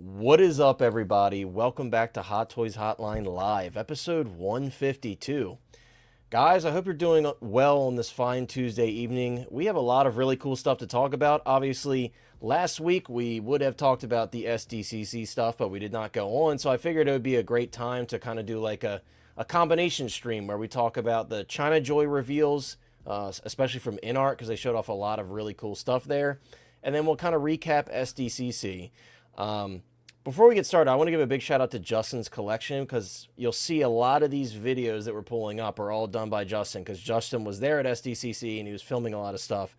What is up, everybody? Welcome back to Hot Toys Hotline Live, episode 152. Guys, I hope you're doing well on this fine Tuesday evening. We have a lot of really cool stuff to talk about. Obviously, last week we would have talked about the SDCC stuff, but we did not go on, so I figured it would be a great time to kind of do like a combination stream where we talk about the ChinaJoy reveals, especially from InArt, because they showed off a lot of really cool stuff there. And then we'll kind of recap SDCC. Before we get started, I want to give a big shout out to Justin's collection, because you'll see a lot of these videos that we're pulling up are all done by Justin, because Justin was there at SDCC and he was filming a lot of stuff.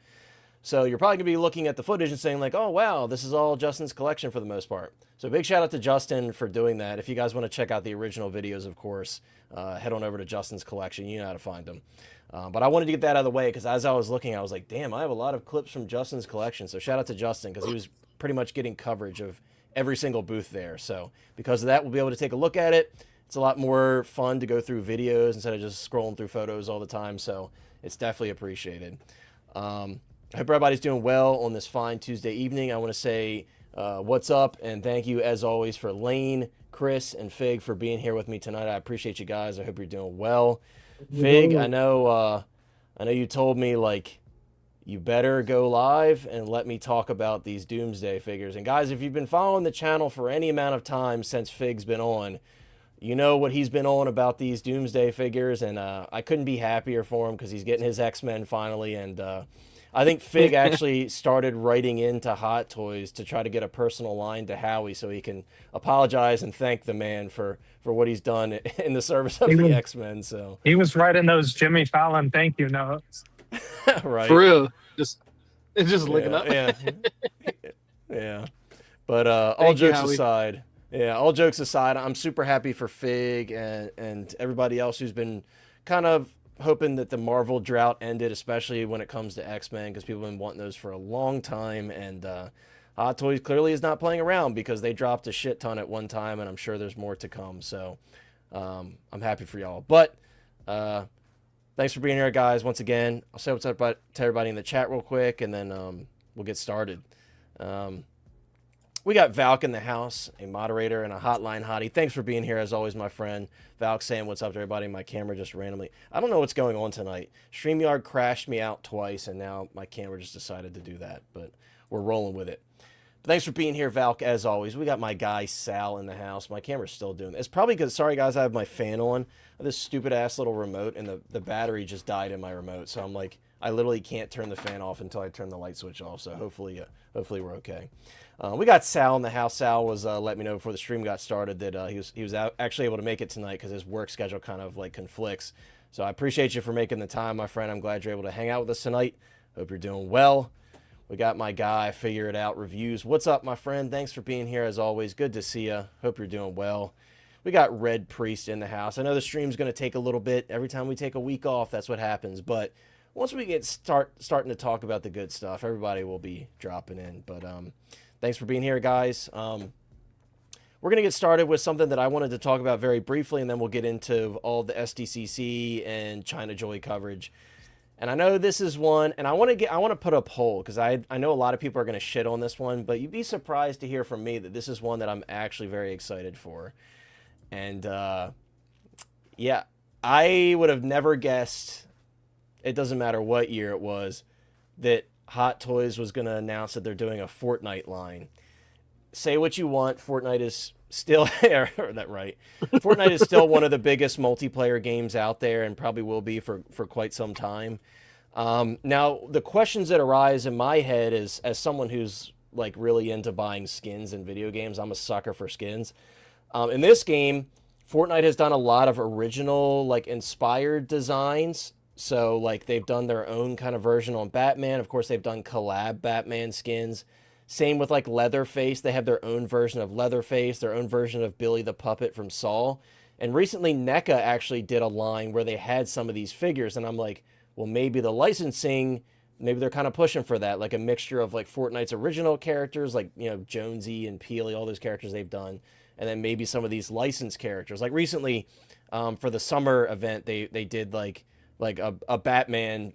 So you're probably going to be looking at the footage and saying like, oh wow, this is all Justin's collection for the most part. So big shout out to Justin for doing that. If you guys want to check out the original videos, of course, head on over to Justin's collection. You know how to find them. But I wanted to get that out of the way, because as I was looking, I was like, damn, I have a lot of clips from Justin's collection. So shout out to Justin, because he was pretty much getting coverage of every single booth there. So because of that, we'll be able to take a look at it. It's a lot more fun to go through videos instead of just scrolling through photos all the time. So it's definitely appreciated. I hope everybody's doing well on this fine Tuesday evening. I want to say what's up, and thank you as always for Lane, Chris, and Fig for being here with me tonight. I appreciate you guys. I hope you're doing well. Fig, I know you told me like you better go live and let me talk about these Doomsday figures. And guys, if you've been following the channel for any amount of time since Fig's been on, you know what he's been on about these Doomsday figures, and I couldn't be happier for him, because he's getting his X-Men finally. And I think Fig actually started writing into Hot Toys to try to get a personal line to Howie so he can apologize and thank the man for what he's done in the service of the X-Men. So he was writing those Jimmy Fallon thank you notes. Right. For real. Just looking up. Yeah. Yeah. But all jokes aside, I'm super happy for Fig and everybody else who's been kind of hoping that the Marvel drought ended, especially when it comes to X-Men, because people have been wanting those for a long time. And Hot Toys clearly is not playing around, because they dropped a shit ton at one time, and I'm sure there's more to come. So I'm happy for y'all. But thanks for being here, guys. Once again, I'll say what's up to everybody in the chat real quick, and then we'll get started. We got Valk in the house, a moderator and a hotline hottie. Thanks for being here, as always, my friend. Valk saying what's up to everybody. My camera just randomly... I don't know what's going on tonight. StreamYard crashed me out twice, and now my camera just decided to do that, but we're rolling with it. But thanks for being here, Valk, as always. We got my guy, Sal, in the house. My camera's still doing it. It's probably because... Sorry, guys, I have my fan on. I have this stupid-ass little remote, and the battery just died in my remote, so I'm like... I literally can't turn the fan off until I turn the light switch off, so hopefully we're okay. We got Sal in the house. Sal was letting me know before the stream got started that he was actually able to make it tonight, because his work schedule kind of like conflicts. So I appreciate you for making the time, my friend. I'm glad you're able to hang out with us tonight. Hope you're doing well. We got my guy, Figure It Out Reviews. What's up, my friend? Thanks for being here, as always. Good to see you. Hope you're doing well. We got Red Priest in the house. I know the stream's going to take a little bit. Every time we take a week off, that's what happens. But once we get starting to talk about the good stuff, everybody will be dropping in. But thanks for being here, guys. We're going to get started with something that I wanted to talk about very briefly, and then we'll get into all the SDCC and ChinaJoy coverage. And I know this is one, and I want to put a poll, because I know a lot of people are going to shit on this one, but you'd be surprised to hear from me that this is one that I'm actually very excited for. And yeah, I would have never guessed... It doesn't matter what year it was, that Hot Toys was going to announce that they're doing a Fortnite line. Say what you want, Fortnite is still... that right. Fortnite is still one of the biggest multiplayer games out there, and probably will be for quite some time. Now, the questions that arise in my head is, as someone who's like really into buying skins in video games, I'm a sucker for skins. In this game, Fortnite has done a lot of original, like, inspired designs. So, like, they've done their own kind of version on Batman. Of course, they've done collab Batman skins. Same with, like, Leatherface. They have their own version of Leatherface, their own version of Billy the Puppet from Saw. And recently, NECA actually did a line where they had some of these figures. And I'm like, well, maybe the licensing, maybe they're kind of pushing for that. Like a mixture of, like, Fortnite's original characters, like, you know, Jonesy and Peely, all those characters they've done. And then maybe some of these licensed characters. Like, recently, for the summer event, they did, like a Batman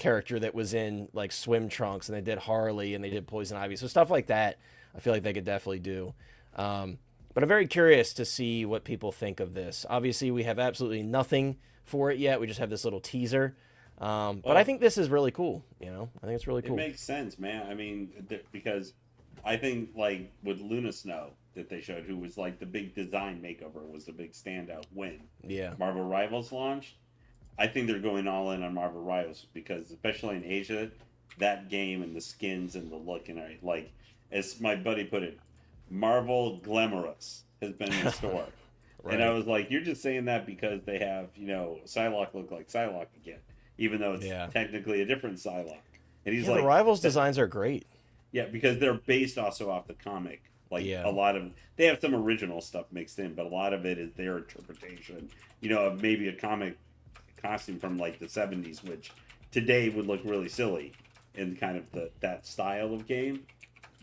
character that was in like swim trunks, and they did Harley and they did Poison Ivy. So stuff like that, I feel like they could definitely do. But I'm very curious to see what people think of this. Obviously, we have absolutely nothing for it yet. We just have this little teaser. But I think this is really cool. You know, I think it's really cool. It makes sense, man. I mean, because I think like with Luna Snow that they showed, who was like the big design makeover, was the big standout when Marvel Rivals launched. I think they're going all in on Marvel Rivals because, especially in Asia, that game and the skins and the look and like, as my buddy put it, Marvel Glamorous has been restored. Right. And I was like, you're just saying that because they have, you know, Psylocke look like Psylocke again, even though it's technically a different Psylocke. And he's like, the Rivals designs are great. Yeah, because they're based also off the comic. Like a lot of, they have some original stuff mixed in, but a lot of it is their interpretation, you know, of maybe a comic costume from like the 70s, which today would look really silly in kind of that style of game,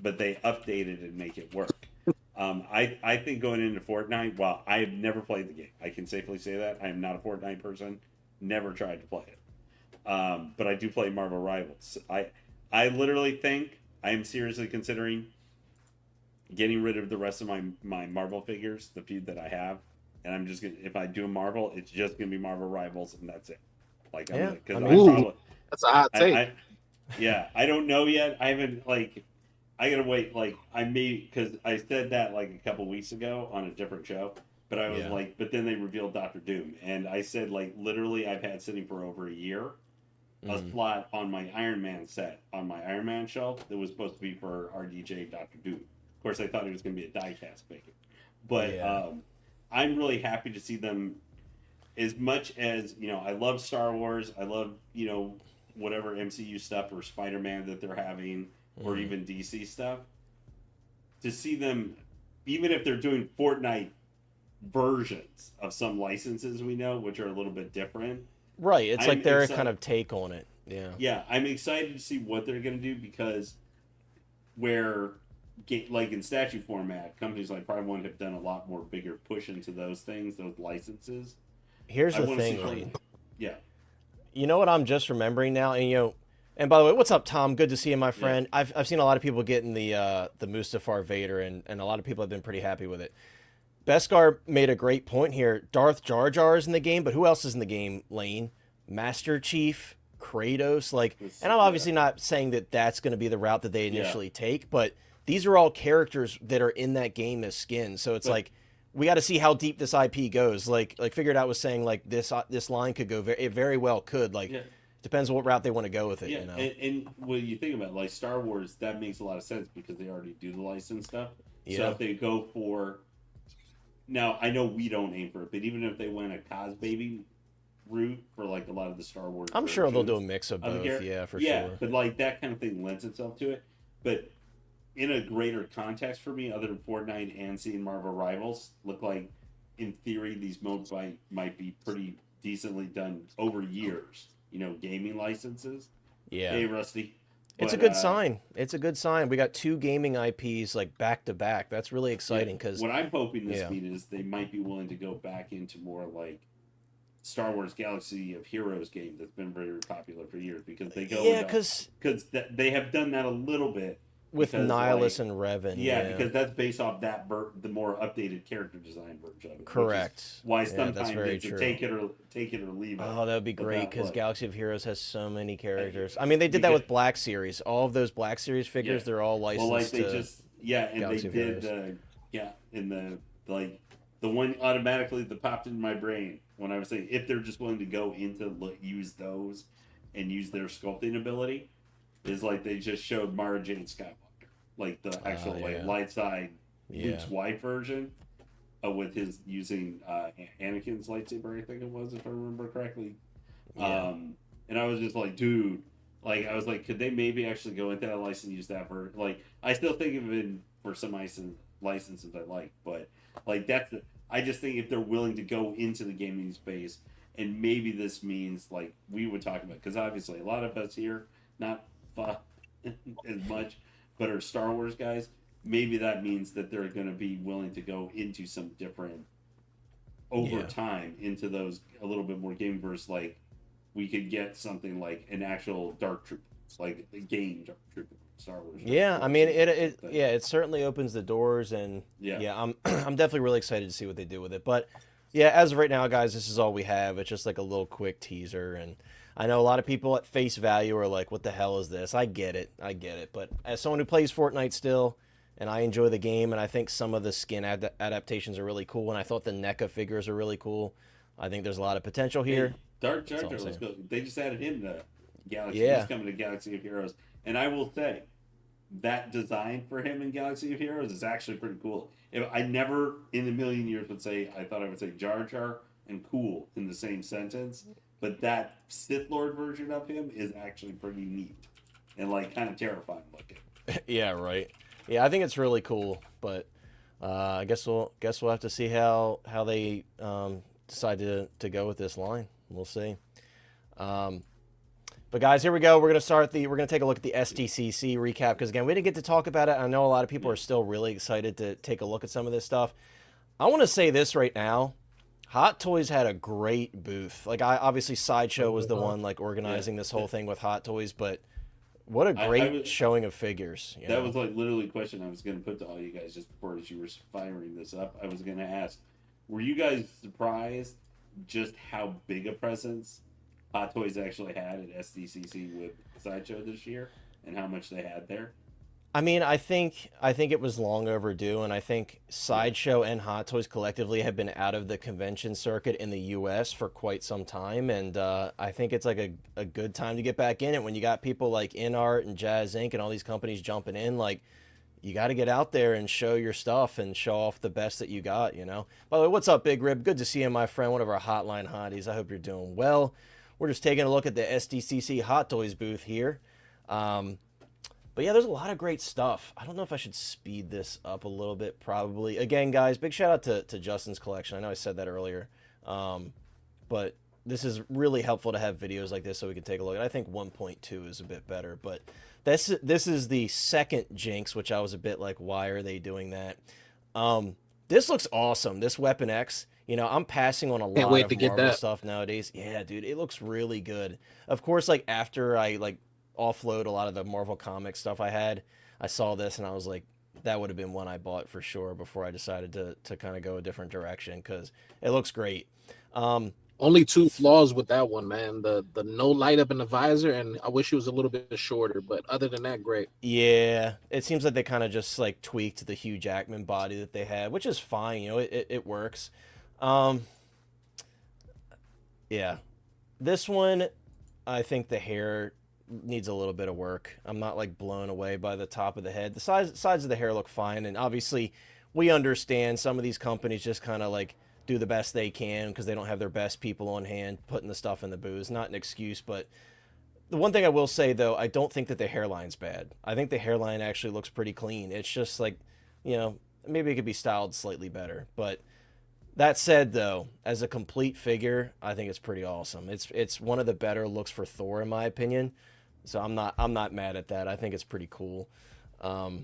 but they update it and make it work. I think going into Fortnite, well, I have never played the game. I can safely say that. I am not a Fortnite person. Never tried to play it. But I do play Marvel Rivals. I literally think I am seriously considering getting rid of the rest of my Marvel figures, the few that I have. And I'm just gonna, if I do a Marvel, it's just gonna be Marvel Rivals, and that's it. Like, that's a hot take. I don't know yet. I haven't I gotta wait. Like, I may, because I said that like a couple weeks ago on a different show, but I was like, but then they revealed Doctor Doom, and I said like literally I've had sitting for over a year a slot on my Iron Man set on my Iron Man shelf that was supposed to be for RDJ Doctor Doom. Of course, I thought it was gonna be a diecast figure, but I'm really happy to see them. As much as, you know, I love Star Wars, I love, you know, whatever MCU stuff or Spider-Man that they're having, or even DC stuff. To see them, even if they're doing Fortnite versions of some licenses we know, which are a little bit different. Right, it's like their kind of take on it. Yeah. Yeah, I'm excited to see what they're going to do because like in statue format, companies like Prime One have done a lot more bigger push into those things, those licenses. Here's the thing, Lee. Yeah. You know what I'm just remembering now, and you know, and by the way, what's up, Tom? Good to see you, my friend. Yeah. I've seen a lot of people getting the Mustafar Vader, and a lot of people have been pretty happy with it. Beskar made a great point here. Darth Jar Jar is in the game, but who else is in the game? Lane, Master Chief, Kratos, and I'm obviously not saying that that's going to be the route that they initially take, but these are all characters that are in that game as skins. So it's like, we got to see how deep this IP goes. Like Figured Out was saying, like this line could go it very well could. Depends on what route they want to go with it. Yeah, you know? and when you think about it, like Star Wars, that makes a lot of sense because they already do the license stuff. Yeah. So if they go for, now I know we don't aim for it, but even if they went a Cos Baby route for like a lot of the Star Wars, I'm sure they'll do a mix of both. Yeah, for sure. Yeah, but like that kind of thing lends itself to it. But in a greater context for me, other than Fortnite and seeing Marvel Rivals, look like, in theory, these modes might be pretty decently done over years. You know, gaming licenses. Yeah. Hey, Rusty. It's a good sign. It's a good sign. We got 2 gaming IPs like back to back. That's really exciting because what I'm hoping this means is they might be willing to go back into more like Star Wars Galaxy of Heroes game that's been very popular for years because they go because they have done that a little bit. With Nihilus and Revan. Yeah, because that's based off the more updated character design version of it. Correct. Why sometimes it's take it or leave it. Oh, that would be great because Galaxy of Heroes has so many characters. I mean, they did that with Black Series. All of those Black Series figures, they're all licensed. Well, like they just and Galaxy they did in the one automatically that popped into my brain when I was saying if they're just willing to go into use those and use their sculpting ability. Is like they just showed Mara Jade Skywalker, like the actual light side Luke's wife version, with his using Anakin's lightsaber, I think it was, if I remember correctly. Yeah. And I was just like, dude, I was like, could they maybe actually go into that license and use that for I still think of it for some licenses I like, but I just think if they're willing to go into the gaming space, and maybe this means we would talk about, because obviously a lot of us here not as much, but are Star Wars guys. Maybe that means that they're going to be willing to go into some different over time into those a little bit more game verse. Like we could get something like an actual Dark Trooper, like a game Dark Trooper, Star Wars. Yeah, I mean it certainly opens the doors, and yeah, I'm I'm definitely really excited to see what they do with it. But yeah, as of right now, guys, this is all we have. It's just like a little quick teaser, and I know a lot of people at face value are like, "What the hell is this?" I get it, but as someone who plays Fortnite still, and I enjoy the game, and I think some of the skin adaptations are really cool, and I thought the NECA figures are really cool. I think there's a lot of potential here. Hey, Dark Jar Jar was good. They just added him to Galaxy. Yeah. He's coming to Galaxy of Heroes, and I will say that design for him in Galaxy of Heroes is actually pretty cool. I never in a million years would say I thought I would say Jar Jar and cool in the same sentence, but that Sith Lord version of him is actually pretty neat and like kind of terrifying looking. Yeah, right. Yeah, I think it's really cool, but I guess we'll have to see how they decide to go with this line. We'll see. But guys, here we go. We're gonna take a look at the SDCC recap because again, we didn't get to talk about it. I know a lot of people are still really excited to take a look at some of this stuff. I want to say this right now. Hot Toys had a great booth. Like obviously Sideshow was the one like organizing this whole thing with Hot Toys, but what a great showing of figures. That was like literally a question I was going to put to all you guys just before as you were firing this up. I was going to ask, were you guys surprised just how big a presence Hot Toys actually had at SDCC with Sideshow this year and how much they had there? I mean, I think it was long overdue, and I think Sideshow and Hot Toys collectively have been out of the convention circuit in the U.S. for quite some time, and I think it's like a good time to get back in it when you got people like InArt and Jazz Inc. and all these companies jumping in. Like, you got to get out there and show your stuff and show off the best that you got, you know? By the way, what's up, Big Rib? Good to see you, my friend, one of our Hotline hotties. I hope you're doing well. We're just taking a look at the SDCC Hot Toys booth here. But yeah, there's a lot of great stuff. I don't know if I should speed this up a little bit, probably. Again, guys, big shout out to Justin's collection. I know I said that earlier. But this is really helpful to have videos like this so we can take a look. I think 1.2 is a bit better. But this is the second Jinx, which I was a bit like, why are they doing that? This looks awesome. This Weapon X. You know, I'm passing on a lot of Marvel stuff nowadays. Yeah, dude, it looks really good. Of course, like after I like offload a lot of the Marvel comic stuff I saw this and I was like, that would have been one I bought for sure before I decided to kind of go a different direction because it looks great. Only two flaws with that one, man. The no light up in the visor, and I wish it was a little bit shorter, but other than that, great. Yeah, it seems like they kind of just like tweaked the Hugh Jackman body that they had, which is fine, you know, it works. Yeah, this one, I think the hair needs a little bit of work. I'm not like blown away by the top of the head. The sides of the hair look fine, and obviously we understand some of these companies just kind of like do the best they can because they don't have their best people on hand putting the stuff in the booths. Not an excuse, but the one thing I will say though, I don't think that the hairline's bad. I think the hairline actually looks pretty clean. It's just like, you know, maybe it could be styled slightly better, but that said, though, as a complete figure, I think it's pretty awesome. It's one of the better looks for Thor, in my opinion. So I'm not mad at that. I think it's pretty cool. So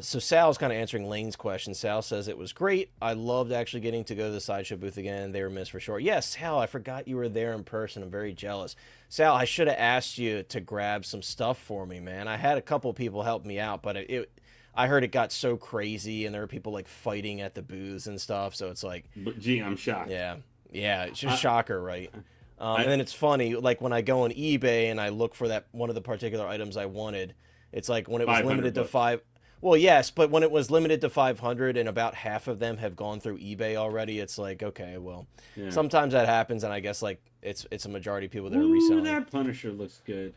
Sal's kind of answering Lane's question. Sal says it was great. I loved actually getting to go to the Sideshow booth again. They were missed for sure. Yes, Sal, I forgot you were there in person. I'm very jealous. Sal, I should have asked you to grab some stuff for me, man. I had a couple people help me out, but I heard it got so crazy, and there were people like fighting at the booths and stuff. So it's like, but gee, I'm shocked. Yeah, it's just shocker, right? And then it's funny, like when I go on eBay and I look for that one of the particular items I wanted, it's like when it was limited to 5. Well, yes, but when it was limited to 500 and about half of them have gone through eBay already, it's like, okay, well, sometimes that happens, and I guess like it's a majority of people that are reselling. That Punisher looks good.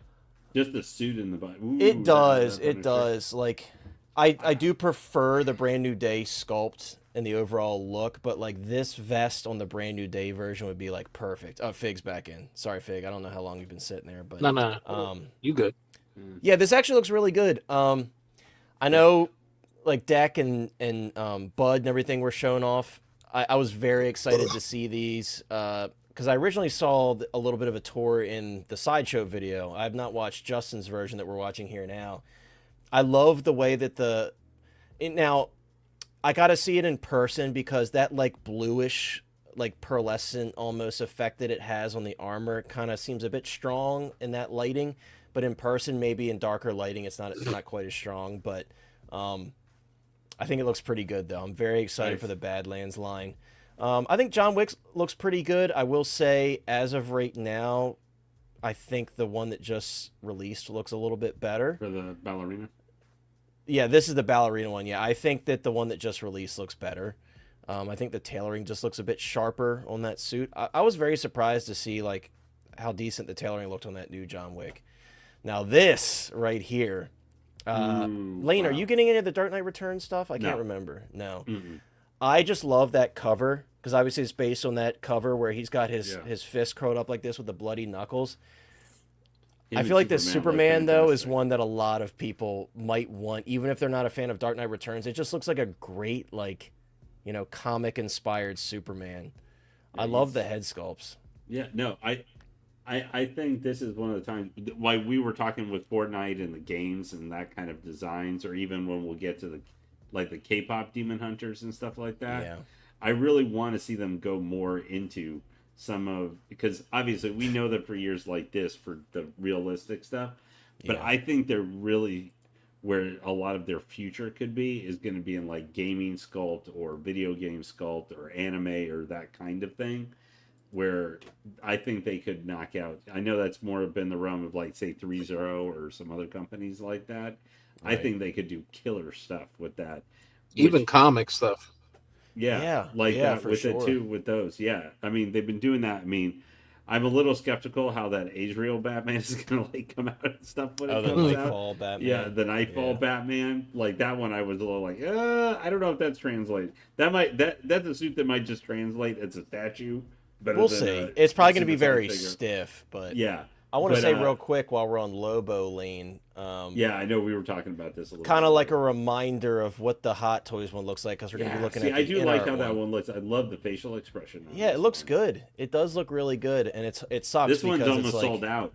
Just the suit in the body. It does. It does. Like, I do prefer the Brand New Day sculpt and the overall look, but like this vest on the Brand New Day version would be like perfect. Oh, Fig's back in. Sorry, Fig. I don't know how long you've been sitting there, but no, you good. Yeah, this actually looks really good. I know like Deck and Bud and everything were shown off. I was very excited to see these because I originally saw a little bit of a tour in the Sideshow video. I have not watched Justin's version that we're watching here now. I love the way that now I got to see it in person because that like bluish, like pearlescent almost effect that it has on the armor kind of seems a bit strong in that lighting. but in person, maybe in darker lighting, it's not quite as strong. But I think it looks pretty good, though. I'm very excited for the Badlands line. I think John Wick looks pretty good. I will say, as of right now, I think the one that just released looks a little bit better. For the ballerina? Yeah, this is the ballerina one. Yeah, I think that the one that just released looks better. I think the tailoring just looks a bit sharper on that suit. I was very surprised to see like how decent the tailoring looked on that new John Wick. Now this right here, Lane, are you getting any of the Dark Knight Returns stuff? I can't remember. No. Mm-mm. I just love that cover because obviously it's based on that cover where he's got his fist curled up like this with the bloody knuckles. I feel like this Superman though is one that a lot of people might want, even if they're not a fan of Dark Knight Returns. It just looks like a great, like, you know, comic inspired Superman. I love the head sculpts. Yeah, no, I think this is one of the times why we were talking with Fortnite and the games and that kind of designs, or even when we'll get to the K-pop Demon Hunters and stuff like that. Yeah. I really want to see them go more into because obviously we know them for years like this for the realistic stuff, but I think they're really where a lot of their future could be is going to be in like gaming sculpt or video game sculpt or anime or that kind of thing, where I think they could knock out. I know that's more been the realm of like say 3-0 or some other companies like that. Right. I think they could do killer stuff with that. Even comic stuff. That with it too, with those. Yeah. I mean, they've been doing that. I mean, I'm a little skeptical how that Israel Batman is going to like come out and stuff when it comes out. Nightfall Batman. Yeah, the Nightfall Batman. Like that one I was a little like, I don't know if that's translated. That's a suit that might just translate as a statue. We'll see. It's probably going to be very stiff, but yeah. I want to say real quick while we're on Lobo Lane. I know we were talking about this a little kind of like a reminder of what the Hot Toys one looks like because we're going to be looking at the I do like how InArt that one looks. I love the facial expression. Yeah, it looks good. It does look really good, and it sucks. This one's almost like, sold out.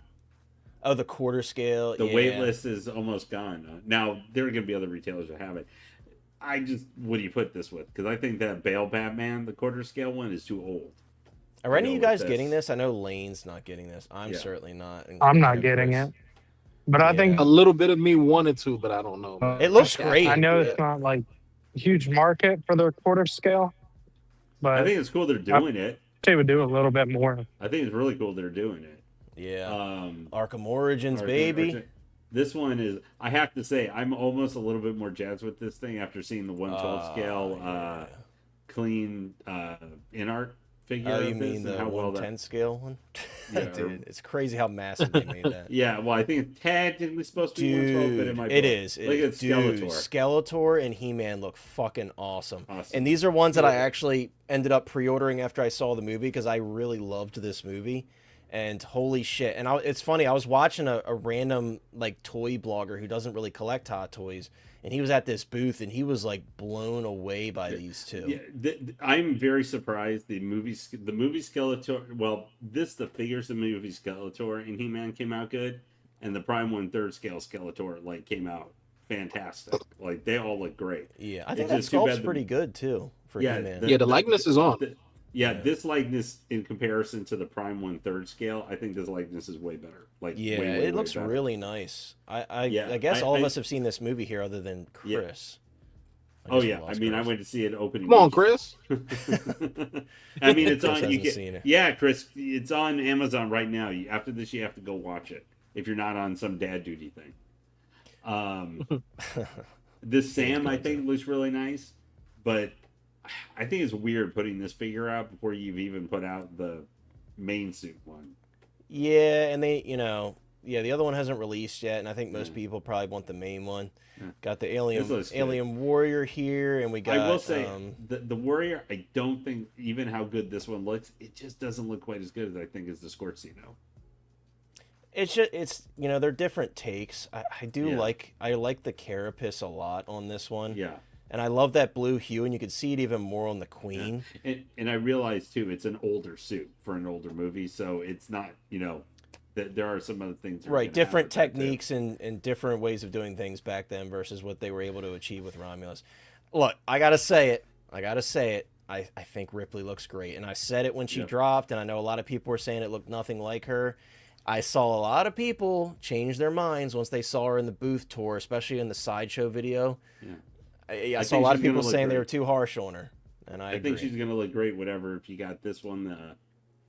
Oh, the quarter scale. The wait list is almost gone. Now there are going to be other retailers that have it. What do you put this with? Because I think that Bale Batman, the quarter scale one, is too old. Are any of you guys getting this? I know Lane's not getting this. I'm certainly not. I'm not getting it. But I think a little bit of me wanted to, but I don't know. It looks great. I know it's not like a huge market for the quarter scale, but I think it's cool they're doing it. They would do a little bit more. I think it's really cool they're doing it. Yeah. Arkham Origins, baby. This one is, I have to say, I'm almost a little bit more jazzed with this thing after seeing the 112 scale clean InArt figure. Oh, you mean the 110 scale one? Yeah, dude, it's crazy how massive they made that. Yeah, well, I think it's technically supposed to be 112, but it might be. It is. Look at Skeletor. Skeletor and He-Man look fucking awesome. And these are ones that I actually ended up pre-ordering after I saw the movie because I really loved this movie. And holy shit. And it's funny, I was watching a random like toy blogger who doesn't really collect Hot Toys, and he was at this booth and he was like blown away by these two. Yeah, I'm very surprised the movie Skeletor, well, the figures of the movie Skeletor and He-Man came out good, and the Prime 1/3 scale Skeletor like came out fantastic. Like they all look great. Yeah, I think that sculpt's pretty good too for He-Man. The likeness is on. This likeness in comparison to the Prime 1/3 scale, I think this likeness is way better. Like, it looks really nice. I guess all of us have seen this movie here, other than Chris. Yeah. I mean, I went to see it opening. Come on, Chris. I mean, it's on. Seen it. Yeah, Chris, it's on Amazon right now. After this, you have to go watch it if you're not on some dad duty thing. This Sam, I think, looks really nice, but I think it's weird putting this figure out before you've even put out the main suit one. Yeah, and the other one hasn't released yet, and I think most people probably want the main one. Yeah. Got the Alien Warrior here, and we got. I will say the Warrior. I don't think even how good this one looks, it just doesn't look quite as good as I think as the Scorcino. It's they're different takes. I like the carapace a lot on this one. Yeah. And I love that blue hue, and you could see it even more on the Queen. Yeah. And I realize, too, it's an older suit for an older movie, so it's not, there are some other things. Right, different techniques and different ways of doing things back then versus what they were able to achieve with Romulus. Look, I got to say it. I think Ripley looks great. And I said it when she dropped, and I know a lot of people were saying it looked nothing like her. I saw a lot of people change their minds once they saw her in the booth tour, especially in the sideshow video. Yeah. I saw a lot of people saying great. they were too harsh on her, and I think agree. she's gonna look great. Whatever, if you got this one,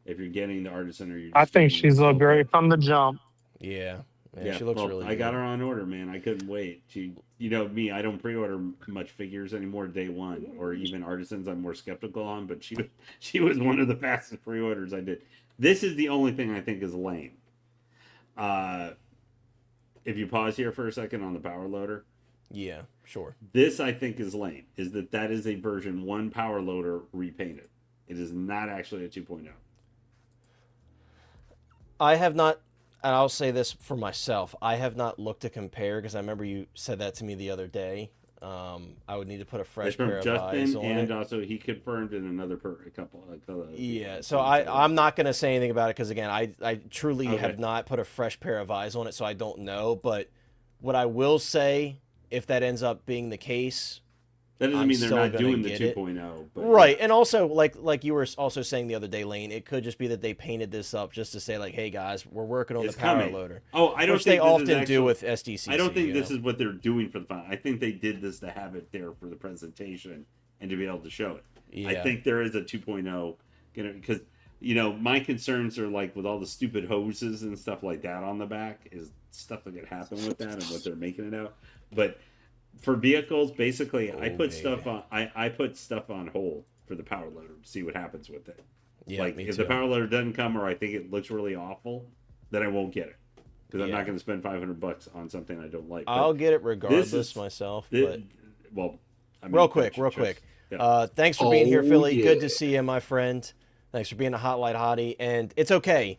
if you're getting the artisan or you're I just think getting she's the looked great sculpted. from the jump. Yeah, Yeah, she looks well, really I good. got her on order, man. I couldn't wait. You know me, I don't pre-order much figures anymore day one, or even artisans. I'm more skeptical on, but she was one of the fastest pre-orders I did. This is the only thing I think is lame. If you pause here for a second on the power loader, Yeah, sure. this I think is lame. Is that is a version 1 power loader repainted. It is not actually a 2.0. I have not, and I'll say this for myself, I have not looked to compare because I remember you said that to me the other day. I would need to put a fresh It's from pair of eyes Justin, on and it. also he confirmed in another a couple. Yeah, so I'm not going to say anything about it because, again, I truly Okay. have not put a fresh pair of eyes on it, so I don't know. But what I will say, if that ends up being the case, That doesn't I'm mean they're still not gonna doing the get it. 2.0. But right, and also like you were also saying the other day, Lane, it could just be that they painted this up just to say like, hey guys, we're working on It's the power coming. loader. Oh, I don't Which think they this often is actually, do with SDCC. I don't think you this know? is what they're doing for the fun. I think they did this to have it there for the presentation and to be able to show it. Yeah. I think there is a 2.0 because my concerns are like with all the stupid hoses and stuff like that on the back is stuff that could happen with that and what they're making it out. But for vehicles, basically, I put stuff on. I put stuff on hold for the power loader to see what happens with it. Yeah, like me if too. the power loader doesn't come or I think it looks really awful, then I won't get it because I'm not going to spend $500 on something I don't like. I'll get it regardless is- myself. This, But well, I mean, real quick. Yeah. Thanks for being here, Oh, Philly. yeah. Good to see you, my friend. Thanks for being a Hotline Hottie, and it's okay.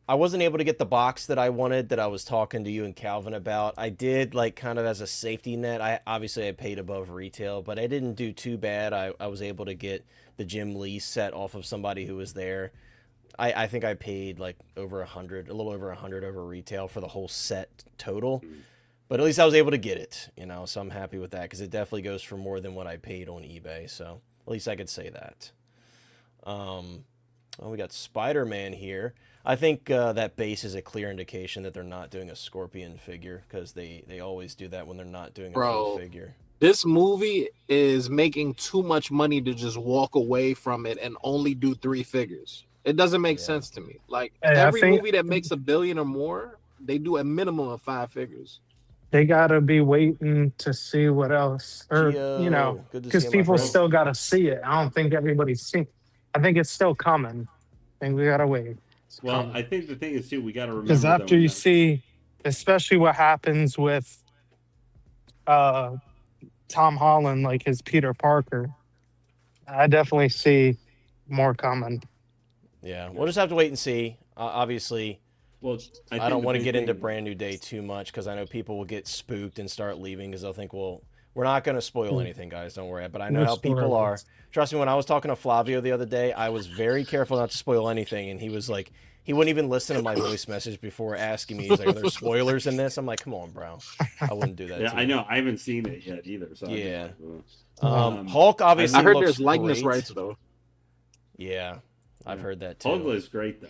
I wasn't able to get the box that I wanted that I was talking to you and Calvin about. I did, like, kind of as a safety net. I paid above retail, but I didn't do too bad. I was able to get the Jim Lee set off of somebody who was there. I think I paid like over $100, a little over $100 over retail for the whole set total. But at least I was able to get it, so I'm happy with that because it definitely goes for more than what I paid on eBay. So at least I could say that. We got Spider-Man here. I think that base is a clear indication that they're not doing a Scorpion figure because they always do that when they're not doing a full figure. This movie is making too much money to just walk away from it and only do 3 figures. It doesn't make sense to me. Like every movie that makes $1 billion or more, they do a minimum of 5 figures. They gotta be waiting to see what else, or Gio, good to see because you, my people friend. still gotta see it. I don't think everybody's seen. I think it's still coming. I think we gotta wait. Well, I think the thing is too, we got to remember Because after you see, especially what happens with Tom Holland, like his Peter Parker, I definitely see more coming. Yeah, we'll just have to wait and see. Obviously, well, I don't want to get into Brand New Day too much because I know people will get spooked and start leaving because they'll think, well, we're not going to spoil anything, guys. Don't worry. But I know how people are. Trust me, when I was talking to Flavio the other day, I was very careful not to spoil anything. And he was like, he wouldn't even listen to my voice message before asking me. He's like, are there spoilers in this? I'm like, come on, bro. I wouldn't do that. Yeah, to I you. know. I haven't seen it yet either. So Yeah. I Hulk obviously I heard looks there's likeness great. rights though. Yeah, I've heard that too. Hulk looks great though.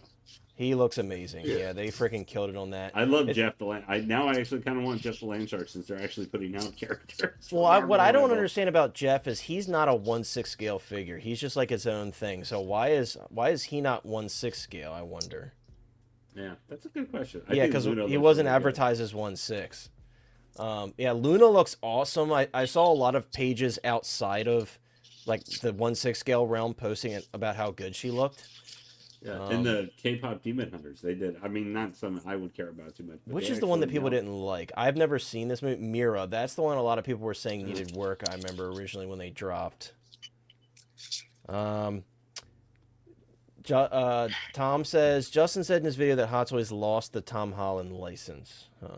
He looks amazing. Yeah, they freaking killed it on that. I love Jeff DeLan. Now I actually kind of want Jeff DeLanchard since they're actually putting out characters. Well, what I don't understand about Jeff is he's not a 1/6 scale figure. He's just like his own thing. So why is he not 1/6 scale? I wonder. Yeah, that's a good question. Yeah, because he wasn't advertised as 1/6. Yeah, Luna looks awesome. I saw a lot of pages outside of like the 1/6 scale realm posting about how good she looked. Yeah, and the K-pop Demon Hunters, they did. I mean, not some I would care about too much. Which is the one that people didn't like? I've never seen this movie. Mira, that's the one a lot of people were saying needed work. I remember originally when they dropped. Tom says, Justin said in his video that Hot Toys lost the Tom Holland license. Huh.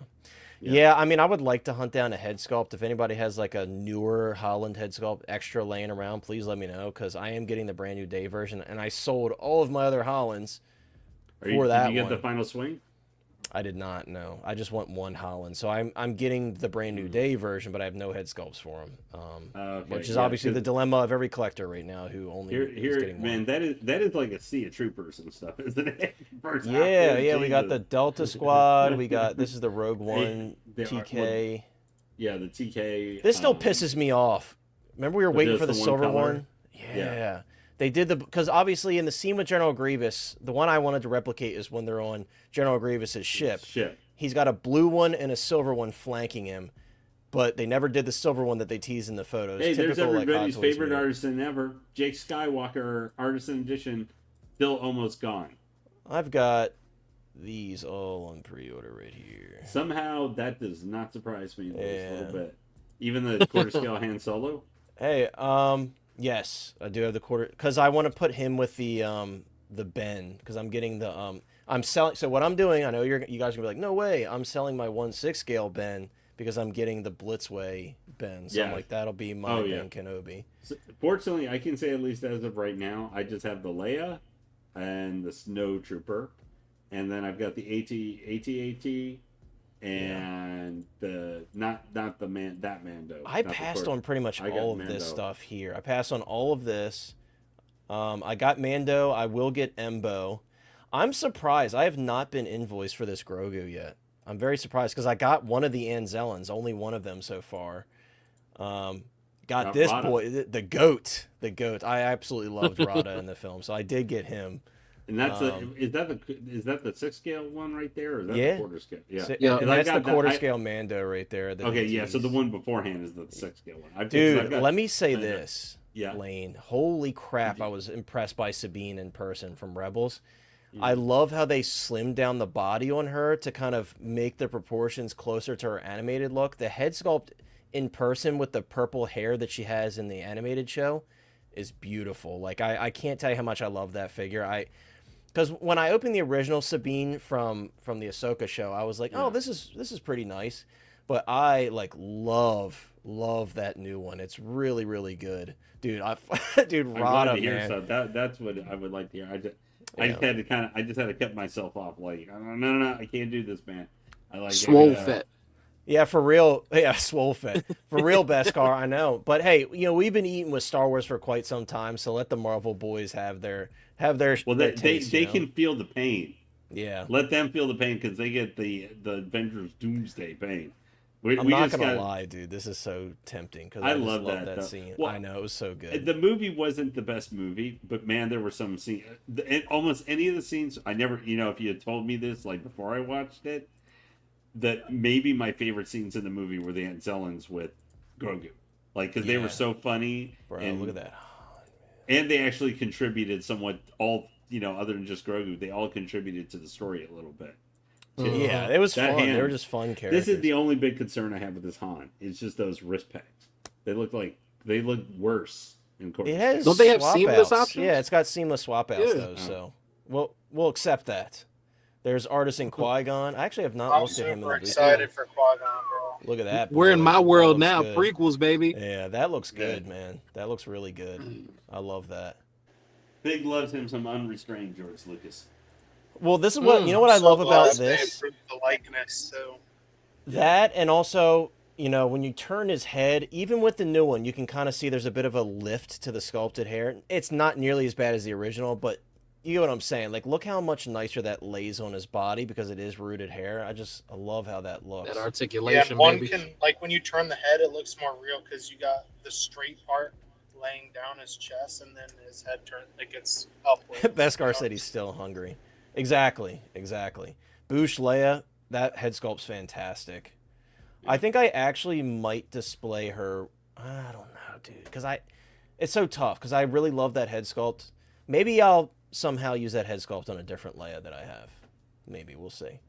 Yeah, I mean, I would like to hunt down a head sculpt. If anybody has like a newer Holland head sculpt extra laying around, please let me know because I am getting the Brand New Day version, and I sold all of my other Hollands for that one. Did you get the final swing? I did not know. I just want one Holland, so I'm getting the brand new day version, but I have no head sculpts for him. Okay, Which is obviously the dilemma of every collector right now who only is getting man. one. That is like a sea of troopers and stuff, isn't it? Yeah. We got the Delta Squad. We got this is the Rogue One TK. Yeah, the TK. This still pisses me off. Remember we were waiting for the silver one? Yeah. They did because obviously in the scene with General Grievous, the one I wanted to replicate is when they're on General Grievous's ship. He's got a blue one and a silver one flanking him, but they never did the silver one that they teased in the photos. Hey, there's everybody's like, favorite artisan ever, Jake Skywalker Artisan Edition, still almost gone. I've got these all on pre-order right here. Somehow that does not surprise me a little bit. Even the quarter scale Han Solo. Hey, yes, I do have the quarter because I want to put him with the Ben because I'm getting the I'm selling. So what I'm doing, I know you guys are gonna be like, no way, I'm selling my 1/6 scale Ben because I'm getting the Blitzway Ben. So I'm like, that'll be my Ben Kenobi. So, fortunately, I can say at least as of right now, I just have the Leia and the Snow Trooper, and then I've got the AT-AT. And the not the Mando. I passed on pretty much all of this stuff here. I passed on all of this. I got Mando. I will get Embo. I'm surprised. I have not been invoiced for this Grogu yet. I'm very surprised because I got one of the Anzellans, only one of them so far. Got this Rada. Boy, the goat. The goat. I absolutely loved Rada in the film, so I did get him. And that's is that the 6 scale one right there, or is that the quarter scale? Yeah. And that's the quarter scale Mando right there. So the one beforehand is the 6 scale one. Dude, let me say this, Lane. Holy crap! I was impressed by Sabine in person from Rebels. I love how they slimmed down the body on her to kind of make the proportions closer to her animated look. The head sculpt in person with the purple hair that she has in the animated show is beautiful. Like I can't tell you how much I love that figure. Because when I opened the original Sabine from the Ahsoka show, I was like, oh, this is pretty nice. But I love that new one. It's really, really good, dude. Rada, man. So that's what I would like to hear. I just had to cut myself off. Like, no, I can't do this, man. I like swole fit. Yeah, for real. Yeah, swole fit. For real, Beskar, I know. But hey, we've been eating with Star Wars for quite some time, so let the Marvel boys have their taste, they can feel the pain. Yeah. Let them feel the pain because they get the Avengers Doomsday pain. I'm not going to lie, dude. This is so tempting because I love that scene. Well, I know, it was so good. The movie wasn't the best movie, but man, there were some scenes. Almost any of the scenes, I never, if you had told me this before I watched it, that maybe my favorite scenes in the movie were the Anzellans with Grogu. Because they were so funny. Bro, and look at that. And they actually contributed somewhat, other than just Grogu, they all contributed to the story a little bit. Yeah, it was fun. They were just fun characters. This is the only big concern I have with this Han. It's just those wrist pegs. They look worse in course. Don't they have seamless options? Yeah, it's got seamless swap outs though. So we'll accept that. There's Artisan Qui-Gon. I actually have not looked at him. I'm super excited for Qui-Gon, bro. Look at that. We're in my world now. Good. Prequels, baby. Yeah, that looks good, man. That looks really good. I love that. Big loves him some unrestrained George Lucas. Well, this is what what I love about this. The likeness, so. That and also, when you turn his head, even with the new one, you can kind of see there's a bit of a lift to the sculpted hair. It's not nearly as bad as the original, but you get what I'm saying. Look how much nicer that lays on his body because it is rooted hair. I love how that looks. That articulation, one can when you turn the head, it looks more real because you got the straight part laying down his chest, and then his head gets upward. Beskar said he's still hungry. Exactly. Bouche Leia, that head sculpt's fantastic. I think I actually might display her. I don't know, dude, because it's so tough because I really love that head sculpt. Maybe I'll somehow use that head sculpt on a different Leia that I have. Maybe we'll see.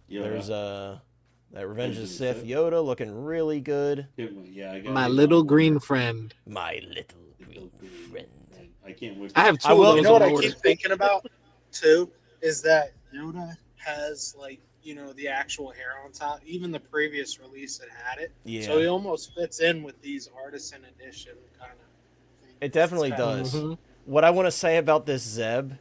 Yoda. There's that Revenge of the Sith Yoda looking really good. Yeah, my little green friend. My little green friend. I can't wait. I have two of those. You know what I keep thinking about too is that Yoda has the actual hair on top. Even the previous release had it. Yeah. So he almost fits in with these artisan edition kind of things. It definitely does. What I want to say about this Zeb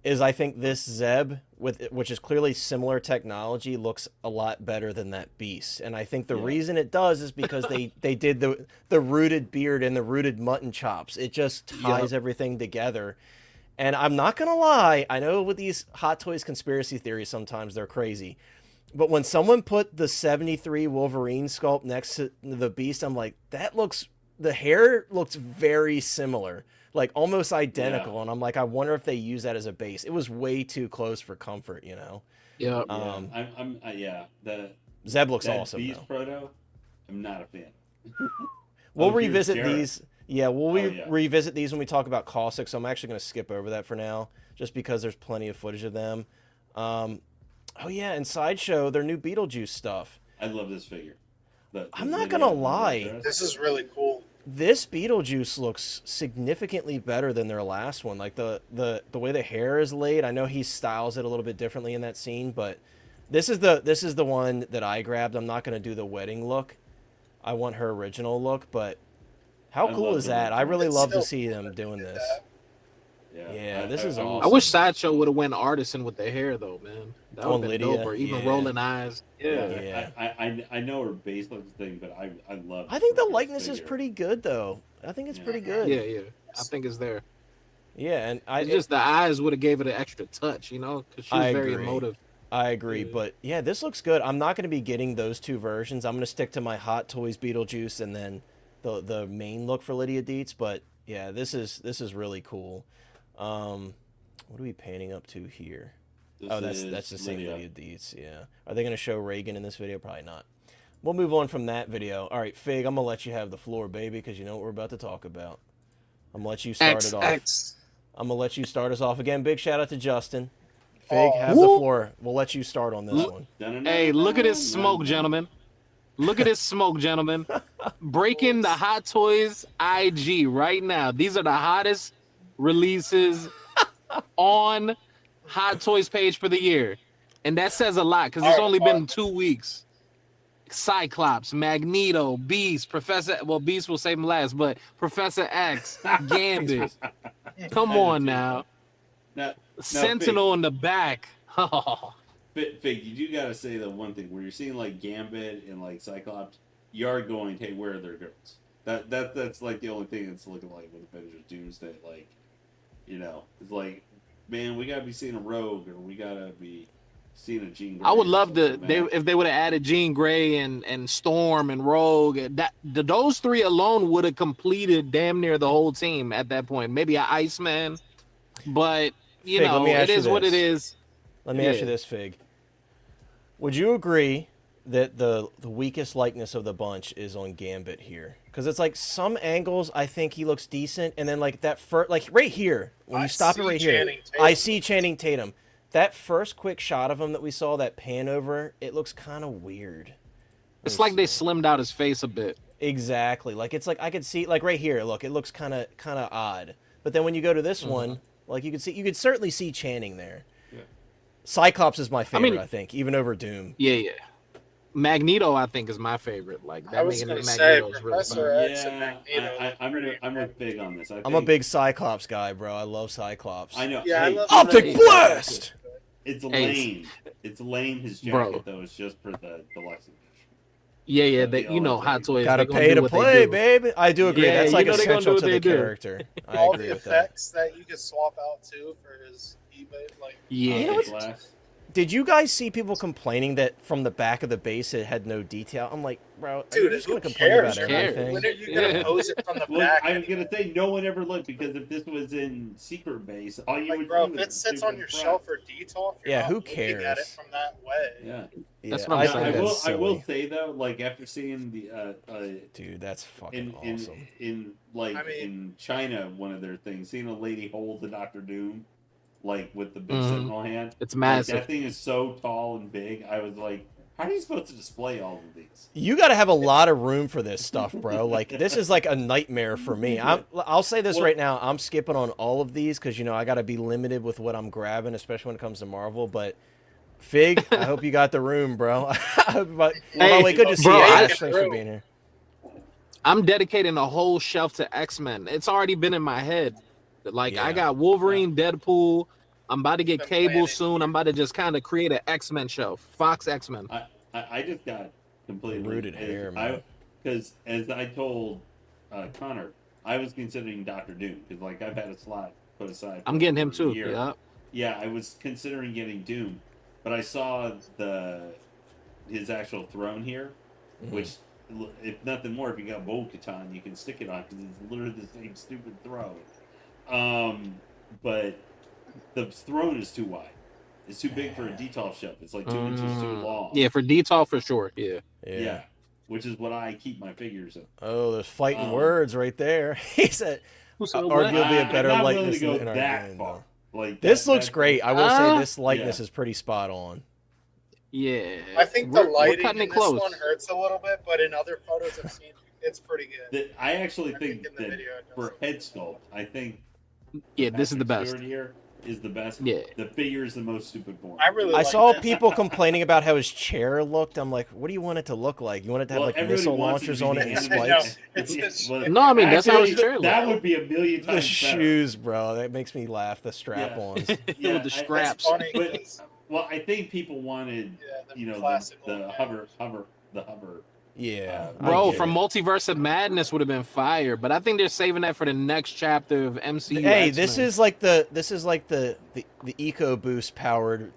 is I think this Zeb which is clearly similar technology, looks a lot better than that Beast. And I think the Yeah. reason it does is because they did the rooted beard and the rooted mutton chops. It just ties everything together. And I'm not gonna lie, I know with these Hot Toys conspiracy theories sometimes they're crazy. But when someone put the 73 Wolverine sculpt next to the Beast, I'm like, the hair looks very similar, like almost identical. Yeah. And I'm like, I wonder if they use that as a base. It was way too close for comfort, you know? Yeah. Zeb looks that awesome, Beast though. proto, I'm not a fan. We'll Oh, here's revisit Jared. these. Yeah, we'll yeah. revisit these when we talk about Caustic, so I'm actually going to skip over that for now, just because there's plenty of footage of them. Oh, yeah, and Sideshow, their new Beetlejuice stuff. I love this figure. I'm not going to lie. This is really cool. This Beetlejuice looks significantly better than their last one. Like, the way the hair is laid, I know he styles it a little bit differently in that scene, but this is the one that I grabbed. I'm not going to do the wedding look. I want her original look, but how cool is that? I really love to see them doing this. Yeah, this is awesome. I wish Sideshow would have went artisan with the hair though, man. That would have been Lydia, dope. Or even yeah. rolling eyes. Yeah. I know her base looks thing, but I love. I think the this likeness is figure. pretty good, though. I think it's pretty good. Yeah. I think it's there. Yeah, and It's just the eyes would have gave it an extra touch, you know, because she was very emotive. I agree, but yeah, this looks good. I'm not going to be getting those two versions. I'm going to stick to my Hot Toys Beetlejuice and then the main look for Lydia Dietz. But yeah, this is really cool. What are we painting up to here? That's the same Lydia Dietz. Yeah. Are they going to show Reagan in this video? Probably not. We'll move on from that video. All right, Fig, I'm going to let you have the floor, baby, because you know what we're about to talk about. I'm going to let you start it off. I'm going to let you start us off. Again, big shout out to Justin. Fig, have the floor. We'll let you start on this one. Hey, look at this smoke, gentlemen. Look at this smoke, gentlemen. Breaking the Hot Toys IG right now. These are the hottest releases on Hot Toys page for the year. And that says a lot because it's only been 2 weeks. Cyclops, Magneto, Beast, Beast will save him last, but Professor X, Gambit. Come on now. Sentinel in the back. Fig, you do gotta say the one thing where you're seeing like Gambit and like Cyclops, you are going, hey, where are their girls? That's like the only thing that's looking like with Avengers Doomsday, like, you know, it's like, man, we gotta be seeing a Rogue or we gotta be seeing a Jean Grey. I would love if they would have added Jean Grey and Storm and Rogue. Those three alone would have completed damn near the whole team at that point. Maybe an Iceman, but you know, it is what it is. Let me ask you this, Fig. Would you agree that the weakest likeness of the bunch is on Gambit here? Because it's like some angles I think he looks decent, and then like that first, like right here, when you stop it right here, I see Channing Tatum. That first quick shot of him that we saw, that pan over, it looks kind of weird. It's like they slimmed out his face a bit. Exactly. Like it's like I could see like right here. Look, it looks kind of odd. But then when you go to this one, like you could certainly see Channing there. Yeah. Cyclops is my favorite, I think, even over Doom. Yeah. Magneto, I think, is my favorite. Like that. I was going to say Professor X and Magneto. I'm a big on this. I'm a big Cyclops guy, bro. I love Cyclops. I know. Yeah, hey, I love Optic Blast. It's lame. It's lame. His jacket though is just for the deluxe edition. Yeah. You know, Hot Toys gotta pay to play, baby. I do agree. That's like essential to the character. I agree with that. All the effects that you could swap out too for his eBay, like you know what? Did you guys see people complaining that from the back of the base it had no detail? I'm like, bro, dude, you're just gonna complain about everything. When are you gonna pose it from the back? I was gonna say no one ever looked, because if this was in Secret Base, all you would bro, do if it sits on your shelf for detail, who cares? At it from that way. Yeah. That's what I'm saying. I will say though, like after seeing the dude, that's fucking awesome. In China, one of their things, seeing a lady hold the Doctor Doom, like with the big Sentinel hand. It's massive. Like, that thing is so tall and big. I was like, how are you supposed to display all of these? You got to have a lot of room for this stuff, bro. Like this is like a nightmare for me. I'll say this right now. I'm skipping on all of these because I got to be limited with what I'm grabbing, especially when it comes to Marvel. But Fig, I hope you got the room, bro. Good to see you, Ash. Thanks for being here. I'm dedicating a whole shelf to X-Men. It's already been in my head. Like I got Wolverine, Deadpool, I'm about to get cable soon. I'm about to just kind of create an X-Men show, Fox X-Men. I just got completely rooted hair, man. Because as I told Connor, I was considering Doctor Doom because like I've had a slot put aside. I'm getting him a too. year. Yeah. Yeah, I was considering getting Doom, but I saw his actual throne here, which, if nothing more, if you got Bo-Katan, you can stick it on because it's literally the same stupid throne. But the throne is too wide. It's too big for a detail shelf. It's like 2 inches too long. Yeah, for detail for sure. Yeah. Which is what I keep my figures in. Oh, there's fighting words right there. He said, arguably a better likeness than our game. Though. Like this looks great. I will say this likeness is pretty spot on. Yeah. I think the lighting in this one hurts a little bit, but in other photos I've seen, it's pretty good. I actually think that for head sculpt, I think this is the best. Here is the best. Yeah. The figure is the most stupid form. I saw people complaining about how his chair looked. I'm like, what do you want it to look like? You want it to have like missile launchers on it and spikes? No, I mean that's how his chair looks. That would be a million times the shoes, bro. That makes me laugh. The strap-ons. With the straps. Well, I think people wanted, the hover. Yeah, bro, from Multiverse of Madness would have been fire, but I think they're saving that for the next chapter of MCU. Hey, X-Men. this is like the EcoBoost powered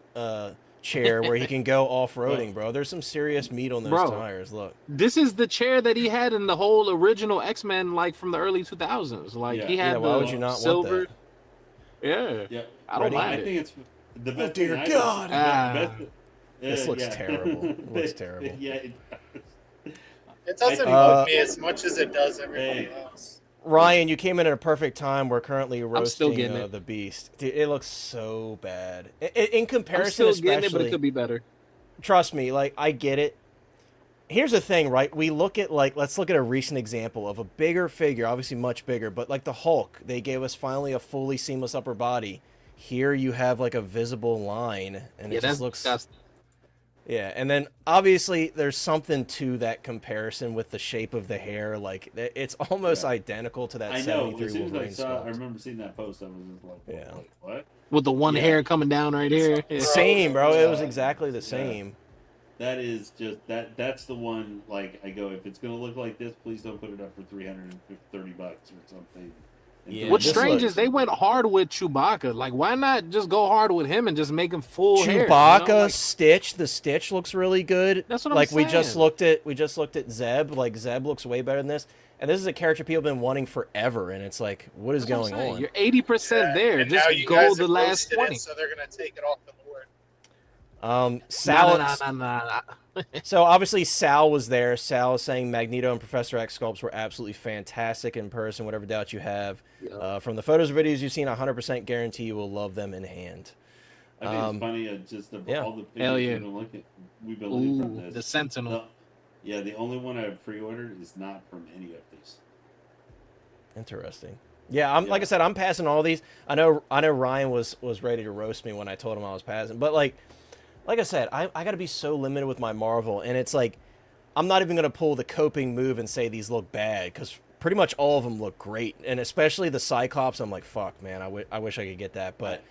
chair where he can go off-roading, bro. There's some serious meat on those tires. Look, this is the chair that he had in the whole original X-Men, like from the early 2000s. Like he had why would you not silver. Want that? Yeah, I don't mind I think it's the best. Oh dear God! This looks terrible. It looks terrible. Yeah. It doesn't move me as much as it does everybody else. Ryan, you came in at a perfect time. We're currently roasting the Beast. Dude, it looks so bad. In comparison, I'm still getting it, but it could be better. Trust me, like, I get it. Here's the thing, right? We look at, like, let's look at a recent example of a bigger figure, obviously much bigger, but like the Hulk, they gave us finally a fully seamless upper body. Here you have, like, a visible line, and it just looks... Yeah, and then obviously there's something to that comparison with the shape of the hair. Like it's almost identical to that 73 Wolverine sculpt. I remember seeing that post. I was just like, what? With the one hair coming down right here. Same, bro. It was exactly the same. That is just that's the one. Like I go, if it's gonna look like this, please don't put it up for $330 or something. Yeah, what's strange is they went hard with Chewbacca. Like, why not just go hard with him and just make him full hair? Chewbacca, Stitch. The Stitch looks really good. That's what I'm saying. We just looked at Zeb. Like Zeb looks way better than this. And this is a character people have been wanting forever. And it's like, what is going on? You're 80% there. Just go the last 20. So they're gonna take it off the board. Sal. So obviously Sal was there. Sal is saying Magneto and Professor X sculpts were absolutely fantastic in person. Whatever doubt you have, from the photos or videos you've seen, 100% guarantee you will love them in hand. I think it's funny, just all the pictures we've been looking from this. The Sentinel. The only one I've pre-ordered is not from any of these. Interesting. Yeah, like I said, I'm passing all these. I know Ryan was ready to roast me when I told him I was passing, but like I said, I got to be so limited with my Marvel, and it's like I'm not even going to pull the coping move and say these look bad, because pretty much all of them look great, and especially the Cyclops, I'm like, fuck, man, I wish I could get that, but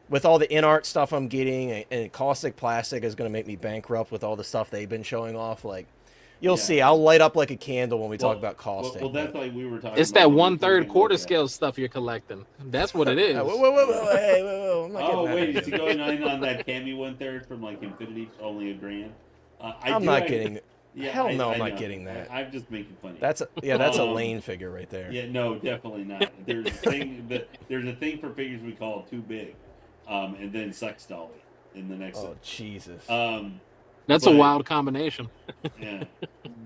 with all the InArt stuff I'm getting, and Caustic Plastic is going to make me bankrupt with all the stuff they've been showing off, like, you'll see, I'll light up like a candle when we talk about Caustic. Well, that's like we were talking it's about. It's that 1/3 quarter scale stuff you're collecting. That's what it is. Whoa, I'm not wait, is he going on that Cammy 1/3 from like Infinity, only $1,000? I'm not getting... Hell no, I'm not getting that. I'm just making funny. That's a Lane figure right there. Yeah, no, definitely not. There's a thing there's a thing for figures we call too big, and then sex dolly in the next. Oh Jesus. That's a wild combination. Yeah,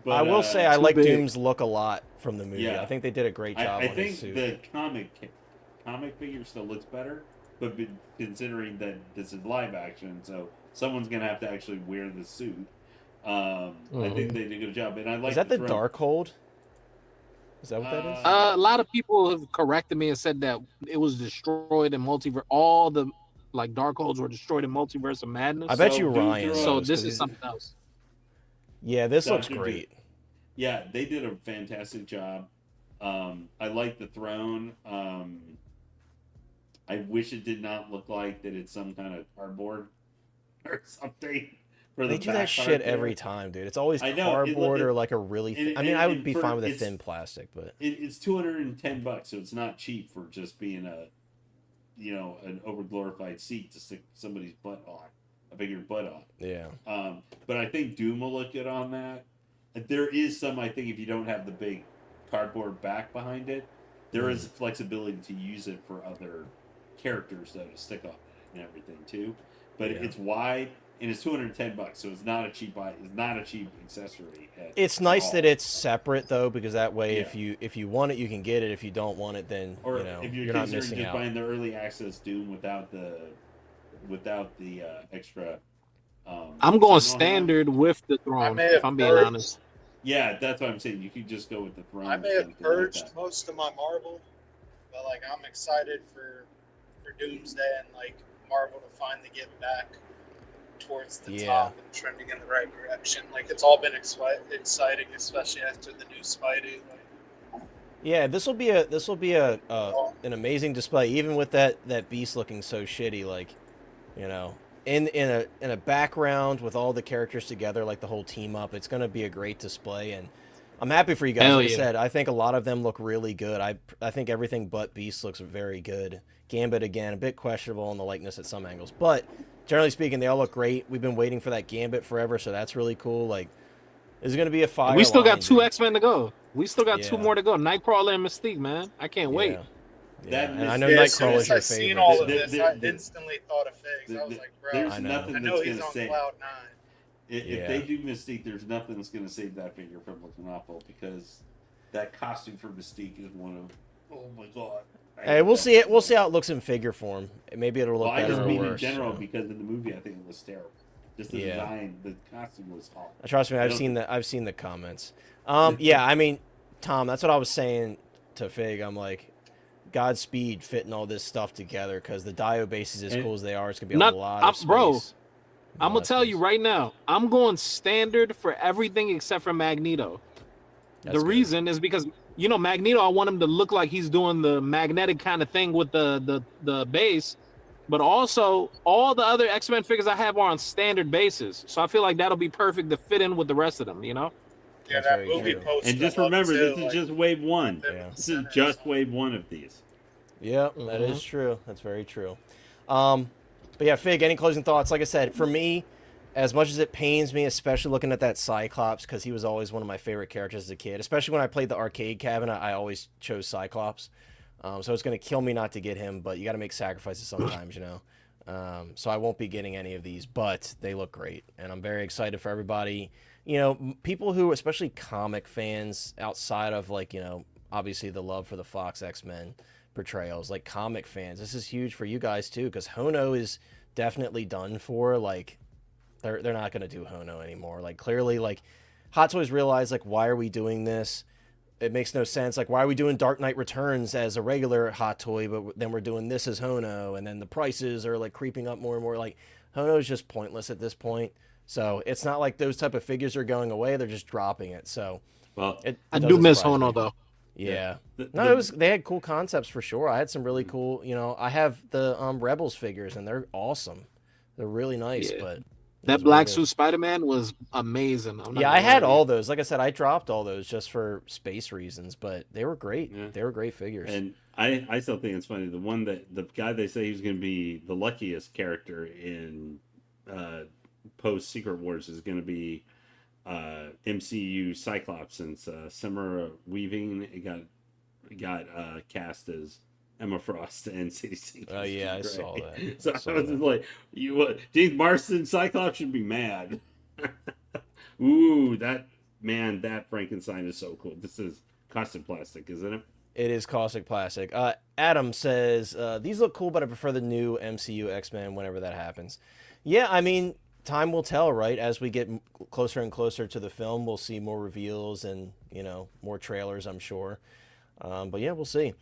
but, I will say I like Doom's look a lot from the movie. Yeah. I think they did a great job. I think the comic figure still looks better, but considering that this is live action, so someone's gonna have to actually wear the suit. I think they did a good job, and I like. Is that the Darkhold? Is that what that is? A lot of people have corrected me and said that it was destroyed in Multiverse. All the Darkholds were destroyed in Multiverse of Madness. I bet you Ryan. So this is something else. Yeah, this looks great. Yeah, they did a fantastic job. I like the throne. I wish it did not look like that it's some kind of cardboard or something. For They the do that shit every time, dude. It's always cardboard or like a really. I mean, I would be fine with a thin plastic, but it's $210, so it's not cheap for just being an overglorified seat to stick somebody's butt on, a bigger butt on. Yeah. But I think Doom will look good on that. There is some, I think, if you don't have the big cardboard back behind it, there is flexibility to use it for other characters though to stick on and everything too. But it's wide and it's $210, so it's not a cheap accessory. It's nice that it's separate though, because that way, if you want it, you can get it. If you don't want it, then if you're not missing just out. buying the early access Doom without the extra. I'm going standard with the Thrawn. If I'm being honest. Yeah, that's what I'm saying. You could just go with the Thrawn. I may have purged most of my Marvel, but like I'm excited for Doomsday and like Marvel to finally get back towards the top and trending in the right direction. Like it's all been exciting, especially after the new Spidey. Yeah, this will be an amazing display, even with that beast looking so shitty. Like, in a background with all the characters together, like the whole team up, it's going to be a great display, and I'm happy for you guys. Like I said, I think a lot of them look really good. I think everything but Beast looks very good. Gambit, again, a bit questionable in the likeness at some angles, but generally speaking, they all look great. We've been waiting for that Gambit forever, so that's really cool. Like, it's going to be a fire. We still got 2 X-Men to go. We still got 2 more to go. Nightcrawler and Mystique, man. I can't wait. And I know Nightcrawler's your favorite. As soon as I seen all of this, I instantly thought of Figs. I was like, bro, there's nothing I know that's he's gonna on save. cloud 9. If they do Mystique, there's nothing that's going to save that figure from looking awful, because that costume for Mystique is one of, oh my god. Hey, we'll see it. We'll see how it looks in figure form. Maybe it'll look better or worse. I just mean in general, because in the movie I think it was terrible. Just the design, the costume was awful. Trust me, I've seen the comments. Yeah, I mean, Tom, that's what I was saying to Fig. I'm like, Godspeed fitting all this stuff together, because the Dio bases, as cool as they are, it's gonna be a lot of space. Bro, I'm gonna tell you right now, I'm going standard for everything except for Magneto. The reason is because Magneto, I want him to look like he's doing the magnetic kind of thing with the base, but also all the other X-Men figures I have are on standard bases, so I feel like that'll be perfect to fit in with the rest of them. Yeah, that movie poster. And just remember, this is just wave 1. This is just wave 1 of these. Yeah, that is true. That's very true. But yeah, Fig, any closing thoughts? Like I said, for me, as much as it pains me, especially looking at that Cyclops, because he was always one of my favorite characters as a kid, especially when I played the arcade cabinet, I always chose Cyclops. So it's going to kill me not to get him, but you got to make sacrifices sometimes, So I won't be getting any of these, but they look great, and I'm very excited for everybody. People who, especially comic fans, outside of obviously the love for the Fox X-Men portrayals, like comic fans, this is huge for you guys too, because Hono is definitely done for. Like, they're not going to do Hono anymore. Like, clearly, like, Hot Toys realized, like, why are we doing this? It makes no sense. Like, why are we doing Dark Knight Returns as a regular Hot Toy, but then we're doing this as Hono, and then the prices are, like, creeping up more and more. Like, Hono is just pointless at this point. So it's not like those type of figures are going away. They're just dropping it. So I do miss Hono, though. Yeah. No, they had cool concepts for sure. I had some really cool, I have the Rebels figures, and they're awesome. They're really nice, but that black suit Spider-Man was amazing. I had all those. Like I said, I dropped all those just for space reasons, but they were great. Yeah. They were great figures. And I still think it's funny. The guy they say he's going to be the luckiest character in post Secret Wars is going to be MCU Cyclops, since Samara Weaving got cast as Emma Frost and CDC. Oh yeah, I saw that. So I was just like, James Marsden Cyclops should be mad. Ooh, that Frankenstein is so cool. This is Kaustic plastic, isn't it? It is Caustic plastic. Adam says, these look cool, but I prefer the new MCU X-Men whenever that happens. Yeah, I mean, time will tell, right? As we get closer and closer to the film, we'll see more reveals and, more trailers, I'm sure. But yeah, we'll see.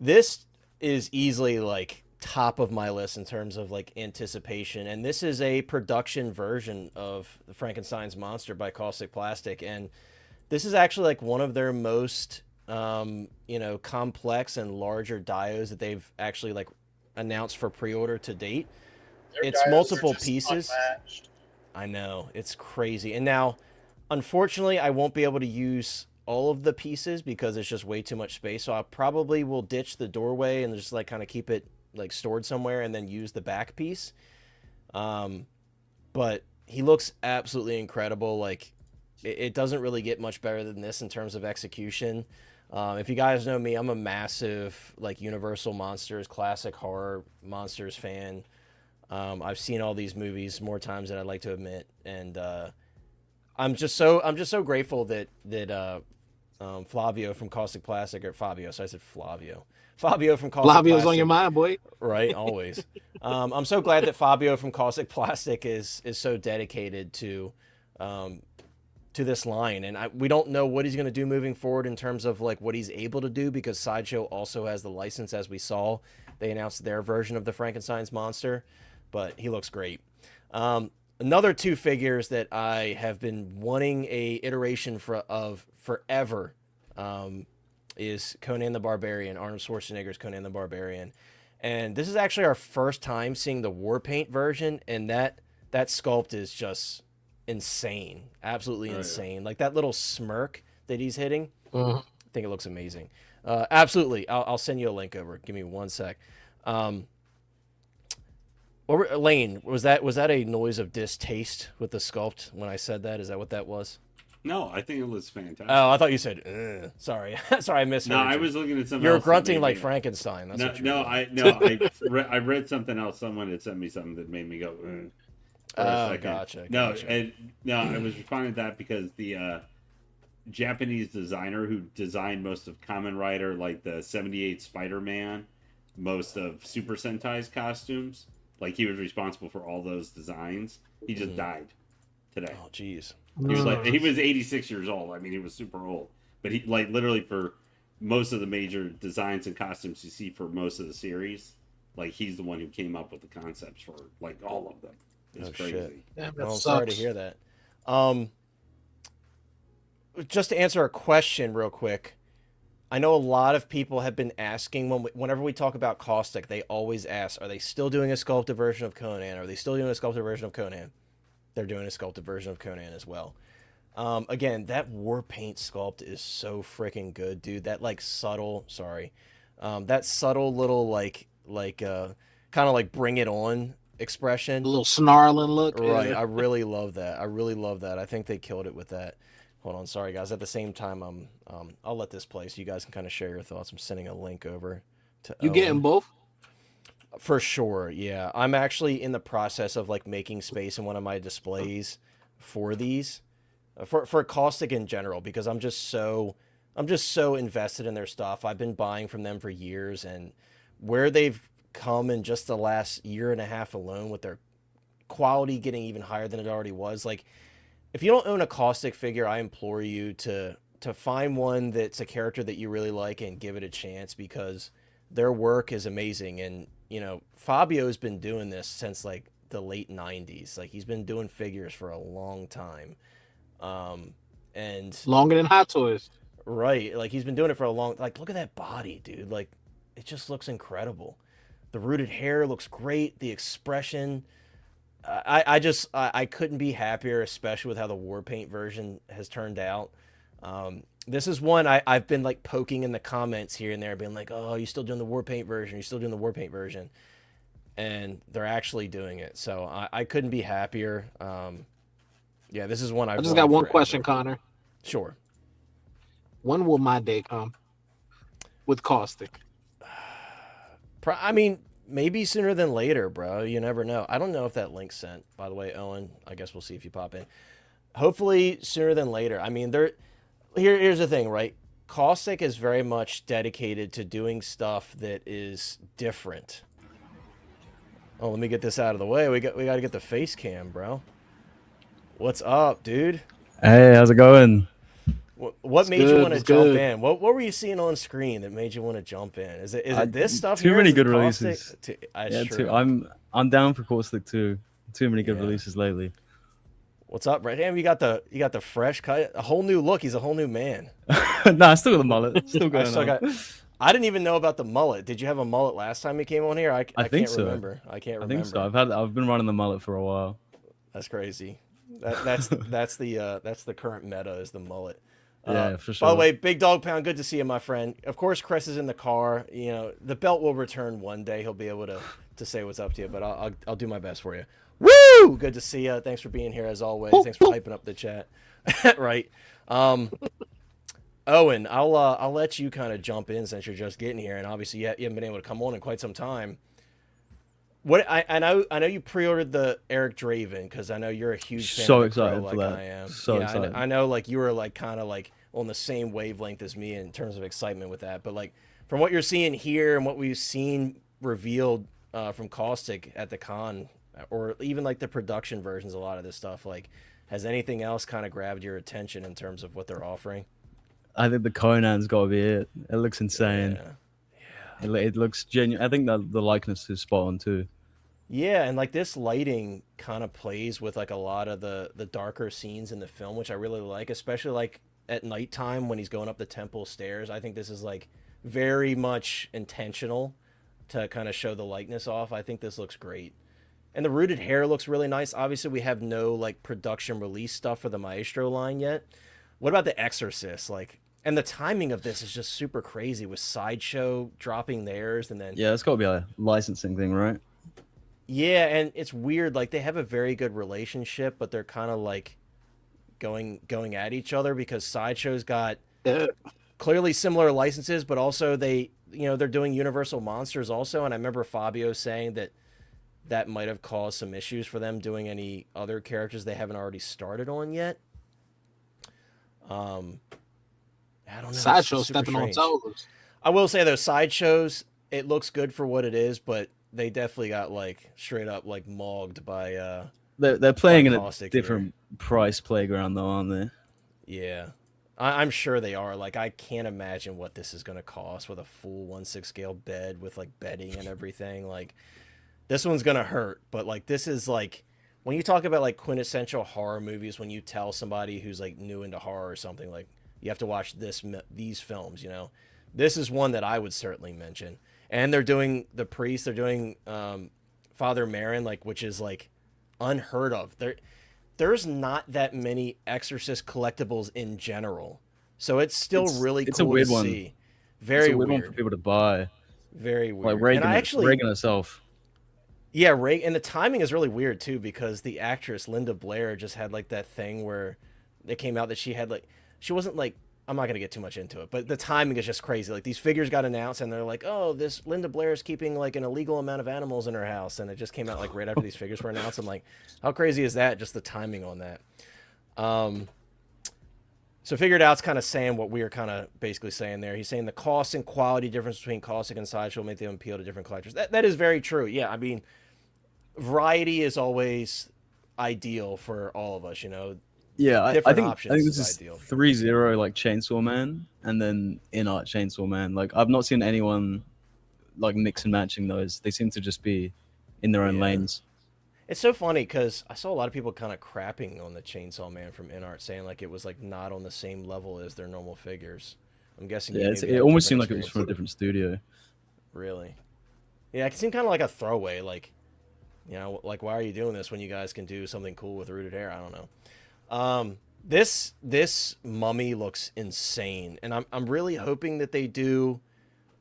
This is easily, like, top of my list in terms of, like, anticipation. And this is a production version of the Frankenstein's Monster by Caustic Plastic. And this is actually, like, one of their most, complex and larger dios that they've actually, like, announced for pre-order to date. Their It's dials are multiple just pieces. unmatched. I know, it's crazy. And now, unfortunately, I won't be able to use all of the pieces because it's just way too much space. So I probably will ditch the doorway and just like kind of keep it like stored somewhere and then use the back piece. But he looks absolutely incredible. Like it doesn't really get much better than this in terms of execution. If you guys know me, I'm a massive like Universal Monsters, classic horror monsters fan. I've seen all these movies more times than I'd like to admit, and I'm just so grateful that Flavio from Caustic Plastic, or Fabio, so I said Flavio. Fabio from Caustic Flavio's Plastic, on your mind, boy. right? Always. I'm so glad that Fabio from Caustic Plastic is so dedicated to this line, and we don't know what he's going to do moving forward in terms of like what he's able to do, because Sideshow also has the license, as we saw. They announced their version of the Frankenstein's monster, but he looks great. Another 2 figures that I have been wanting a iteration of forever is Conan the Barbarian, Arnold Schwarzenegger's Conan the Barbarian. And this is actually our first time seeing the war paint version, and that sculpt is just insane. Absolutely insane. Yeah. Like that little smirk that he's hitting, I think it looks amazing. Absolutely. I'll send you a link over. Give me 1 sec. Lane, was that a noise of distaste with the sculpt when I said that? Is that what that was? No, I think it was fantastic. Oh, I thought you said, ugh. Sorry. Sorry, I misheard. No, I was looking at something You're else. grunting like Frankenstein. That's what I read something else. Someone had sent me something that made me go, ugh. Oh, gotcha. No, I was responding to that because the Japanese designer who designed most of Kamen Rider, like the 78 Spider-Man, most of Super Sentai's costumes, like he was responsible for all those designs. He just died today. Oh, jeez. He was 86 years old. I mean, he was super old. But he, like, literally for most of the major designs and costumes you see for most of the series, like, he's the one who came up with the concepts for, like, all of them. It's crazy. Shit. Yeah, well, I'm sorry to hear that. Just to answer a question real quick, I know a lot of people have been asking, whenever we talk about Kaustic, they always ask, are they still doing a sculpted version of Conan? Are they still doing a sculpted version of Conan? They're doing a sculpted version of Conan as well. Again, that war paint sculpt is so freaking good, dude. That like subtle, that subtle little like kind of like bring it on expression. A little snarling look. Right. Yeah. I really love that. I think they killed it with that. Hold on, sorry guys. At the same time, I'll let this play so you guys can kind of share your thoughts. I'm sending a link over to You getting both? For sure, yeah. I'm actually in the process of like making space in one of my displays for these, for Kaustic in general, because I'm just so invested in their stuff. I've been buying from them for years, and where they've come in just the last year and a half alone, with their quality getting even higher than it already was. Like, if you don't own a Kaustic figure, I implore you to find one that's a character that you really like and give it a chance, because their work is amazing. And you know, Fabio's been doing this since like the late 90s. Like, he's been doing figures for a long time. And longer than Hot Toys. Right. Like, he's been doing it for a long, like, look at that body, dude. Like, it just looks incredible. The rooted hair looks great. The expression, I couldn't be happier, especially with how the war paint version has turned out. This is one I've been like poking in the comments here and there, being like, oh, you still doing the war paint version? You still doing the war paint version? And they're actually doing it. So I couldn't be happier. Yeah, this is one I just got one question, Connor. Sure. When will my day come with Kaustic? I mean, maybe sooner than later, bro. You never know. I don't know if that link's sent, by the way, Owen. I guess we'll see if you pop in. Hopefully sooner than later. I mean, here's the thing, right? Kaustic is very much dedicated to doing stuff that is different. Oh, let me get this out of the way. We got to get the face cam, bro. What's up, dude? Hey, how's it going? What made you want to jump in? What were you seeing on screen that made you want to jump in? Is it this stuff? Too here? many Is good it releases. I'm down for Caustic too. Too many good releases lately. What's up, Red Ham? You got the fresh cut, a whole new look. He's a whole new man. Nah, I still got the mullet. Still going on. I didn't even know about the mullet. Did you have a mullet last time you came on here? I think can't so. remember. I can't remember. I think so. I've been running the mullet for a while. That's crazy. That's the current meta is the mullet. Yeah, for sure. By the way, Big Dog Pound, good to see you, my friend. Of course, Chris is in the car. You know, the belt will return one day. He'll be able to say what's up to you, but I'll do my best for you. Woo! Good to see you. Thanks for being here as always. Thanks for hyping up the chat. Right. Owen, I'll let you kind of jump in since you're just getting here, and obviously you haven't been able to come on in quite some time. What I know you pre-ordered the Eric Draven because I know you're a huge fan. So of excited Crow, for like that. I am. So excited. I know like you were like kind of like on the same wavelength as me in terms of excitement with that. But like from what you're seeing here and what we've seen revealed from Kaustic at the con, or even like the production versions, a lot of this stuff, like has anything else kind of grabbed your attention in terms of what they're offering? I think the Conan's got to be it. It looks insane. Yeah. It looks genuine. I think that the likeness is spot on too. Yeah, and like this lighting kind of plays with like a lot of the darker scenes in the film, which I really like, especially like at nighttime when he's going up the temple stairs. I think this is like very much intentional to kind of show the likeness off. I think this looks great. And the rooted hair looks really nice. Obviously, we have no like production release stuff for the Maestro line yet. What about the Exorcist? Like, and the timing of this is just super crazy with Sideshow dropping theirs and then... Yeah, it's got to be a licensing thing, right? Yeah, and it's weird. Like, they have a very good relationship, but they're kind of like going at each other because Sideshow's got clearly similar licenses, but also they're doing Universal Monsters also. And I remember Fabio saying that might have caused some issues for them doing any other characters they haven't already started on yet. I don't know. Sideshow stepping on toes. I will say though, Sideshows, it looks good for what it is, but they definitely got like straight up like mogged by they're playing in a Kaustic different price playground though, aren't they? Yeah. I'm sure they are. Like, I can't imagine what this is going to cost with a full 1/6 scale bed with like bedding and everything. Like, this one's going to hurt, but like this is like when you talk about like quintessential horror movies, when you tell somebody who's like new into horror or something, like you have to watch these films, you know. This is one that I would certainly mention. And they're doing the priest, they're doing Father Marin, like, which is like unheard of. There's not that many Exorcist collectibles in general, so it's still really it's cool a weird to one. see. Very it's a weird one for people to buy. Very weird. Like Reagan, and Reagan herself. Yeah, and the timing is really weird too because the actress Linda Blair just had like that thing where it came out that she had like she wasn't like. I'm not going to get too much into it, but the timing is just crazy. Like these figures got announced and they're like, oh, this Linda Blair is keeping like an illegal amount of animals in her house. And it just came out like right after these figures were announced. I'm like, how crazy is that? Just the timing on that. So Figured Out's kind of saying what we are kind of basically saying there. He's saying the cost and quality difference between Kaustic and Sideshow make them appeal to different collectors. That is very true. Yeah. I mean, variety is always ideal for all of us, you know. Yeah, I think this is ideal. 3-0 like Chainsaw Man and then InArt Chainsaw Man. Like I've not seen anyone like mix and matching those. They seem to just be in their own lanes. It's so funny because I saw a lot of people kind of crapping on the Chainsaw Man from InArt, saying like it was like not on the same level as their normal figures. I'm guessing. Yeah, it almost seemed like it was from a different studio. Really? Yeah, it seemed kind of like a throwaway. Like, you know, like why are you doing this when you guys can do something cool with rooted hair? I don't know. This mummy looks insane, and I'm really hoping that they do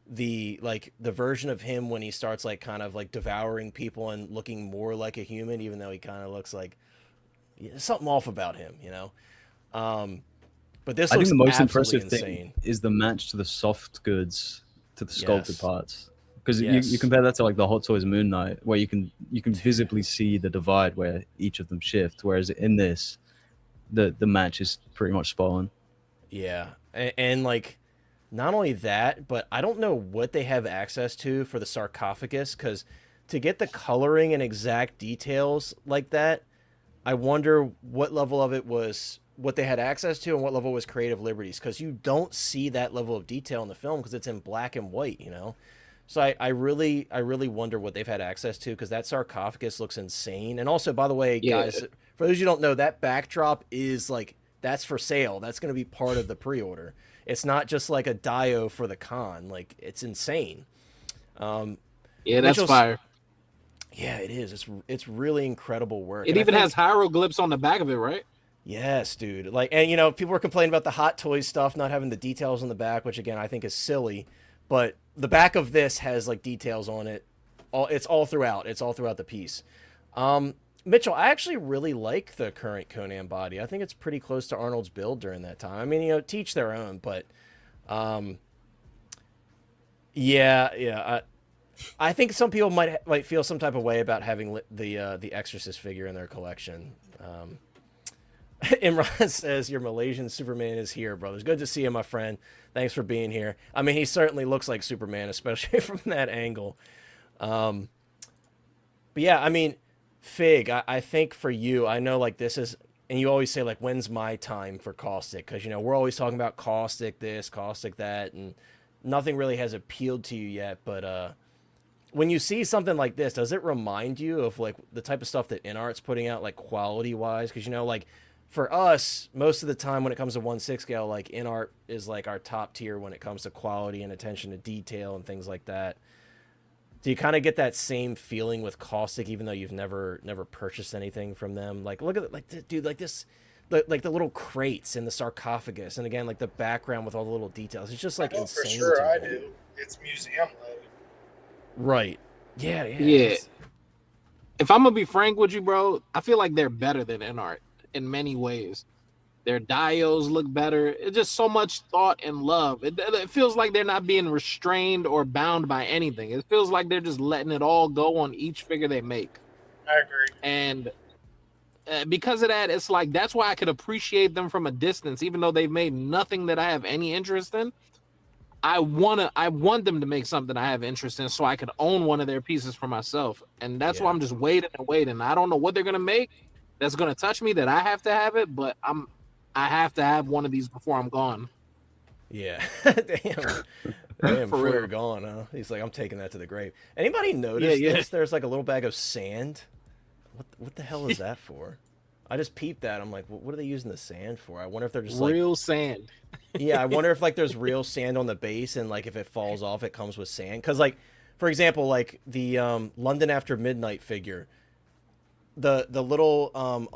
the version of him when he starts like kind of like devouring people and looking more like a human, even though he kind of looks like something off about him, you know. But this looks the most impressive insane. thing is the match to the soft goods to the sculpted parts, because Yes. you compare that to like the Hot Toys Moon Knight, where you can visibly see the divide where each of them shift, whereas in this the match is pretty much spot on. Yeah, and like not only that, but I don't know what they have access to for the sarcophagus, because to get the coloring and exact details like that, I wonder what level of it was what they had access to and what level was creative liberties, because you don't see that level of detail in the film because it's in black and white, you know. So I really wonder what they've had access to, because that sarcophagus looks insane. And also, by the way, guys, for those you don't know, that backdrop is like, that's for sale. That's going to be part of the pre-order. It's not just like a dio for the con. Like, it's insane. Yeah, that's Mitchell's, fire. Yeah, it is. It's really incredible work. It even has hieroglyphs on the back of it, right? Yes, dude. Like, and you know, people were complaining about the Hot Toys stuff not having the details on the back, which again I think is silly. But the back of this has like details on it. It's all throughout. It's all throughout the piece. Mitchell, I actually really like the current Conan body. I think it's pretty close to Arnold's build during that time. I mean, you know, teach their own, but yeah. I think some people might feel some type of way about having the Exorcist figure in their collection. Imran says your Malaysian Superman is here, brothers. Good to see you, my friend. Thanks for being here. I mean, he certainly looks like Superman, especially from that angle. But yeah, I mean, Fig, I think for you, I know like this is, and you always say like, when's my time for Caustic? Because, you know, we're always talking about Caustic this, Caustic that, and nothing really has appealed to you yet. But when you see something like this, does it remind you of like the type of stuff that InArt's putting out, like quality wise? Because, you know, like for us, most of the time when it comes to 1/6 scale, like InArt is like our top tier when it comes to quality and attention to detail and things like that. Do you kind of get that same feeling with Caustic, even though you've never purchased anything from them? Like, look at like dude, like this, like the little crates in the sarcophagus, and again, like the background with all the little details. It's just like insane. For sure, to I me. do. It's museum load. Right. Yeah. If I'm gonna be frank with you, bro, I feel like they're better than InArt in many ways. Their dios look better. It's just so much thought and love. It feels like they're not being restrained or bound by anything. It feels like they're just letting it all go on each figure they make. I agree. And because of that, it's like that's why I could appreciate them from a distance, even though they've made nothing that I have any interest in. I want them to make something I have interest in, so I could own one of their pieces for myself. And that's why I'm just waiting and waiting. I don't know what they're gonna make that's gonna touch me that I have to have it, but I have to have one of these before I'm gone. Yeah. Damn, before real. you're gone, huh? He's like, I'm taking that to the grave. Anybody notice this? There's like a little bag of sand. What the hell is that for? I just peeped that. I'm like, what are they using the sand for? I wonder if they're just real sand. Yeah, I wonder if like there's real sand on the base, and like if it falls off, it comes with sand. Because like, for example, like the London After Midnight figure, the little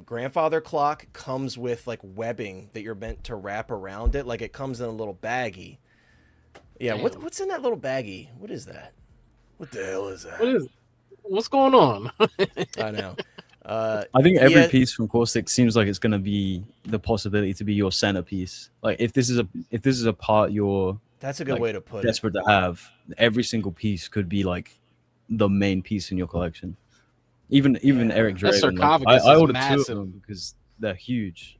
grandfather clock comes with like webbing that you're meant to wrap around it. Like it comes in a little baggie. Yeah, what's in that little baggie? What is that? What the hell is that? What's going on? I know. I think every piece from Caustic seems like it's going to be the possibility to be your centerpiece. Like if this is a part you're that's a good way to put it. Desperate to have, every single piece could be like the main piece in your collection. Even Eric Draven. Like, I ordered two of them because they're huge.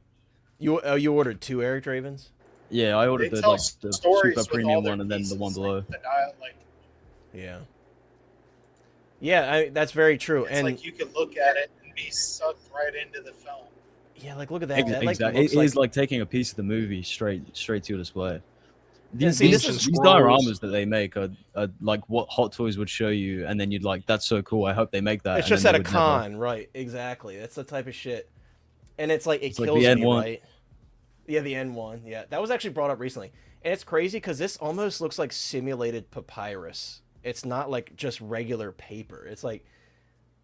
You ordered two Eric Dravens? Yeah, I ordered the super premium one and then the one below. Yeah, that's very true. It's and like you can look at it and be sucked right into the film. Yeah, like look at that. Exactly. It is like taking a piece of the movie straight to your display. These scrolls. dioramas that they make are like what Hot Toys would show you, and then you'd like, that's so cool. I hope they make that. It's just at a con, right? Exactly. That's the type of shit. And it's like kills like the me, N1. right? Yeah, the N1. Yeah, that was actually brought up recently, and it's crazy because this almost looks like simulated papyrus. It's not like just regular paper. It's like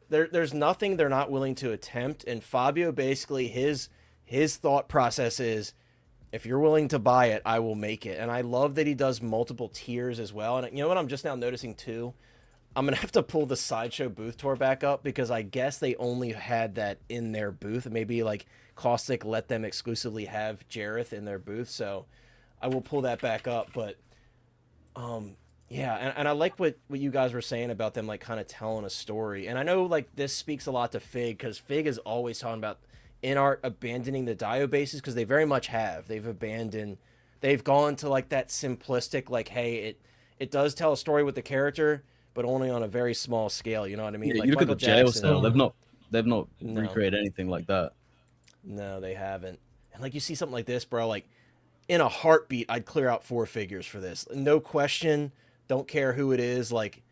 there's nothing they're not willing to attempt. And Fabio basically his thought process is, if you're willing to buy it, I will make it. And I love that he does multiple tiers as well. And you know what I'm just now noticing too? I'm going to have to pull the Sideshow booth tour back up because I guess they only had that in their booth. Maybe like Caustic let them exclusively have Jareth in their booth. So I will pull that back up. But yeah, and I like what you guys were saying about them like kind of telling a story. And I know like this speaks a lot to Fig because Fig is always talking about InArt abandoning the dio bases because they very much have. They've gone to like that simplistic, like, hey, it does tell a story with the character, but only on a very small scale. You know what I mean? Yeah, like you look Michael at the jail Jackson, cell. They've not recreated anything like that. No, they haven't. And like you see something like this, bro, like in a heartbeat, I'd clear out 4 figures for this. No question. Don't care who it is. Like,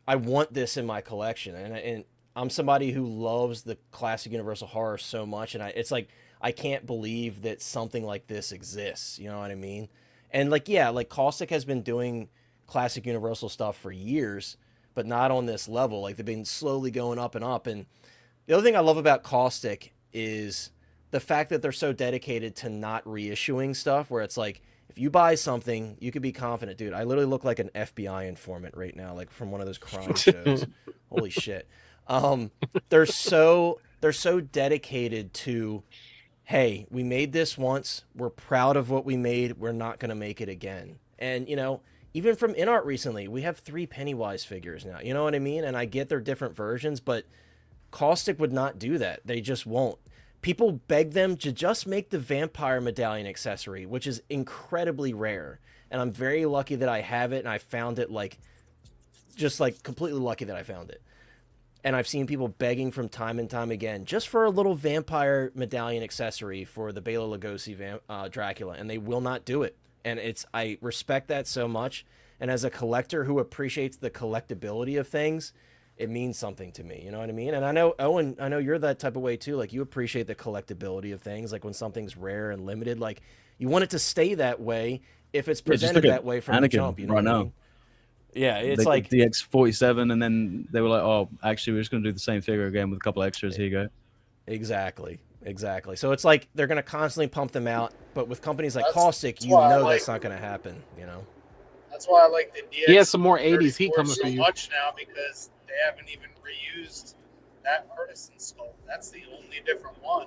I want this in my collection. And I'm somebody who loves the classic Universal horror so much. And it's like, I can't believe that something like this exists. You know what I mean? And like, yeah, like Caustic has been doing classic Universal stuff for years, but not on this level. Like they've been slowly going up and up. And the other thing I love about Caustic is the fact that they're so dedicated to not reissuing stuff, where it's like, if you buy something, you could be confident, dude. I literally look like an FBI informant right now, like from one of those crime shows. Holy shit. They're so dedicated to, hey, we made this once. We're proud of what we made. We're not going to make it again. And, you know, even from InArt recently, we have 3 Pennywise figures now. You know what I mean? And I get they're different versions, but Caustic would not do that. They just won't. People beg them to just make the vampire medallion accessory, which is incredibly rare. And I'm very lucky that I have it, and I found it, like, just, like, completely lucky that I found it. And I've seen people begging from time and time again just for a little vampire medallion accessory for the Bela Lugosi Dracula, and they will not do it. And I respect that so much. And as a collector who appreciates the collectability of things, it means something to me. You know what I mean? And I know, Owen, I know you're that type of way too. Like, you appreciate the collectability of things. Like, when something's rare and limited, like, you want it to stay that way if it's presented that way from the jump. You know what I mean? Yeah, it's like the X47, and then they were like, "Oh, actually, we're just going to do the same figure again with a couple extras. Here you go." Exactly. So it's like they're going to constantly pump them out, but with companies like Caustic, you know that's not going to happen. You know. That's why I like the DX. He has some more 80s heat coming so for you. Much now, because they haven't even reused that artisan sculpt. That's the only different one.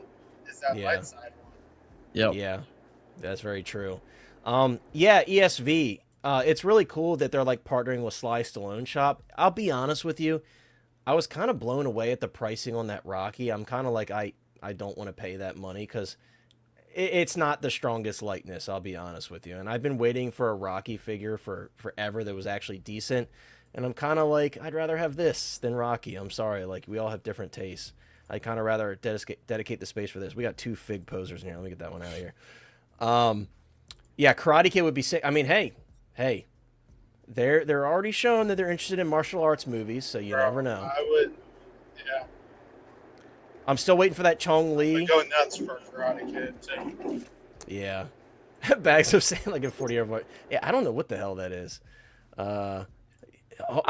Is that light side one? Yep. Yeah, that's very true. Yeah, ESV. It's really cool that they're like partnering with Sly Stallone Shop. I'll be honest with you, I was kind of blown away at the pricing on that Rocky. I'm kind of like, I don't want to pay that money because it's not the strongest likeness, I'll be honest with you. And I've been waiting for a Rocky figure for forever that was actually decent. And I'm kind of like, I'd rather have this than Rocky. I'm sorry, like, we all have different tastes. I'd kind of rather dedicate the space for this. We got 2 fig posers in here. Let me get that one out of here. Yeah, Karate Kid would be sick. I mean, hey, they're already shown that they're interested in martial arts movies, so you never know. I would, yeah. I'm still waiting for that Chong Li. Go nuts for Karate Kid too. Yeah, bags of sand like a 40-year voice. Yeah, I don't know what the hell that is. I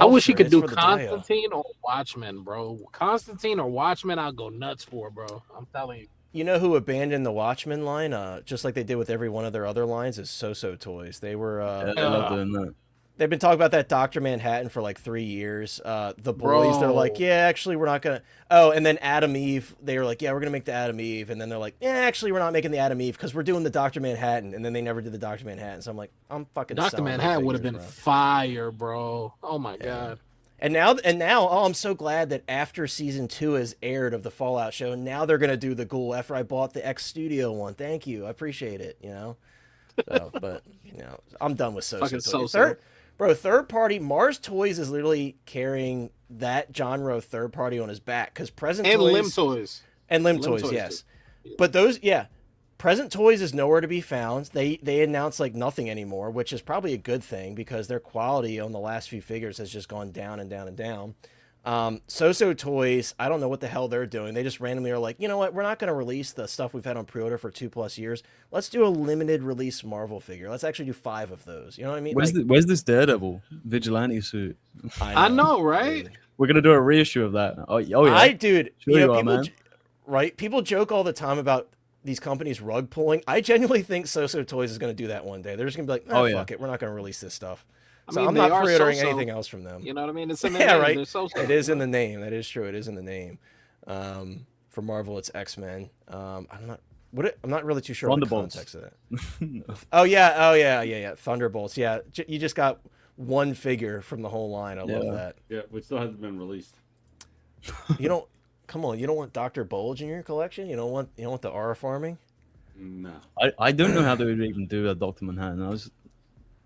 wish he could do Constantine or Watchmen, bro. Constantine or Watchmen, I'll go nuts for, bro. I'm telling you. You know who abandoned the Watchmen line, just like they did with every one of their other lines, is So-So Toys. They were. I love doing that. They've been talking about that Dr. Manhattan for like 3 years. The boys, they're like, yeah, actually, we're not going to. Oh, and then Adam Eve, they were like, yeah, we're going to make the Adam Eve. And then they're like, yeah, actually, we're not making the Adam Eve because we're doing the Dr. Manhattan. And then they never did the Dr. Manhattan. So I'm like, I'm fucking Dr. Manhattan would have been fire, bro. Oh, my God. And now, oh, I'm so glad that after season 2 has aired of the Fallout show, now they're going to do the Ghoul after I bought the X Studio one. Thank you. I appreciate it, you know? So, but, you know, I'm done with So-So Toys. Third party, Mars Toys is literally carrying that genre of third party on his back because Present and Toys Limb Toys, yes. But those, Present Toys is nowhere to be found. They announced like nothing anymore, which is probably a good thing because their quality on the last few figures has just gone down and down and down. So-So Toys, I don't know what the hell they're doing. They just randomly are like, you know what? We're not going to release the stuff we've had on pre-order for 2+ years. Let's do a limited release Marvel figure. Let's actually do 5 of those. You know what I mean? Where's this Daredevil vigilante suit? I know, right? Dude. We're gonna do a reissue of that. Oh yeah, dude. Sure you know, are, people, man. Right? People joke all the time about these companies rug pulling. I genuinely think So-So Toys is going to do that one day. They're just going to be like, fuck it. We're not going to release this stuff. So I'm not pre-ordering anything else from them. You know what I mean? It's in the name. Right. So-So. It is in the name. That is true. It is in the name. For Marvel, it's X-Men. I'm not really too sure on the context of that. No. Oh yeah. Thunderbolts. Yeah, you just got one figure from the whole line. I love that. Yeah, which still hasn't been released. You don't. Come on, you don't want Dr. Bulge in your collection? You don't want the aura farming? No. I don't know how they would even do a Dr. Manhattan.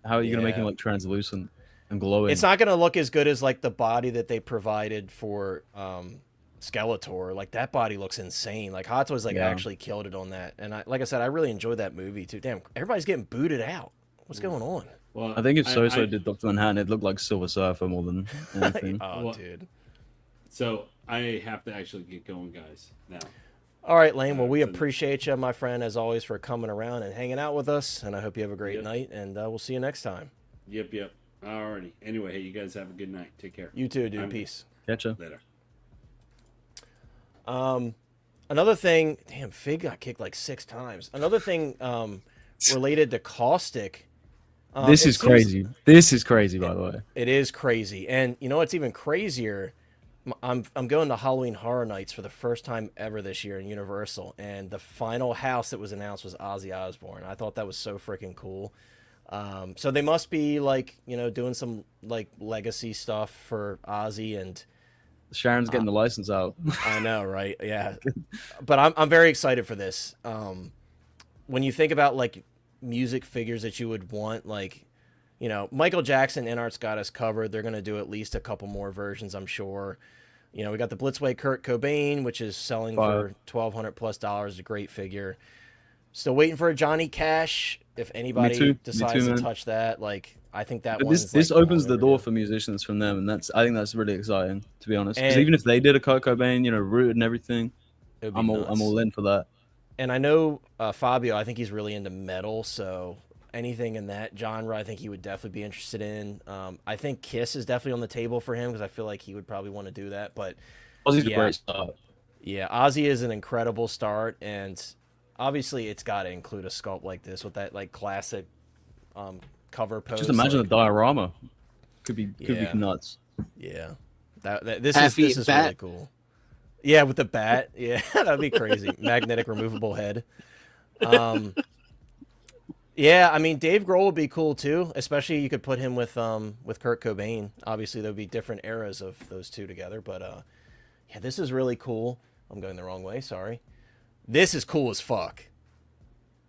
How are you gonna make him like translucent and glowing? It's not gonna look as good as like the body that they provided for Skeletor. Like that body looks insane. Like Hot Toys actually killed it on that. And like I said, I really enjoyed that movie too. Damn, everybody's getting booted out. What's going on? Well, I think if So-So did Dr. Manhattan, it looked like Silver Surfer more than anything. Dude. So I have to actually get going, guys. Now, All right, Lane. Well, we appreciate you, my friend, as always, for coming around and hanging out with us. And I hope you have a great night. And we'll see you next time. Yep. Alrighty. Anyway, hey, you guys have a good night. Take care. You too, dude. Peace. Catch ya. Later. Another thing. Damn, Fig got kicked like 6 times. Another thing related to Kaustic. This is crazy. This is crazy, by the way. It is crazy. And you know what's even crazier? I'm going to Halloween Horror Nights for the first time ever this year in Universal, and the final house that was announced was Ozzy Osbourne. I thought that was so freaking cool. So they must be like, you know, doing some like legacy stuff for Ozzy, and Sharon's getting the license out. I know, right? Yeah, but I'm very excited for this. When you think about like music figures that you would want, like, you know, Michael Jackson, InArt's got us covered. They're going to do at least a couple more versions, I'm sure. You know, we got the Blitzway Kurt Cobain, which is selling for $1,200+. A great figure. Still waiting for a Johnny Cash. If anybody decides to touch that, like, I think that this opens the door for musicians from them, and I think that's really exciting, to be honest. Because even if they did a Kurt Cobain, you know, rooted and everything, I'm all in for that. And I know Fabio, I think he's really into metal, so anything in that genre, I think he would definitely be interested in. I think Kiss is definitely on the table for him because I feel like he would probably want to do that. But Ozzy's a great start. Yeah, Ozzy is an incredible start, and obviously it's got to include a sculpt like this with that like classic cover pose. Just imagine the diorama. Could be nuts. Yeah, this is really cool. Yeah, with the bat. Yeah, that'd be crazy. Magnetic removable head. Yeah, I mean, Dave Grohl would be cool too, especially you could put him with Kurt Cobain. Obviously, there would be different eras of those two together, but yeah, this is really cool. I'm going the wrong way, sorry. This is cool as fuck.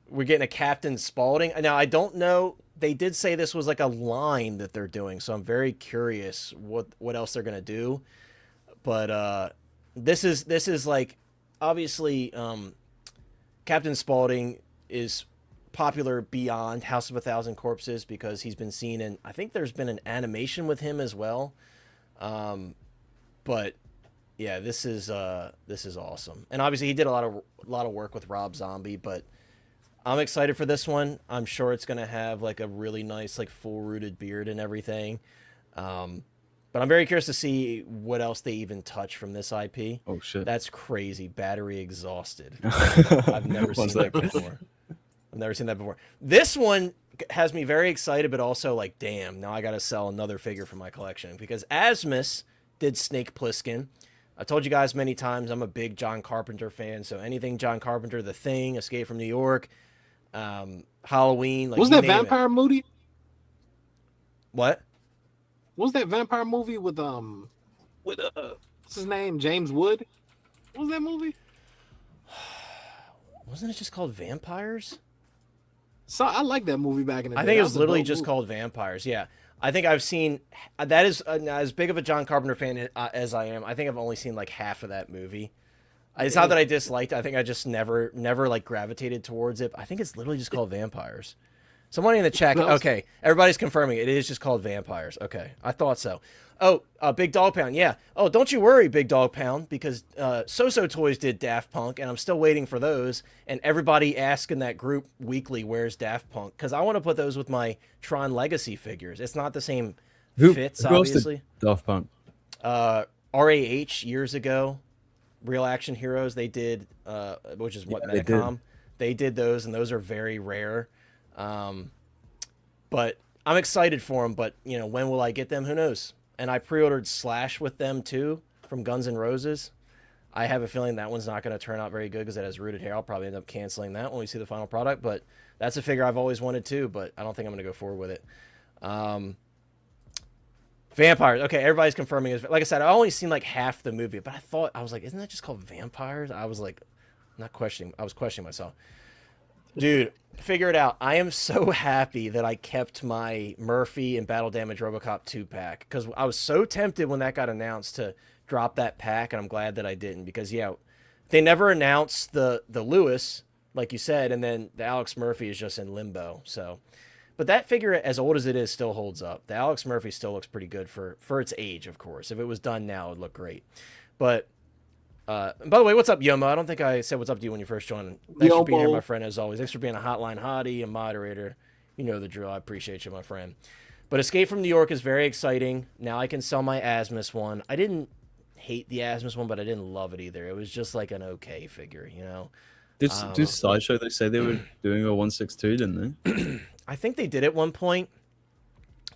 We're getting a Captain Spaulding. Now, I don't know. They did say this was like a line that they're doing, so I'm very curious what else they're going to do. But this is like, obviously, Captain Spaulding is popular beyond House of a Thousand Corpses because he's been seen in, I think there's been an animation with him as well. But yeah, this is awesome. And obviously he did a lot of work with Rob Zombie, but I'm excited for this one. I'm sure it's going to have like a really nice like full rooted beard and everything. But I'm very curious to see what else they even touch from this IP. Oh shit. That's crazy. Battery exhausted. I've never seen that before. I've never seen that before. This one has me very excited, but also like, damn, now I got to sell another figure for my collection because Asmus did Snake Plissken. I told you guys many times I'm a big John Carpenter fan, so anything John Carpenter, The Thing, Escape from New York, Halloween. Like, was that vampire movie? What? What was that vampire movie with what's his name? James Wood? What was that movie? Wasn't it just called Vampires? So I like that movie back in the day. I think it was literally just called Vampires. Yeah. I think I've seen that is as big of a John Carpenter fan as I am. I think I've only seen like half of that movie. It's not that I disliked it. I think I just never like gravitated towards it. I think it's literally just called Vampires. Somebody in the chat. Okay, everybody's confirming it. It is just called Vampires. Okay, I thought so. Oh, Big Dog Pound. Yeah. Oh, don't you worry, Big Dog Pound, because So-So Toys did Daft Punk, and I'm still waiting for those. And everybody asking that group weekly, where's Daft Punk? Because I want to put those with my Tron Legacy figures. It's not the same fits, obviously. Daft Punk. RAH years ago, Real Action Heroes, they did, which is what Metacom. They did those, and those are very rare. But I'm excited for them. But you know, when will I get them? Who knows? And I pre-ordered Slash with them too from Guns N' Roses. I have a feeling that one's not going to turn out very good because it has rooted hair. I'll probably end up canceling that when we see the final product. But that's a figure I've always wanted too. But I don't think I'm going to go forward with it. Vampires. Okay, everybody's confirming it. Like I said, I only seen like half the movie, but I was like, isn't that just called Vampires? I was like, I was questioning myself. Dude, figure it out. I am so happy that I kept my Murphy and Battle Damage RoboCop 2-pack because I was so tempted when that got announced to drop that pack, and I'm glad that I didn't because, yeah, they never announced the Lewis, like you said, and then the Alex Murphy is just in limbo. So, but that figure, as old as it is, still holds up. The Alex Murphy still looks pretty good for its age, of course. If it was done now, it would look great. But And by the way, what's up, Yomo? I don't think I said what's up to you when you first joined. Thanks for being here, Yomo. my friend, as always. Thanks for being a hotline hottie, a moderator. You know the drill. I appreciate you, my friend. But Escape from New York is very exciting. Now I can sell my Asmus one. I didn't hate the Asmus one, but I didn't love it either. It was just like an okay figure, you know? Did Sideshow, they say they were doing a 162, didn't they? I think they did at one point.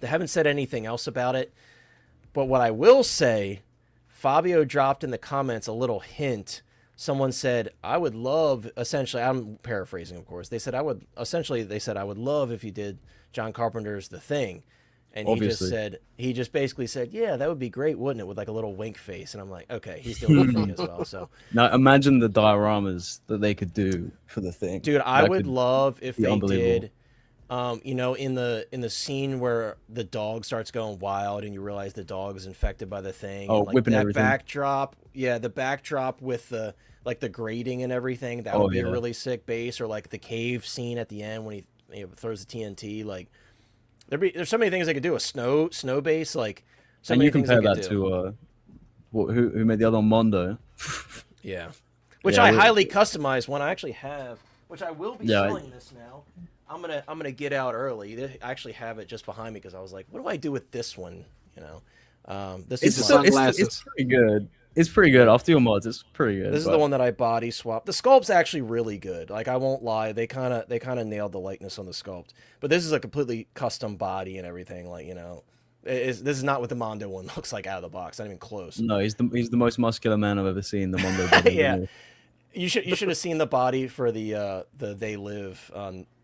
They haven't said anything else about it. But what I will say, Fabio dropped in the comments a little hint. Someone said, I would love, essentially, I'm paraphrasing, of course. They said, I would love if you did John Carpenter's The Thing. And Obviously. he just basically said, yeah, that would be great, wouldn't it? With like a little wink face. And I'm like, okay, he's doing The Thing as well. So Now imagine the dioramas that they could do for The Thing. dude, I would love if they did, unbelievable. you know, in the scene where the dog starts going wild and you realize the dog is infected by the thing. Oh, and, like, whipping that everything. backdrop. Yeah, the backdrop with the like the grating and everything. That would be a really sick base. Or like the cave scene at the end when he throws the TNT. Like there's so many things they could do. A snow base. Like so and many you things compare they could that do. to who made the other one, Mondo? Yeah, which Yeah, I highly customized one. I actually have, which I will be Yeah, selling this now. I'm gonna get out early. I actually have it just behind me because I was like, what do I do with this one? You know, this is It's, one. it's pretty good. It's pretty good. After your mods, it's pretty good. This is the one that I body swapped. The sculpt's actually really good. Like I won't lie, they kind of nailed the likeness on the sculpt. But this is a completely custom body and everything. Like, you know, this is not what the Mondo one looks like out of the box. Not even close. No, he's the most muscular man I've ever seen. The Mondo body. Yeah, you should have seen the body for the They Live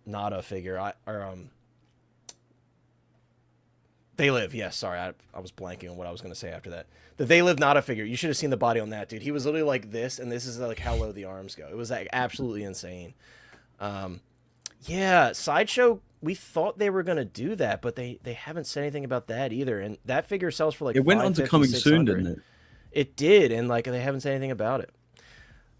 Nada figure. They Live. Yes, sorry, I was blanking on what I was going to say after that. The They Live Nada figure. You should have seen the body on that, dude. He was literally like this, and this is like how low the arms go. It was like absolutely insane. Yeah, Sideshow. We thought they were going to do that, but they haven't said anything about that either. And that figure sells for like it went on to coming soon, didn't it? It did, and like they haven't said anything about it.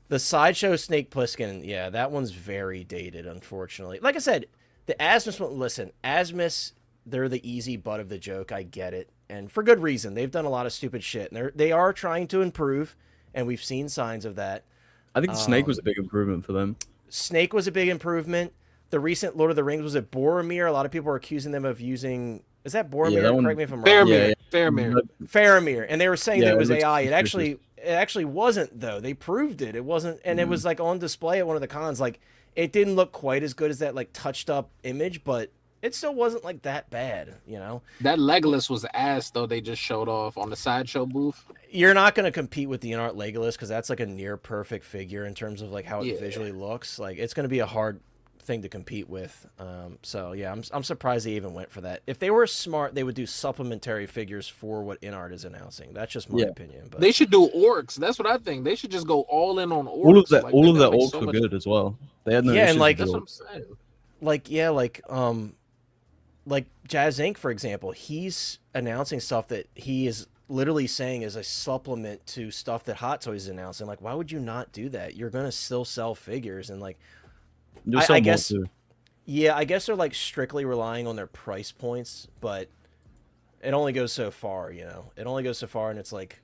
The Sideshow Snake Plissken, yeah, that one's very dated, unfortunately. Like I said, the Asmus one, listen, Asmus, they're the easy butt of the joke. I get it. And for good reason. They've done a lot of stupid shit. And they are trying to improve, and we've seen signs of that. I think the Snake was a big improvement for them. Snake was a big improvement. The recent Lord of the Rings, was it Boromir? A lot of people are accusing them of using... Is that Boromir? that one- Correct me if I'm wrong. Faramir. Yeah. Faramir. Faramir, and they were saying that it was looks AI. It suspicious. actually wasn't though. They proved it. It wasn't, and it was like on display at one of the cons. Like it didn't look quite as good as that like touched up image, but it still wasn't like that bad. You know, That Legolas was ass though. They just showed off on the sideshow booth. you're not going to compete with the InArt Legolas because that's like a near perfect figure in terms of like how it Yeah. visually looks. Like it's going to be a hard thing to compete with. So yeah, I'm surprised they even went for that. If they were smart, they would do supplementary figures for what InArt is announcing. That's just my opinion. But They should do orcs. That's what I think. They should just go all in on orcs. All of that, Like, all of they're their gonna make orcs so were much- good as well. They had no Yeah, and, issues like- with That's the what I'm saying. like Jazz Inc., for example, he's announcing stuff that he is literally saying is a supplement to stuff that Hot Toys is announcing. Like, why would you not do that? You're gonna still sell figures, and like, You'll I sell more guess- too. yeah, I guess they're like strictly relying on their price points, but it only goes so far. You know, it only goes so far, and it's like,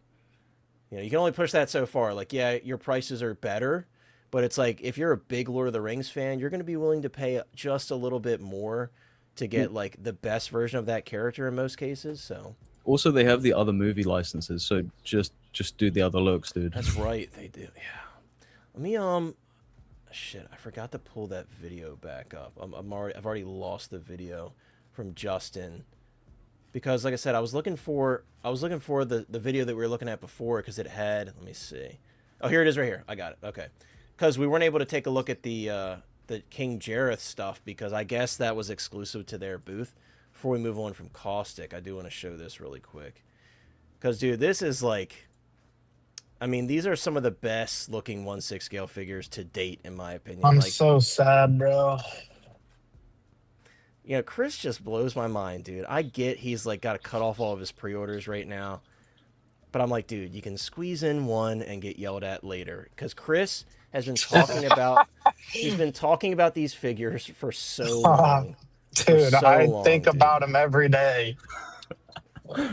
you know, you can only push that so far. Like, yeah, your prices are better, but it's like if you're a big Lord of the Rings fan, you're gonna be willing to pay just a little bit more to get like the best version of that character in most cases. So Also, they have the other movie licenses, so just do the other looks, dude. that's right, they do. Yeah. Let me shit, I forgot to pull that video back up. I've already lost the video from Justin because, like I said, I was looking for the video that we were looking at before because it had. Let me see. Oh, here it is, right here. I got it. Okay, because we weren't able to take a look at the King Jareth stuff because I guess that was exclusive to their booth. Before we move on from Kaustic, I do want to show this really quick because, dude, this is like. I mean, these are some of the best looking 1/6 scale figures to date, in my opinion. I'm like, so sad, bro. you know, Chris just blows my mind, dude. I get he's like got to cut off all of his pre-orders right now, but I'm like, dude, you can squeeze in one and get yelled at later because Chris has been talking about he's been talking about these figures for so long. Dude, so I long, think dude. about him every day.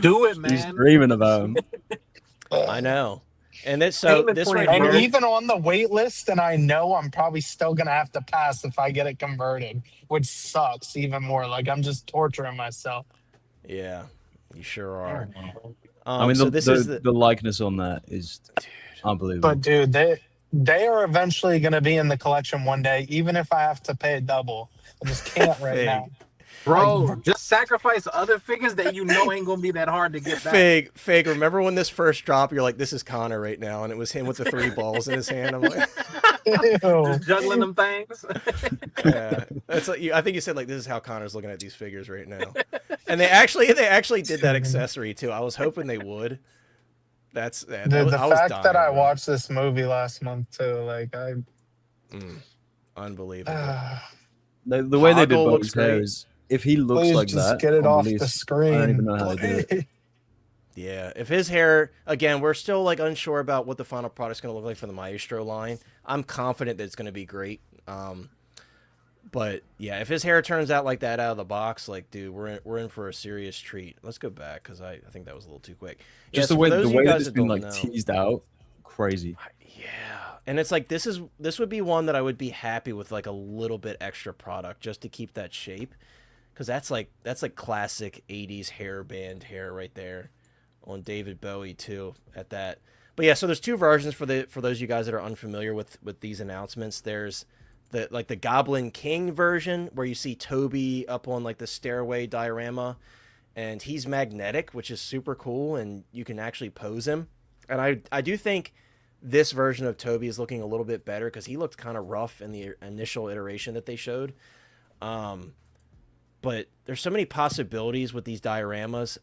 Do it, He's man. dreaming about him. I know. And this, so this right And here, even on the wait list, and I know I'm probably still gonna have to pass if I get it converted, which sucks even more. Like I'm just torturing myself. yeah, you sure are. I mean, So this is the likeness on that is unbelievable. But dude, they are eventually gonna be in the collection one day, even if I have to pay double. I just can't right Fig. now. Bro, just sacrifice other figures that you know ain't gonna be that hard to get back. Fig. Remember when this first dropped? You're like, this is Connor right now, and it was him with the 3 balls in his hand. I'm like, Ew. Just juggling them things. yeah. That's like I think you said like this is how Connor's looking at these figures right now. And they actually did that accessory too. I was hoping they would. That's Dude, the I was fact dying, that I bro. watched this movie last month too, like Unbelievable. The way they did Hoggle looks Bo's hair great. is, if he looks please like just that, get it on off release, the screen. I don't even know how they do it. Yeah, if his hair again, we're still like unsure about what the final product's going to look like for the Maestro line. I'm confident that it's going to be great. But yeah, if his hair turns out like that out of the box, like dude, we're in for a serious treat. Let's go back because I think that was a little too quick. Just Yeah, the way for those of you that guys it's that been don't like know- teased out, crazy. Yeah, and it's like this would be one that I would be happy with like a little bit extra product just to keep that shape, because that's like classic '80s hairband hair right there on David Bowie too at that. But yeah, so there's 2 versions for those of you guys that are unfamiliar with these announcements. There's the Goblin King version where you see Toby up on like the stairway diorama, and he's magnetic, which is super cool, and you can actually pose him. And I do think this version of Toby is looking a little bit better because he looked kind of rough in the initial iteration that they showed. But there's so many possibilities with these dioramas.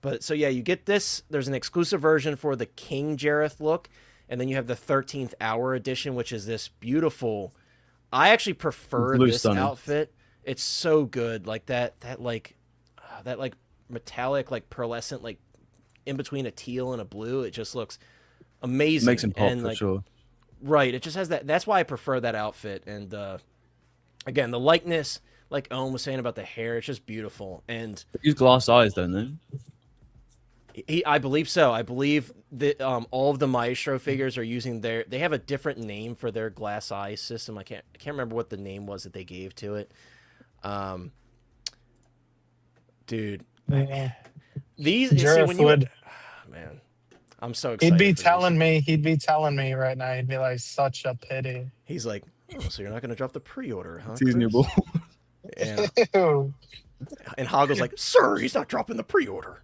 But so yeah, you get this. There's an exclusive version for the King Jareth look, and then you have the 13th Hour edition, which is this beautiful. I actually prefer Blue this stunning. outfit. It's so good, like that metallic, like pearlescent, like in between a teal and a blue. It just looks amazing. Makes him pop and, for like, sure. Right. It just has that. That's why I prefer that outfit. And again, the likeness, like Owen was saying about the hair, it's just beautiful. And They use glass eyes, don't they? I believe so. I believe that all of the Maestro figures are using they have a different name for their glass eye system. I can't remember what the name was that they gave to it. Dude, Yeah. these see, Jareth when you would. man, I'm so excited. He'd be for telling these. me. He'd be telling me right now. He'd be like, "Such a pity." He's like, oh, so you're not going to drop the pre-order, huh? Teasing your Chris?" ball. Yeah. Ew. And Hoggle's like, sir, he's not dropping the pre-order.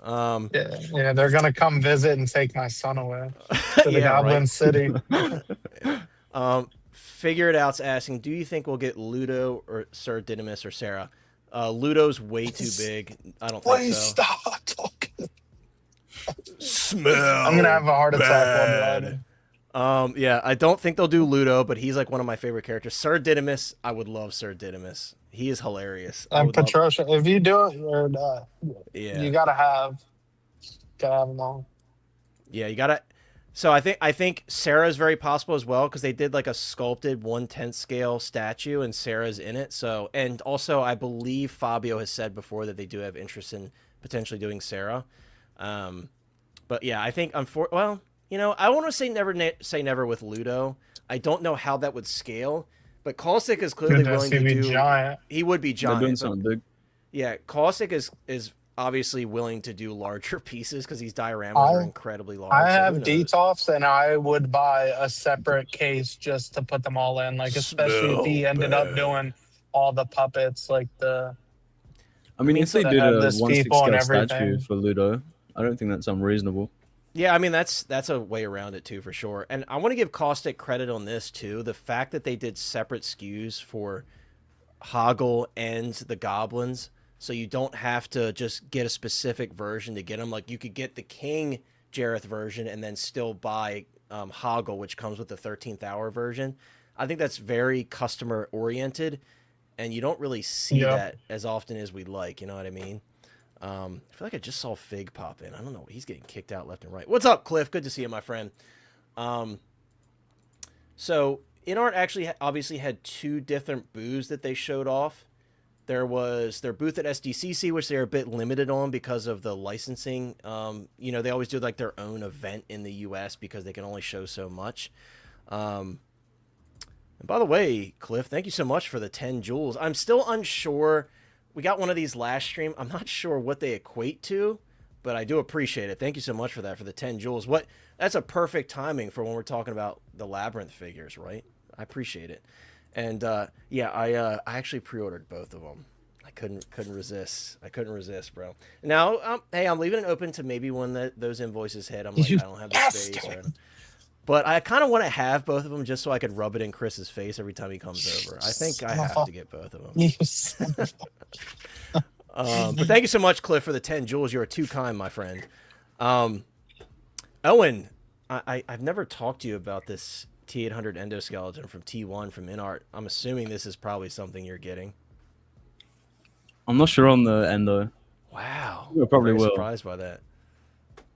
Yeah, they're gonna come visit and take my son away to the Yeah, Goblin right. City. Figure It Out's asking, do you think we'll get Ludo or Sir Didymus or Sarah? Ludo's way too big. I don't think Please so. stop talking. Smell. I'm gonna have a heart attack bad. while driving. Yeah, I don't think they'll do Ludo, but he's like one of my favorite characters. Sir Didymus, I would love Sir Didymus. He is hilarious. I And would love- Patricia, if you do it, you're yeah, you gotta have them all. yeah, you gotta. So I think Sarah's very possible as well because they did like a sculpted 1/10 scale statue and Sarah's in it. So and also I believe Fabio has said before that they do have interest in potentially doing Sarah. But yeah, I think well, you know, I want to say never with Ludo. I don't know how that would scale, but Kaustic is clearly willing to do. Giant. He would be They're doing giant. But, something big. yeah, Kaustic is obviously willing to do larger pieces because these dioramas are incredibly large. I so have who knows? detoffs, and I would buy a separate case just to put them all in. Like, especially if he ended up doing all the puppets, like the. I mean, if they so did have a this 1/6 people and scale statue everything. for Ludo, I don't think that's unreasonable. Yeah, I mean that's a way around it too for sure. And I want to give Kaustic credit on this too. The fact that they did separate SKUs for Hoggle and the Goblins, so you don't have to just get a specific version to get them. Like you could get the King Jareth version and then still buy Hoggle, which comes with the 13th Hour version. I think that's very customer oriented, and you don't really see that as often as we'd like. You know what I mean? I feel like I just saw Fig pop in. I don't know. He's getting kicked out left and right. What's up, Cliff? Good to see you, my friend. So InArt actually obviously had 2 different boos that they showed off. There was their booth at SDCC, which they're a bit limited on because of the licensing. You know, they always do like their own event in the U.S. because they can only show so much. And by the way, Cliff, thank you so much for the 10 jewels. I'm still unsure. We got one of these last stream. I'm not sure what they equate to, but I do appreciate it. Thank you so much for that, for the 10 jewels. That's a perfect timing for when we're talking about the Labyrinth figures, right? I appreciate it. And yeah, I actually pre-ordered both of them. I couldn't resist. I couldn't resist, bro. Now, hey, I'm leaving it open to maybe when those invoices hit. I'm like, I don't have the space. But I kind of want to have both of them just so I could rub it in Chris's face every time he comes over. I think I have to get both of them. But thank you so much, Cliff, for the 10 jewels. You are too kind, my friend. Owen, I've never talked to you about this T800 endoskeleton from T1 from InArt. I'm assuming this is probably something you're getting. I'm not sure on the endo. Wow. I probably will. Surprised by that.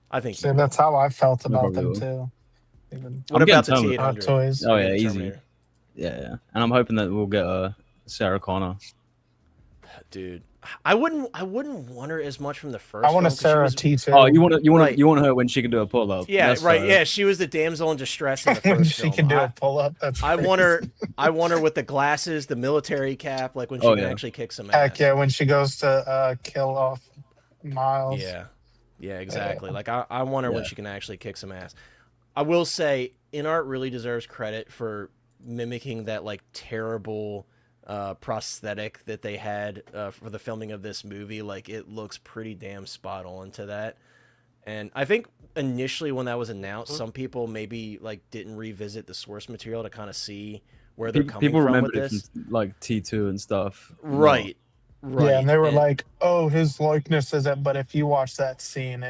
I think so that's how I felt about them too. What about the T800? Hot Toys? Oh yeah, easy. Yeah. And I'm hoping that we'll get a Sarah Connor. Dude, I wouldn't want her as much from the first. I want a Sarah T2. Oh, you want her when she can do a pull up? Yeah, that's right. Yeah, she was the damsel in distress in the first when she film. can do a pull up. That's I want her with the glasses, the military cap, like when she can actually kick some ass. Heck yeah, when she goes to kill off Miles. Yeah, exactly. Like I want her when she can actually kick some ass. I will say, InArt really deserves credit for mimicking that like terrible prosthetic that they had for the filming of this movie. Like, it looks pretty damn spot on to that. And I think initially when that was announced, some people maybe like didn't revisit the source material to kind of see where they're coming from with this. From, like T2 and stuff. Right. Yeah, and they were like, "Oh, his likeness isn't." But if you watch that scene,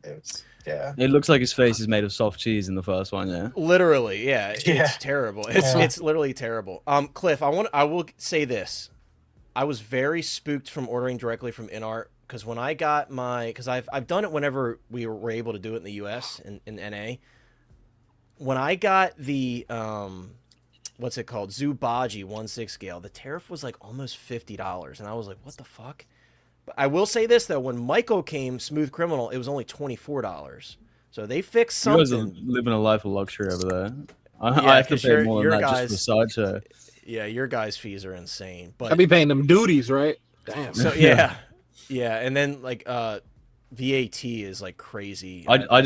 it's it looks like his face is made of soft cheese in the first one. Yeah, literally. Yeah, it's terrible. It's literally terrible. Cliff, I will say this: I was very spooked from ordering directly from InArt because when I got because I've done it whenever we were able to do it in the U.S. in NA. When I got the what's it called? Zubaji 1/6 scale. The tariff was like almost $50, and I was like, "What the fuck?" But I will say this though: when Michael came, Smooth Criminal, it was only $24. So they fixed something. You guys are living a life of luxury over there. I have to pay more than that just for sideshow. Yeah, your guys' fees are insane. But I'd be paying them duties, right? Damn. So yeah, and then like VAT is like crazy. I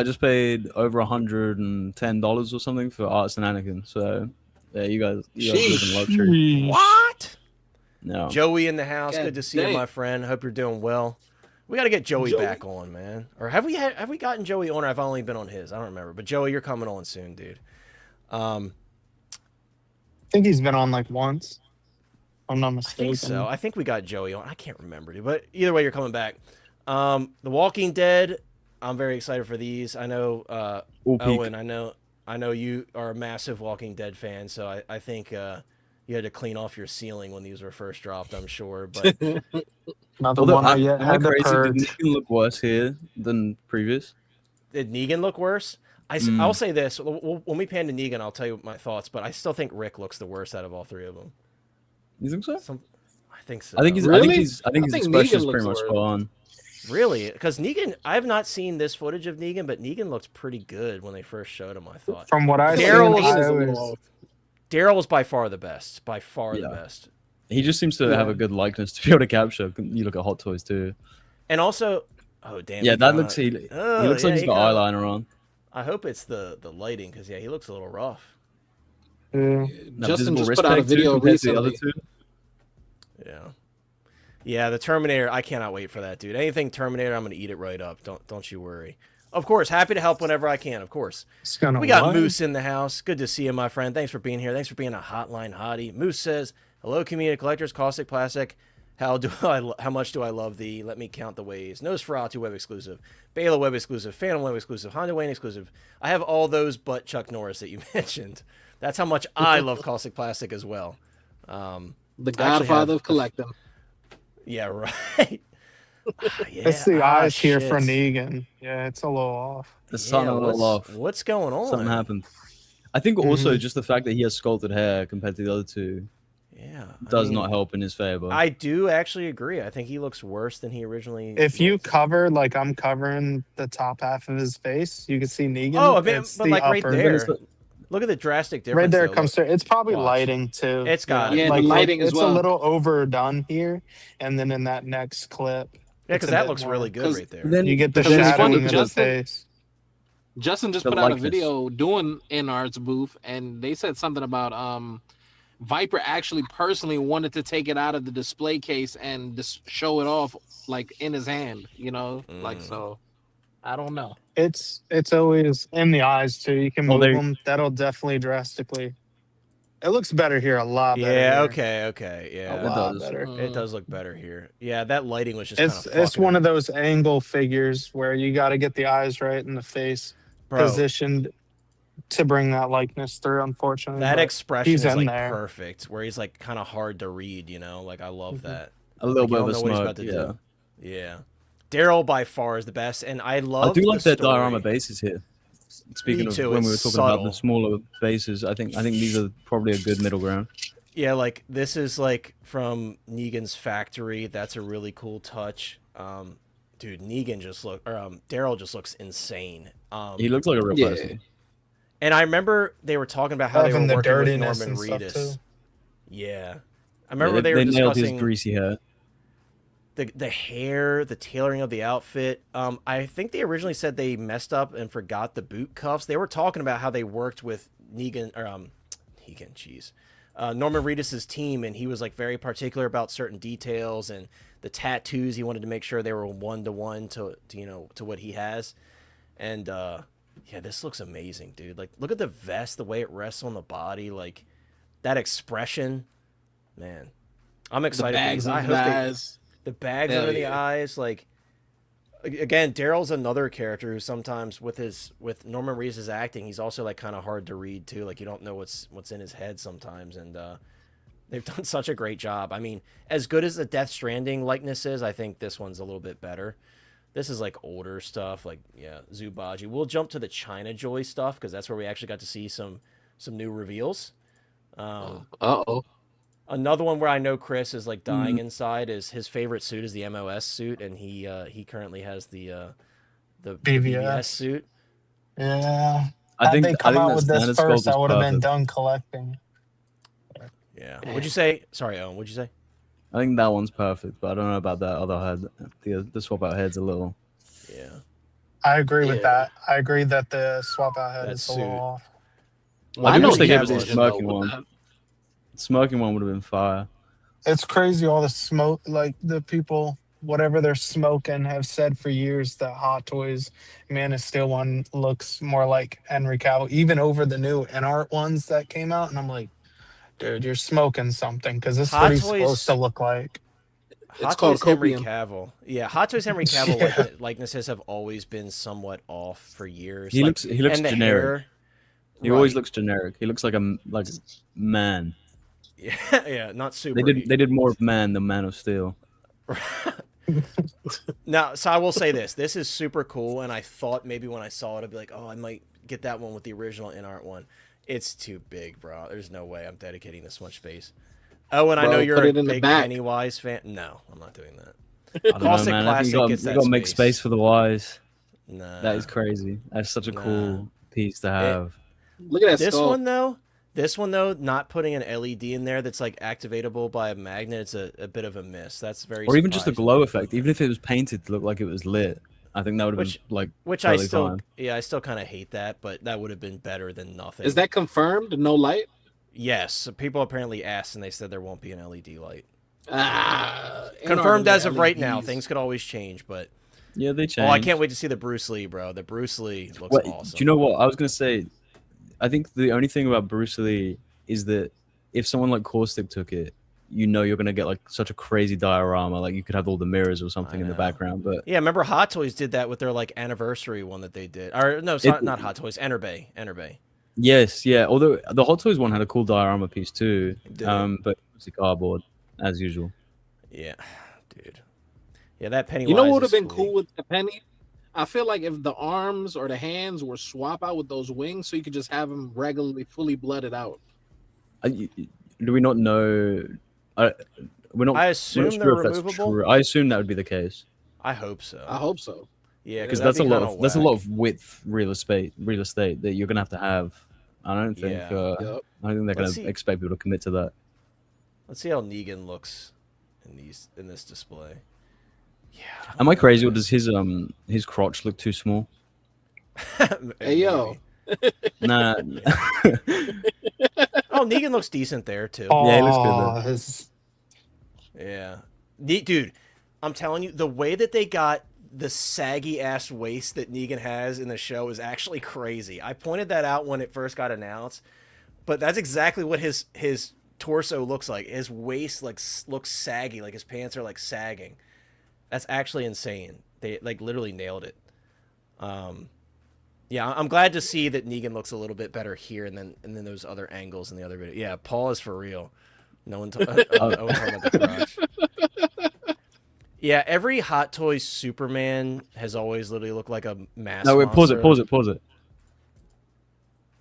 just paid over $110 or something for Arts and Anakin. So yeah, you guys live in luxury. What? No. Joey in the house. Good to see you, my friend. Hope you're doing well. We got to get Joey back on, man. Or have we gotten Joey on? Or I've only been on his. I don't remember. But Joey, you're coming on soon, dude. I think he's been on like once. I'm not mistaken. I think so. I think we got Joey on. I can't remember, dude. But either way, you're coming back. The Walking Dead. I'm very excited for these. I know Owen. I know you are a massive Walking Dead fan, so I think you had to clean off your ceiling when these were first dropped. I'm sure, but not the one yet. Did Negan look worse here than previous? Did Negan look worse? I'll say this: when we pan to Negan, I'll tell you my thoughts. But I still think Rick looks the worst out of all three of them. You think so? I think so. I think his expression is pretty much spot on. Really? Because Negan, I have not seen this footage of Negan, but Negan looks pretty good when they first showed him, I thought. From what I Daryl is by far the best. By far the best. He just seems to have a good likeness to be able to capture. You look at Hot Toys too. And also, oh damn. Yeah, that looks he looks like he's got eyeliner on. I hope it's the lighting, because he looks a little rough. Justin just put out a video recently. Yeah, the Terminator, I cannot wait for that, dude. Anything Terminator, I'm going to eat it right up. Don't you worry. Of course, happy to help whenever I can, of course. We got Moose in the house. Good to see you, my friend. Thanks for being here. Thanks for being a hotline hottie. Moose says, hello, community collectors, Caustic Plastic. How much do I love thee? Let me count the ways. Nosferatu web exclusive, Bela web exclusive, Phantom web exclusive, Honda Wayne exclusive. I have all those but Chuck Norris that you mentioned. That's how much I love Caustic Plastic as well. The godfather of collecting. Yeah, right. It's the eyes here for Negan. Yeah, it's a little off. The sun a little off. What's going on? Something happened. I think also just the fact that he has sculpted hair compared to the other two. Yeah, does not help in his favor. I do actually agree. I think he looks worse than he originally. If you cover, like I'm covering the top half of his face, you can see Negan. Oh, I mean, it's but the like right upper. there. Look at the drastic difference. Right there though. comes through. It's probably Watch. lighting too. It's got Yeah, like, the lighting as it's well. a little overdone here, and then in that next clip. Yeah, because that looks really good right there. Then You get the Because it's funny, shadowing of the face. Justin just The put out a likeness. video doing InArt's booth, and they said something about Viper actually personally wanted to take it out of the display case and just show it off like in his hand, you know, like so. I don't know. It's always in the eyes too. You can Well, move they- them. That'll definitely drastically. It looks better here, a lot better. Yeah. here. Okay. Yeah. A lot does. better. It does look better here. Yeah, that lighting was just It's one of those angle figures where you got to get the eyes right and the face positioned to bring that likeness through. Unfortunately, that but expression he's is in like there. perfect, where he's like kind of hard to read. You know, like I love that. A little Like, you bit don't of a know what he's smirk. about to Yeah. do. Yeah. Daryl by far is the best, and I love. I do like the their story. diorama bases here. Speaking too, of when we were it's talking about subtle. the smaller bases, I think these are probably a good middle ground. Yeah, like this is like from Negan's factory. That's a really cool touch. Dude, Negan just Daryl just looks insane. He looks like a real person. And I remember they were talking about how they Having were the working with dirtiness Norman and stuff, Reedus. too. Yeah, I remember they they were nailed discussing his greasy hair. the hair, the tailoring of the outfit. I think they originally said they messed up and forgot the boot cuffs. They were talking about how they worked with Norman Reedus's team, and he was like very particular about certain details and the tattoos. He wanted to make sure they were 1-to-1 to what he has. And yeah, this looks amazing, dude. Like, look at the vest, the way it rests on the body, like that expression. Man, I'm excited. I hope the bags under the eyes, like, again, Daryl's another character who sometimes with Norman Reedus' acting, he's also like kind of hard to read too. Like you don't know what's in his head sometimes, and they've done such a great job. I mean, as good as the Death Stranding likeness is, I think this one's a little bit better. This is like older stuff, like Zubaji. We'll jump to the ChinaJoy stuff because that's where we actually got to see some new reveals. Another one where I know Chris is like dying inside is his favorite suit is the MOS suit, and he currently has the BVS suit. Yeah, I think they come out with this standard first, sculpt is I would have been perfect. done collecting. Yeah. What'd you say? Sorry, Owen. What'd you say? I think that one's perfect, but I don't know about that other head. The swap out head's a little. Yeah. I agree with that. I agree that the swap out head is a little off. Well, I wish they gave us the Cavill smirking one. Smirking one would have been fire. It's crazy all the smoke, like the people, whatever they're smoking, have said for years that Hot Toys Man of Steel one looks more like Henry Cavill, even over the new InArt ones that came out. And I'm like, dude, you're smoking something because this is what he's supposed to look like. Hot Toys Henry Cavill. Yeah, Hot Toys Henry Cavill likenesses have always been somewhat off for years. He looks generic. Hair, he always looks generic. He looks like a man. Yeah, not super. They did more of Man than Man of Steel. Now, so I will say this. This is super cool, and I thought maybe when I saw it, I'd be like, oh, I might get that one with the original InArt one. It's too big, bro. There's no way I'm dedicating this much space. Oh, and I know you're a big Pennywise fan. No, I'm not doing that. I don't know, man. I think you got to make space for the Wise. Nah. That is crazy. That's such a cool piece to have. Look at that This skull. one, though, not putting an LED in there that's like activatable by a magnet, it's a bit of a miss. That's very Or even just a glow effect. Even if it was painted to look like it was lit, I think that would have been like. Which I still, I still kind of hate that, but that would have been better than nothing. Is that confirmed? No light? Yes. People apparently asked, and they said there won't be an LED light. Confirmed as of right now. Things could always change, but yeah, they changed. Oh, I can't wait to see the Bruce Lee, bro. The Bruce Lee looks awesome. Do you know what I was gonna say? I think the only thing about Bruce Lee is that if someone like Kaustic took it, you know you're gonna get like such a crazy diorama. Like you could have all the mirrors or something in the background. But yeah, remember Hot Toys did that with their like anniversary one that they did. Or no, it's not Hot Toys. Enerbay. Yes, yeah. Although the Hot Toys one had a cool diorama piece too. But it's a cardboard as usual. Yeah, dude. Yeah, that Pennywise. You know what would have been cool with the Penny? I feel like if the arms or the hands were swap out with those wings, so you could just have them regularly, fully blooded out. do we not know? We're not. I we're assume not they're sure if that's removable. true. I assume that would be the case. I hope so. I hope so. Yeah, Because that'd that's a be lot kinda of that's a lot whack. of width real estate that you're gonna have to have. I don't think Yeah. Yep. I don't think they're Let's gonna see. expect people to commit to that. Let's see how Negan looks in this display. Yeah. Am I crazy or does his crotch look too small? Hey, yo. Nah. Oh, Negan looks decent there too. Yeah, he looks good Pause. Yeah. Dude, I'm telling you, the way that they got the saggy ass waist that Negan has in the show is actually crazy. I pointed that out when it first got announced, but that's exactly what his torso looks like. His waist looks saggy, like his pants are like sagging. That's actually insane. They like literally nailed it. Yeah, I'm glad to see that Negan looks a little bit better here, and then those other angles in the other video. Yeah, Paul is for real. No one talking about the crotch. Yeah, every Hot Toys Superman has always literally looked like a mass. No, wait, pause it. monster.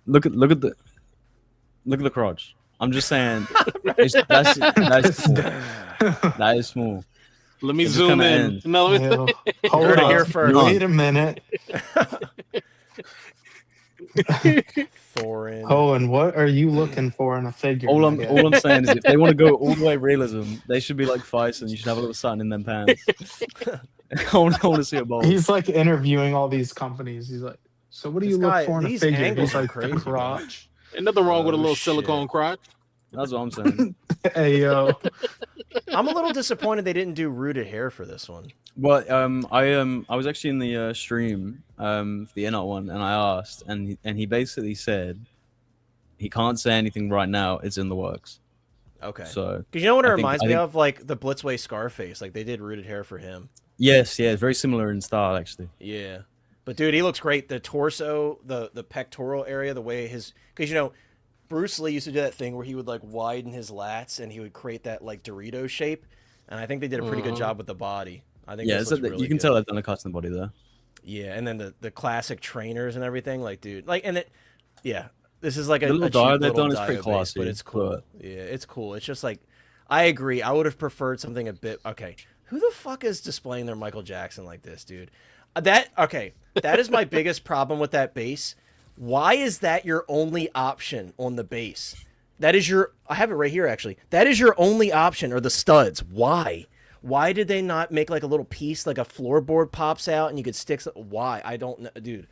Look at the crotch. I'm just saying that's small. That is small. Let me It just zoom kinda in. ends. No, Yo, You hold heard it on. here first. Wait a minute. Thorin. Owen, what are you looking for in a figure? All my guy? I'm saying is if they want to go all the way realism, they should be like Faison. You should have a little something in them pants. I want to see a bowl. He's like interviewing all these companies. He's like, so what do you This look guy- for in a these figure? angles He's are like, crazy, the crotch. ain't nothing wrong with a Oh, little shit. silicone crotch. That's what I'm saying. Hey, yo. I'm a little disappointed they didn't do rooted hair for this one. Well, I was actually in the stream, the InArt one, and I asked, and he basically said he can't say anything right now. It's in the works. Okay. So Because you know what it I think- reminds I me think- of? Like the Blitzway Scarface. Like they did rooted hair for him. yes, yeah, it's very similar in style actually. Yeah. But dude, he looks great. The torso, the pectoral area, the way because you know, Bruce Lee used to do that thing where he would like widen his lats and he would create that like Dorito shape. And I think they did a pretty good job with the body. I think Yeah, this it's looks really you can good. tell they've done a custom body there. Yeah, and then the classic trainers and everything, like dude, like and it, yeah, this is like a The little cheap dial they've little done is pretty dial base, but classy, it's cool. but- Yeah, it's cool. It's just like, I agree. I would have preferred something a bit. Okay, who the fuck is displaying their Michael Jackson like this, dude? That is my biggest problem with that base. Why is that your only option on the base? That is your. I have it right here actually. That is your only option, or the studs. Why? Why did they not make like a little piece, like a floorboard pops out and you could stick? Why? I don't know, dude.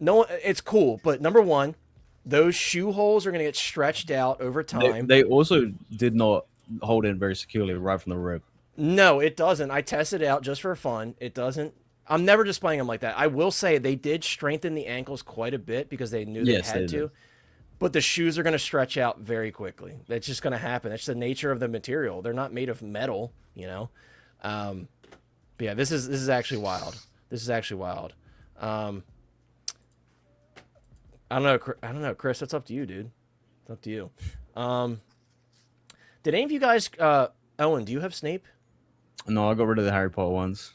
No, it's cool, but number one, those shoe holes are gonna get stretched out over time. They also did not hold in very securely right from the rib. No, it doesn't. I tested it out just for fun. It doesn't. I'm never displaying them like that. I will say they did strengthen the ankles quite a bit because they knew Yes, they had they to. did. But the shoes are going to stretch out very quickly. That's just going to happen. That's the nature of the material. They're not made of metal, you know. But yeah, this is actually wild. This is actually wild. I don't know, Chris. That's up to you, dude. It's up to you. Did any of you guys? Owen, do you have Snape? No, I got rid of the Harry Potter ones.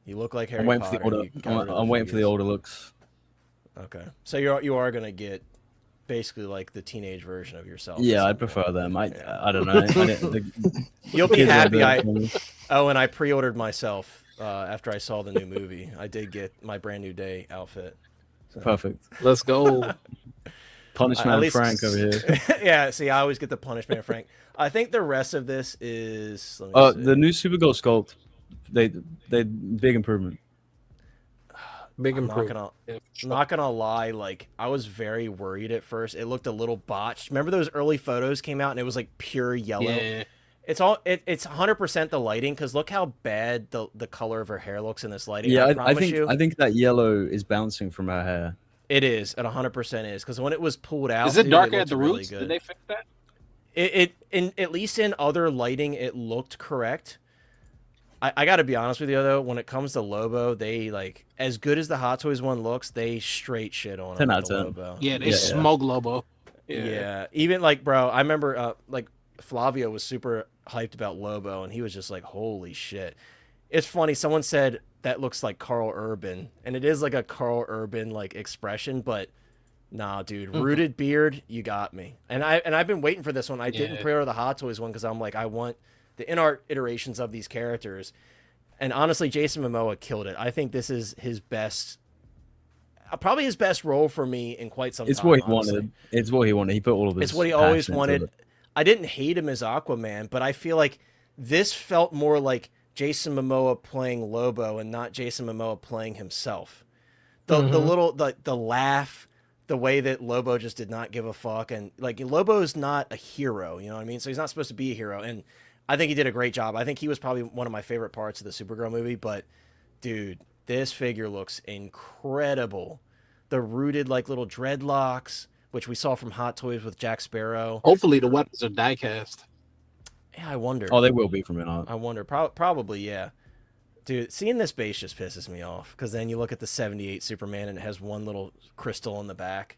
You look like Harry I'm waiting Potter. for the older. You got rid of I'm waiting for the figures. older looks. Okay, so you are gonna get basically like the teenage version of yourself. at Yeah, some I'd prefer point. them. I Yeah. don't know. You'll be Kids are happy. better for me. And I pre-ordered myself after I saw the new movie. I did get my brand new day outfit. So. Perfect. Let's go. Punishment At least- Frank over here. Yeah, see, I always get the punishment, Frank. I think the rest of this is. Let me see. The new Supergirl sculpt, they big improvement. Big I'm not improvement. gonna, Yeah, for sure. not gonna lie. Like I was very worried at first. It looked a little botched. Remember those early photos came out and it was like pure yellow. Yeah. It's 100% the lighting because look how bad the color of her hair looks in this lighting. Yeah, I promise think you, I think that yellow is bouncing from her hair. it is. At 100% is because when it was pulled out, Is it dude, darker looked at the really roots? good. Did they fix that? At least in other lighting, it looked correct. I got to be honest with you though, when it comes to Lobo, they like as good as the Hot Toys one looks, they straight shit on 10 him out with of the 10. Lobo. Yeah, they Yeah. smoke Lobo. Yeah. Even like, bro, I remember like Flavio was super hyped about Lobo, and he was just like, "Holy shit!" It's funny. Someone said that looks like Carl Urban, and it is like a Carl Urban like expression, but Nah, dude, rooted beard, you got me. And I've been waiting for this one. I didn't pre-order the Hot Toys one because I'm like, I want the InArt iterations of these characters. And honestly, Jason Momoa killed it. I think this is his best, probably his best role for me in quite some time. It's what he honestly. wanted. It's what he wanted. He put all of his. It's what he always passion into wanted. it. I didn't hate him as Aquaman, but I feel like this felt more like Jason Momoa playing Lobo and not Jason Momoa playing himself. The little the laugh, the way that Lobo just did not give a fuck, and like Lobo's not a hero, you know what I mean? So he's not supposed to be a hero, and I think he did a great job. I think he was probably one of my favorite parts of the Supergirl movie, but dude, this figure looks incredible. The rooted like little dreadlocks, which we saw from Hot Toys with Jack Sparrow. Hopefully the weapons are die-cast. Yeah, I wonder. Oh, they will be from InArt. I wonder. Probably, yeah. Dude, seeing this base just pisses me off because then you look at the 78 Superman and it has one little crystal in the back.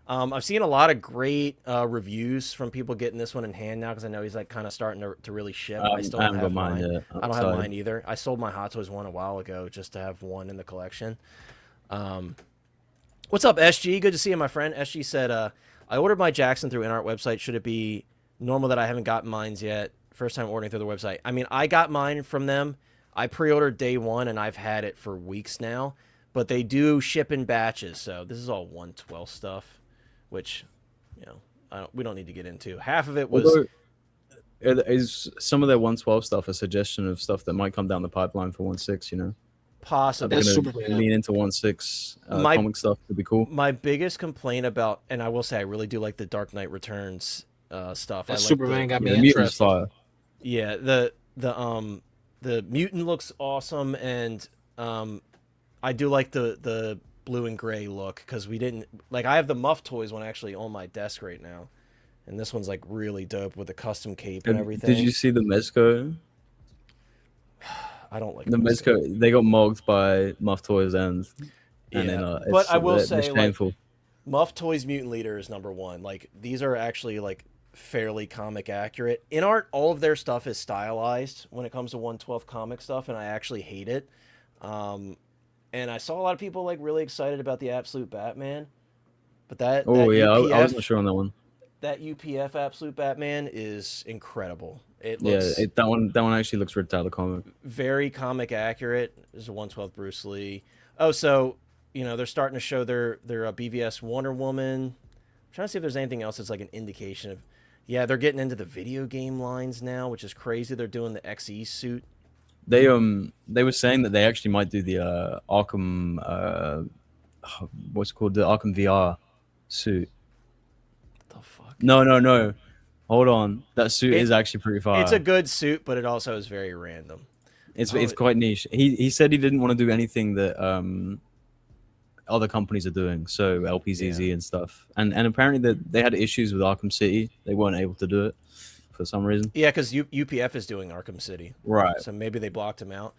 I've seen a lot of great reviews from people getting this one in hand now because I know he's like kind of starting to really ship. I still don't have mine. Yet. I don't have mine either. I sold my Hot Toys one a while ago just to have one in the collection. What's up, SG? Good to see you, my friend. SG said, I ordered my Jackson through InArt website. Should it be normal that I haven't gotten mines yet? First time ordering through the website. I mean, I got mine from them. I pre-ordered day one, and I've had it for weeks now. But they do ship in batches, so this is all 112 stuff, which, you know, we don't need to get into. Half of it was... Although, is some of their 112 stuff a suggestion of stuff that might come down the pipeline for 1/6, you know? Possibly. That's They're gonna Superman. lean into 1/6 comic stuff would be cool. My biggest complaint about, and I will say I really do like the Dark Knight Returns stuff. That I like Superman got me The mutant's interested. fire. Yeah, the mutant looks awesome, and I do like the blue and gray look because we didn't like. I have the Muff Toys one actually on my desk right now, and this one's like really dope with the custom cape and everything. Did you see the Mezco? I don't like The Mezco. They got mogged by Muff Toys and Yeah, then but I will it's say, like, shameful. Muff Toys Mutant Leader is #1. Like these are actually like fairly comic accurate. InArt, all of their stuff is stylized when it comes to 112 comic stuff, and I actually hate it. And I saw a lot of people like really excited about the Absolute Batman, but that Oh that yeah, UPF, I wasn't sure on that one. that UPF Absolute Batman is incredible. It Yeah, looks that one actually looks ripped out of the comic. very comic accurate. There's a 112 Bruce Lee. Oh, so you know they're starting to show their BVS Wonder Woman. I'm trying to see if there's anything else that's like an indication of. Yeah, they're getting into the video game lines now, which is crazy. They're doing the XE suit. They were saying that they actually might do the Arkham what's it called, the Arkham VR suit. What the fuck? No. Hold on. That suit is actually pretty fire. It's a good suit, but it also is very random. It's quite niche. He said he didn't want to do anything that other companies are doing, so LPZZ and stuff. And apparently they had issues with Arkham City. They weren't able to do it for some reason. Yeah, because UPF is doing Arkham City. Right. So maybe they blocked him out.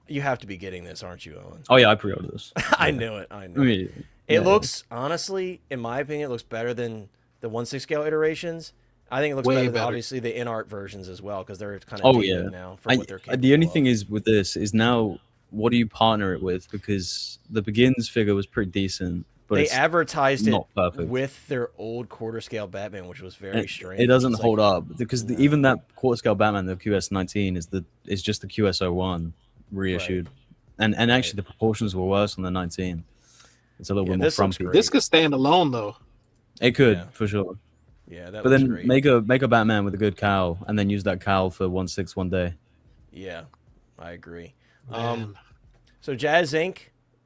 You have to be getting this, aren't you, Owen? Oh yeah, I pre-ordered this. I knew it. I knew it. Immediately. It Yeah. looks, honestly, in my opinion, it looks better than the 1/6 scale iterations. I think it looks Way better than better. obviously the InArt versions as well because they're kind of dated now for what they're capable The only of. thing is with this is now, what do you partner it with? Because the Begins figure was pretty decent, but they it's advertised it not perfect. with their old quarter scale Batman, which was very strange. It doesn't It's hold like, up because even that quarter scale Batman, the QS19, is just the QS01 reissued, and actually the proportions were worse on the 19. It's a little bit more this looks frumpy. great. This could stand alone though. It could Yeah. for sure, Yeah, that but looks then great. make a Batman with a good cowl, and then use that cowl for 1/6 one day. Yeah, I agree. Man. So Jazz Inc.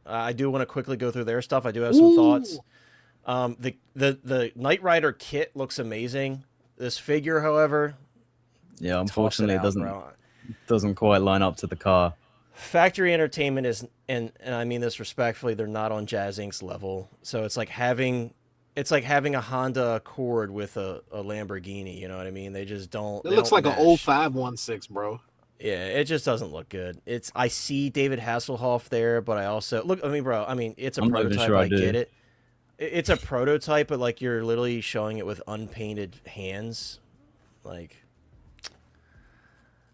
I do want to quickly go through their stuff. I do have some thoughts. The Knight Rider kit looks amazing. This figure, however, Yeah, toss unfortunately, it out, doesn't bro. quite line up to the car. Factory Entertainment is, and I mean this respectfully, they're not on Jazz Inc.'s level. So it's like having a Honda Accord with a Lamborghini. You know what I mean? They just don't. It they looks don't like an mesh. old 516, bro. Yeah, it just doesn't look good. I see David Hasselhoff there, but I also look. I mean, bro. I mean, it's a I'm not even prototype. sure I I do. get it. It's a prototype, but like you're literally showing it with unpainted hands. Like,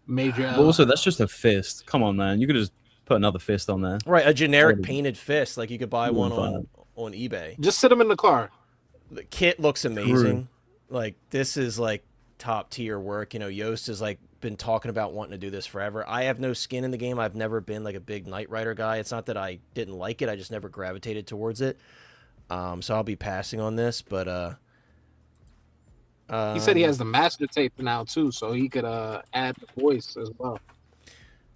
Major. But also, that's just a fist. Come on, man. You could just put another fist on there. right, a generic Totally. painted fist. Like you could buy You one wouldn't find on eBay. Just sit them in the car. The kit looks amazing. Like this is like top tier work. You know, Yost has like been talking about wanting to do this forever. I have no skin in the game. I've never been like a big Knight Rider guy. It's not that I didn't like it. I just never gravitated towards it. So I'll be passing on this, but he said he has the master tape now too, so he could add the voice as well,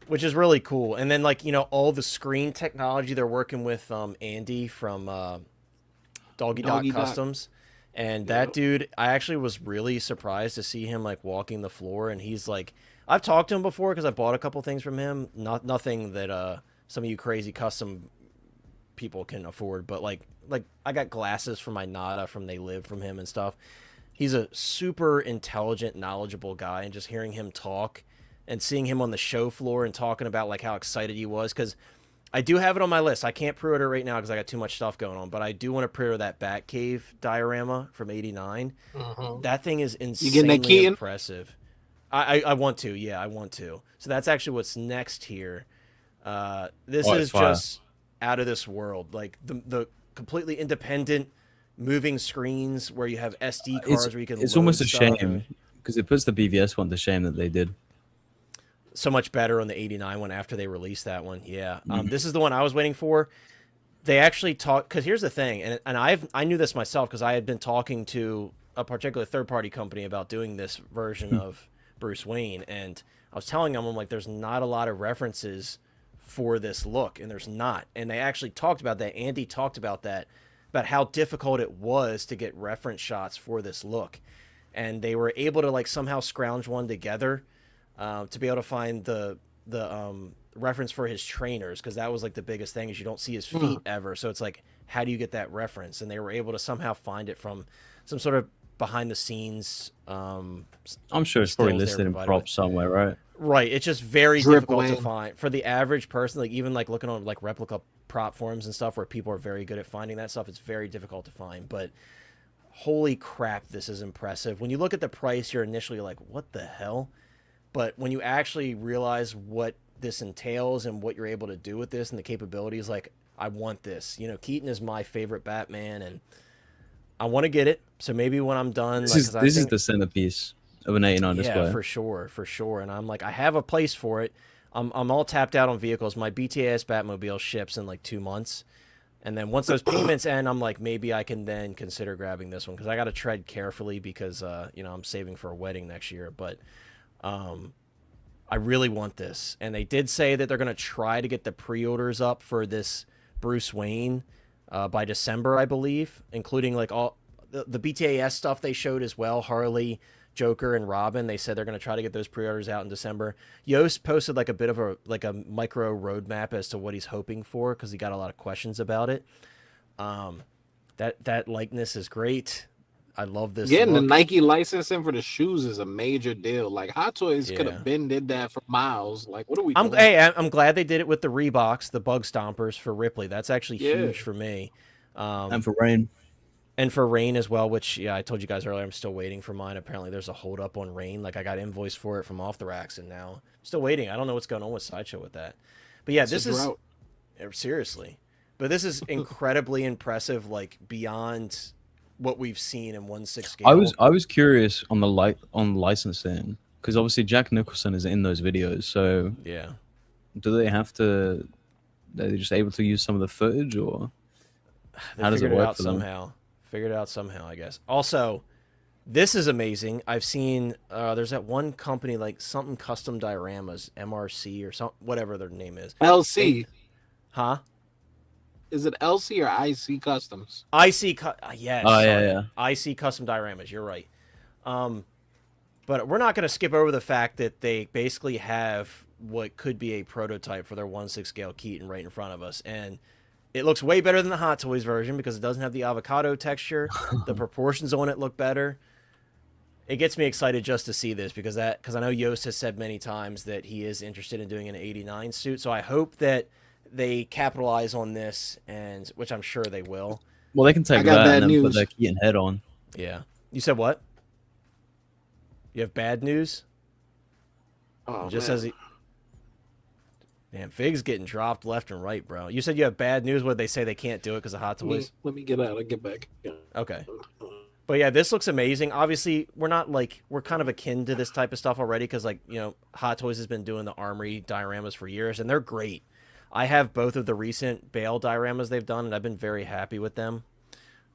which is really cool. And then like, you know, all the screen technology they're working with Andy from Doggy Dog Customs. And that dude, I actually was really surprised to see him like walking the floor, and he's like, I've talked to him before because I bought a couple things from him. Nothing that some of you crazy custom people can afford, but like I got glasses for my Nada from They Live from him and stuff. He's a super intelligent, knowledgeable guy, and just hearing him talk and seeing him on the show floor and talking about like how excited he was, because I do have it on my list. I can't pre-order right now because I got too much stuff going on, but I do want to pre-order that Batcave diorama from '89. That thing is insanely impressive. I want to, yeah, I want to. So that's actually what's next here. This is just out of this world. Like the completely independent moving screens where you have SD cards where you can. It's almost a shame because it puts the BVS one to shame that they did so much better on the '89 one after they released that one. Yeah, this is the one I was waiting for. They actually talked, because here's the thing, and I knew this myself because I had been talking to a particular third-party company about doing this version of Bruce Wayne, and I was telling them, I'm like, there's not a lot of references for this look, and there's not. And they actually talked about that. Andy talked about that, about how difficult it was to get reference shots for this look, and they were able to like somehow scrounge one together to be able to find the reference for his trainers, because that was like the biggest thing, is you don't see his feet ever. So it's like, how do you get that reference? And they were able to somehow find it from some sort of behind the scenes. I'm sure it's probably listed in props somewhere, right? Right. It's just very difficult to find for the average person. Like even like looking on like replica prop forums and stuff where people are very good at finding that stuff, it's very difficult to find. But holy crap, this is impressive. When you look at the price, you're initially like, what the hell? But when you actually realize what this entails and what you're able to do with this and the capabilities, like, I want this. You know, Keaton is my favorite Batman, and I want to get it. So maybe when I'm done, this is the centerpiece of an 89 display. Yeah, for sure. And I'm like, I have a place for it. I'm all tapped out on vehicles. My BTAS Batmobile ships in like 2 months. And then once those payments end, I'm like, maybe I can then consider grabbing this one, because I got to tread carefully because, you know, I'm saving for a wedding next year. But I really want this. And they did say that they're going to try to get the pre-orders up for this Bruce Wayne by December, I believe, including like all the BTAS stuff they showed as well. Harley, Joker, and Robin. They said they're going to try to get those pre-orders out in December. Yost posted like a bit of a micro roadmap as to what he's hoping for, because he got a lot of questions about it. That likeness is great. I love this. Getting the Nike licensing for the shoes is a major deal. Like Hot Toys could have did that for miles. Like, what are we doing? I'm glad they did it with the Reeboks, the Bug Stompers for Ripley. That's actually huge for me. And for Rain. And for Rain as well, which, I told you guys earlier, I'm still waiting for mine. Apparently there's a hold up on Rain. Like, I got invoiced for it from Off the Racks, and now I'm still waiting. I don't know what's going on with Sideshow with that. But yeah, this is seriously. But this is incredibly impressive, like beyond what we've seen in 1/6 scale. I was curious on the licensing, because obviously Jack Nicholson is in those videos. So yeah, do they have to? Are they just able to use some of the footage, or how does it work for them? Figured it out somehow, I guess. Also, this is amazing. I've seen there's that one company, like something custom dioramas, MRC or something, whatever their name is. LC. Huh? Is it LC or IC Customs? Yes. Oh, yeah. IC Custom Dioramas. You're right. But we're not going to skip over the fact that they basically have what could be a prototype for their 1/6 scale Keaton right in front of us. And it looks way better than the Hot Toys version because it doesn't have the avocado texture. The proportions on it look better. It gets me excited just to see this because I know Yost has said many times that he is interested in doing an 89 suit. So I hope that they capitalize on this, and which I'm sure they will. Well, they can take that and then put their Keaton head on. Yeah. You said what? You have bad news? Oh, just as Man, Fig's getting dropped left and right, bro. You said you have bad news. What they say they can't do it because of Hot Toys? Let me get out. I get back. Okay. But yeah, this looks amazing. Obviously, we're kind of akin to this type of stuff already because, like, you know, Hot Toys has been doing the Armory dioramas for years, and they're great. I have both of the recent Bale dioramas they've done, and I've been very happy with them.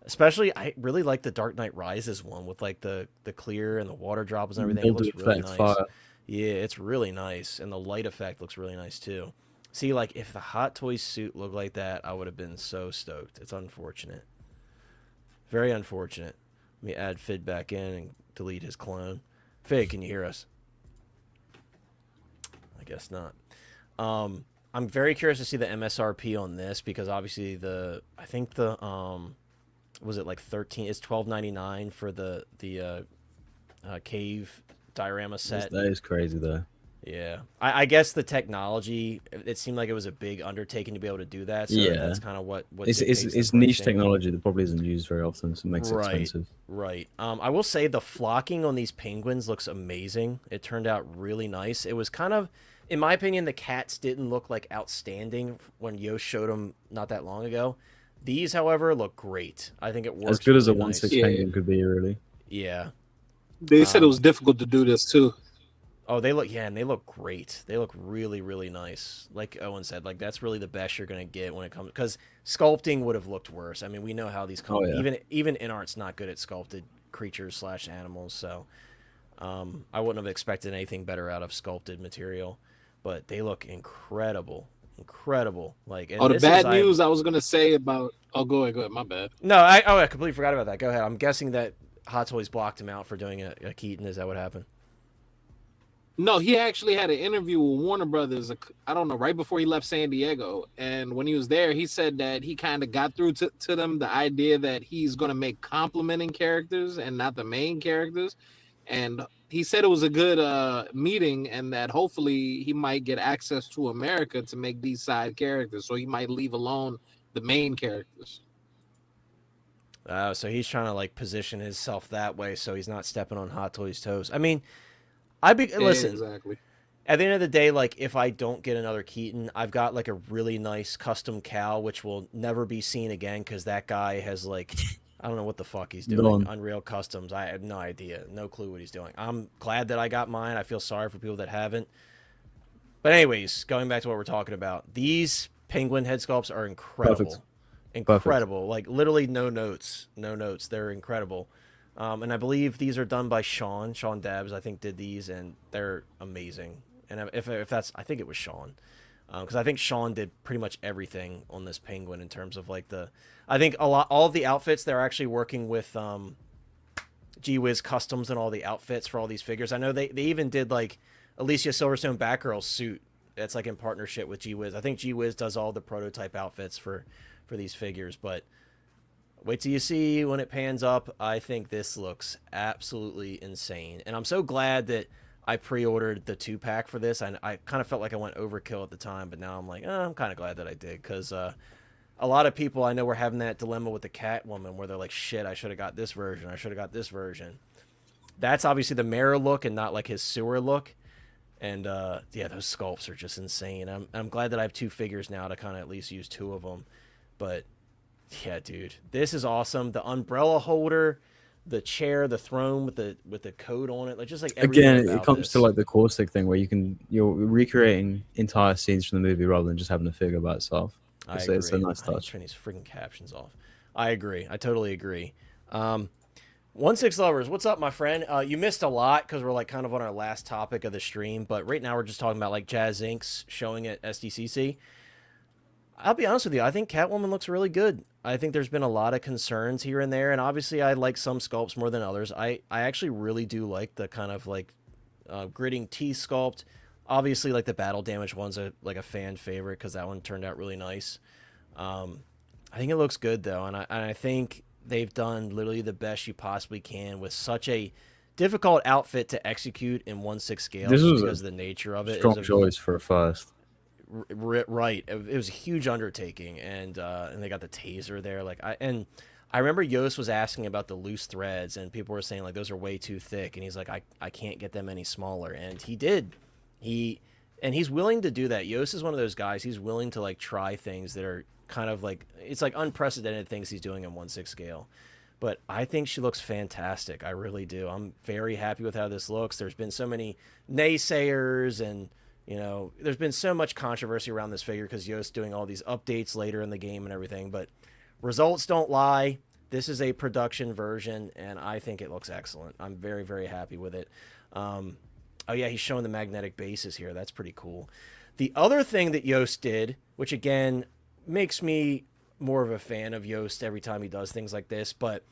Especially, I really like the Dark Knight Rises one with, like, the clear and the water drops and everything. It looks really nice. Fire. Yeah, it's really nice, and the light effect looks really nice, too. See, like, if the Hot Toys suit looked like that, I would have been so stoked. It's unfortunate. Very unfortunate. Let me add Fid back in and delete his clone. Fid, can you hear us? I guess not. I'm very curious to see the MSRP on this because obviously I think the was it like 13? It's $12.99 for the cave diorama set. That is crazy though. Yeah, I guess the technology. It seemed like it was a big undertaking to be able to do that. So yeah, that's kind of what it's niche technology that probably isn't used very often, so it makes it expensive. Right. I will say the flocking on these penguins looks amazing. It turned out really nice. It was kind of, in my opinion, the cats didn't look like outstanding when Yost showed them not that long ago. These, however, look great. I think it works as good as a really 1/6 penguin could be, really. Yeah. They said it was difficult to do this too. Oh, they look, yeah, and they look great. They look really, really nice. Like Owen said, like that's really the best you're gonna get when it comes, because sculpting would have looked worse. I mean, we know how these come. Even InArt's not good at sculpted creatures / animals, so I wouldn't have expected anything better out of sculpted material. But they look incredible, incredible. Like, and the bad news I was gonna say about. Oh, go ahead. My bad. No, I completely forgot about that. Go ahead. I'm guessing that Hot Toys blocked him out for doing a Keaton. Is that what happened? No, he actually had an interview with Warner Brothers, I don't know, right before he left San Diego. And when he was there, he said that he kind of got through to them the idea that he's going to make complementing characters and not the main characters. And he said it was a good meeting and that hopefully he might get access to America to make these side characters. So he might leave alone the main characters. So he's trying to like position himself that way so he's not stepping on Hot Toys' toes. I mean, listen. Exactly. At the end of the day, like if I don't get another Keaton, I've got like a really nice custom cow, which will never be seen again because that guy has like, I don't know what the fuck he's doing. Unreal Customs. I have no idea, no clue what he's doing. I'm glad that I got mine. I feel sorry for people that haven't. But anyways, going back to what we're talking about, these penguin head sculpts are incredible. Perfect. Incredible. Perfect. Like literally no notes. They're incredible. And I believe these are done by Sean Dabbs, I think, did these, and they're amazing. And if that's, I think it was Sean, because I think Sean did pretty much everything on this penguin in terms of like I think all of the outfits they're actually working with G-Wiz Customs and all the outfits for all these figures. I know they even did like Alicia Silverstone Batgirl's suit. That's like in partnership with G-Wiz. I think G-Wiz does all the prototype outfits for these figures, but. Wait till you see when it pans up. I think this looks absolutely insane. And I'm so glad that I pre-ordered the 2-pack for this. I kind of felt like I went overkill at the time, but now I'm like, I'm kind of glad that I did. Because a lot of people I know were having that dilemma with the Catwoman where they're like, shit, I should have got this version. I should have got this version. That's obviously the mirror look and not like his sewer look. And yeah, those sculpts are just insane. I'm glad that I have 2 figures now to kind of at least use 2 of them. But... yeah, dude, this is awesome. The umbrella holder, the chair, the throne with the code on it, like just like again, it comes to like the Kaustic thing where you're recreating entire scenes from the movie rather than just having a figure by itself. It's a nice touch. Turn these freaking captions off. I agree. I totally agree. 1/6 lovers, what's up, my friend? You missed a lot because we're like kind of on our last topic of the stream, but right now we're just talking about like Jazz Inc.'s showing at SDCC. I'll be honest with you. I think Catwoman looks really good. I think there's been a lot of concerns here and there, and obviously I like some sculpts more than others. I actually really do like the kind of like gritting teeth sculpt. Obviously, like the battle damage one's like a fan favorite because that one turned out really nice. I think it looks good though, and I think they've done literally the best you possibly can with such a difficult outfit to execute in 1/6 scale because of the nature of it. Strong choice for a first. Right, it was a huge undertaking, and they got the taser there. Like I remember Yost was asking about the loose threads, and people were saying like those are way too thick, and he's like, I can't get them any smaller, and he did. And he's willing to do that. Yost is one of those guys. He's willing to like try things that are kind of like, it's like unprecedented things he's doing in 1/6 scale. But I think she looks fantastic. I really do. I'm very happy with how this looks. There's been so many naysayers and, you know, there's been so much controversy around this figure because Yost doing all these updates later in the game and everything. But results don't lie. This is a production version, and I think it looks excellent. I'm very, very happy with it. Oh, yeah, he's showing the magnetic bases here. That's pretty cool. The other thing that Yost did, which, again, makes me more of a fan of Yost every time he does things like this, but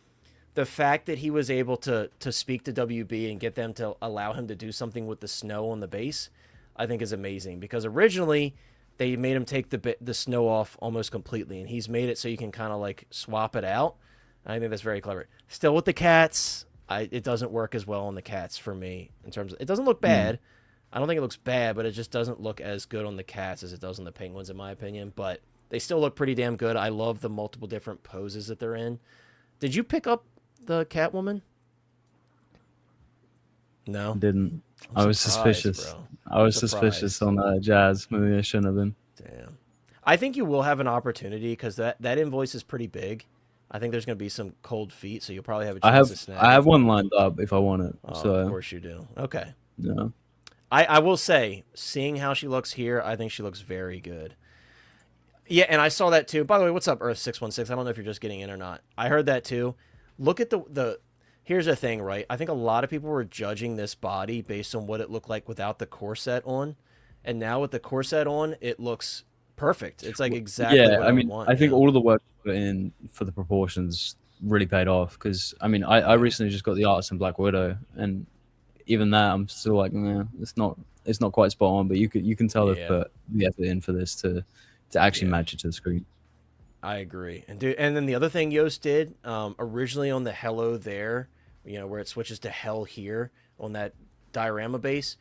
the fact that he was able to speak to WB and get them to allow him to do something with the snow on the base, I think is amazing. Because originally, they made him take the snow off almost completely, and he's made it so you can kind of, like, swap it out. I think that's very clever. Still with the cats, it doesn't work as well on the cats for me in terms of, it doesn't look bad. I don't think it looks bad, but it just doesn't look as good on the cats as it does on the penguins, in my opinion. But they still look pretty damn good. I love the multiple different poses that they're in. Did you pick up the Catwoman? No, Didn't. I was suspicious. Bro. I was suspicious on Jazz. Maybe I shouldn't have been. Damn. I think you will have an opportunity because that invoice is pretty big. I think there's going to be some cold feet, so you'll probably have a chance to snag I have one lined up if I want it. Oh, so of course you do. Okay. Yeah. I will say, seeing how she looks here, I think she looks very good. Yeah, and I saw that too. By the way, what's up, Earth616? I don't know if you're just getting in or not. I heard that too. Look at the here's the thing, right? I think a lot of people were judging this body based on what it looked like without the corset on. And now with the corset on, it looks perfect. It's like exactly what I want. I think all of the work put in for the proportions really paid off. Because, I mean, I recently just got the artist in Black Widow. And even that, I'm still like, nah, it's not quite spot on. But you can tell they've put the effort in for this to actually match it to the screen. I agree. And then the other thing Yost did, originally on the Hello there, you know, where it switches to Hell here on that diorama base,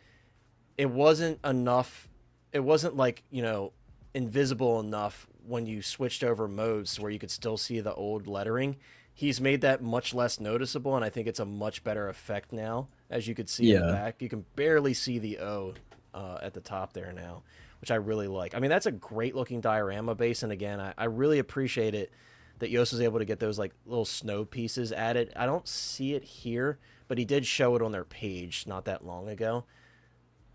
it wasn't enough. It wasn't like, you know, invisible enough when you switched over modes where you could still see the old lettering. He's made that much less noticeable, and I think it's a much better effect now. As you could see in the back, you can barely see the O at the top there now, which I really like. I mean, that's a great looking diorama base, and again, I really appreciate it that Yost was able to get those like little snow pieces added. I don't see it here, but he did show it on their page not that long ago.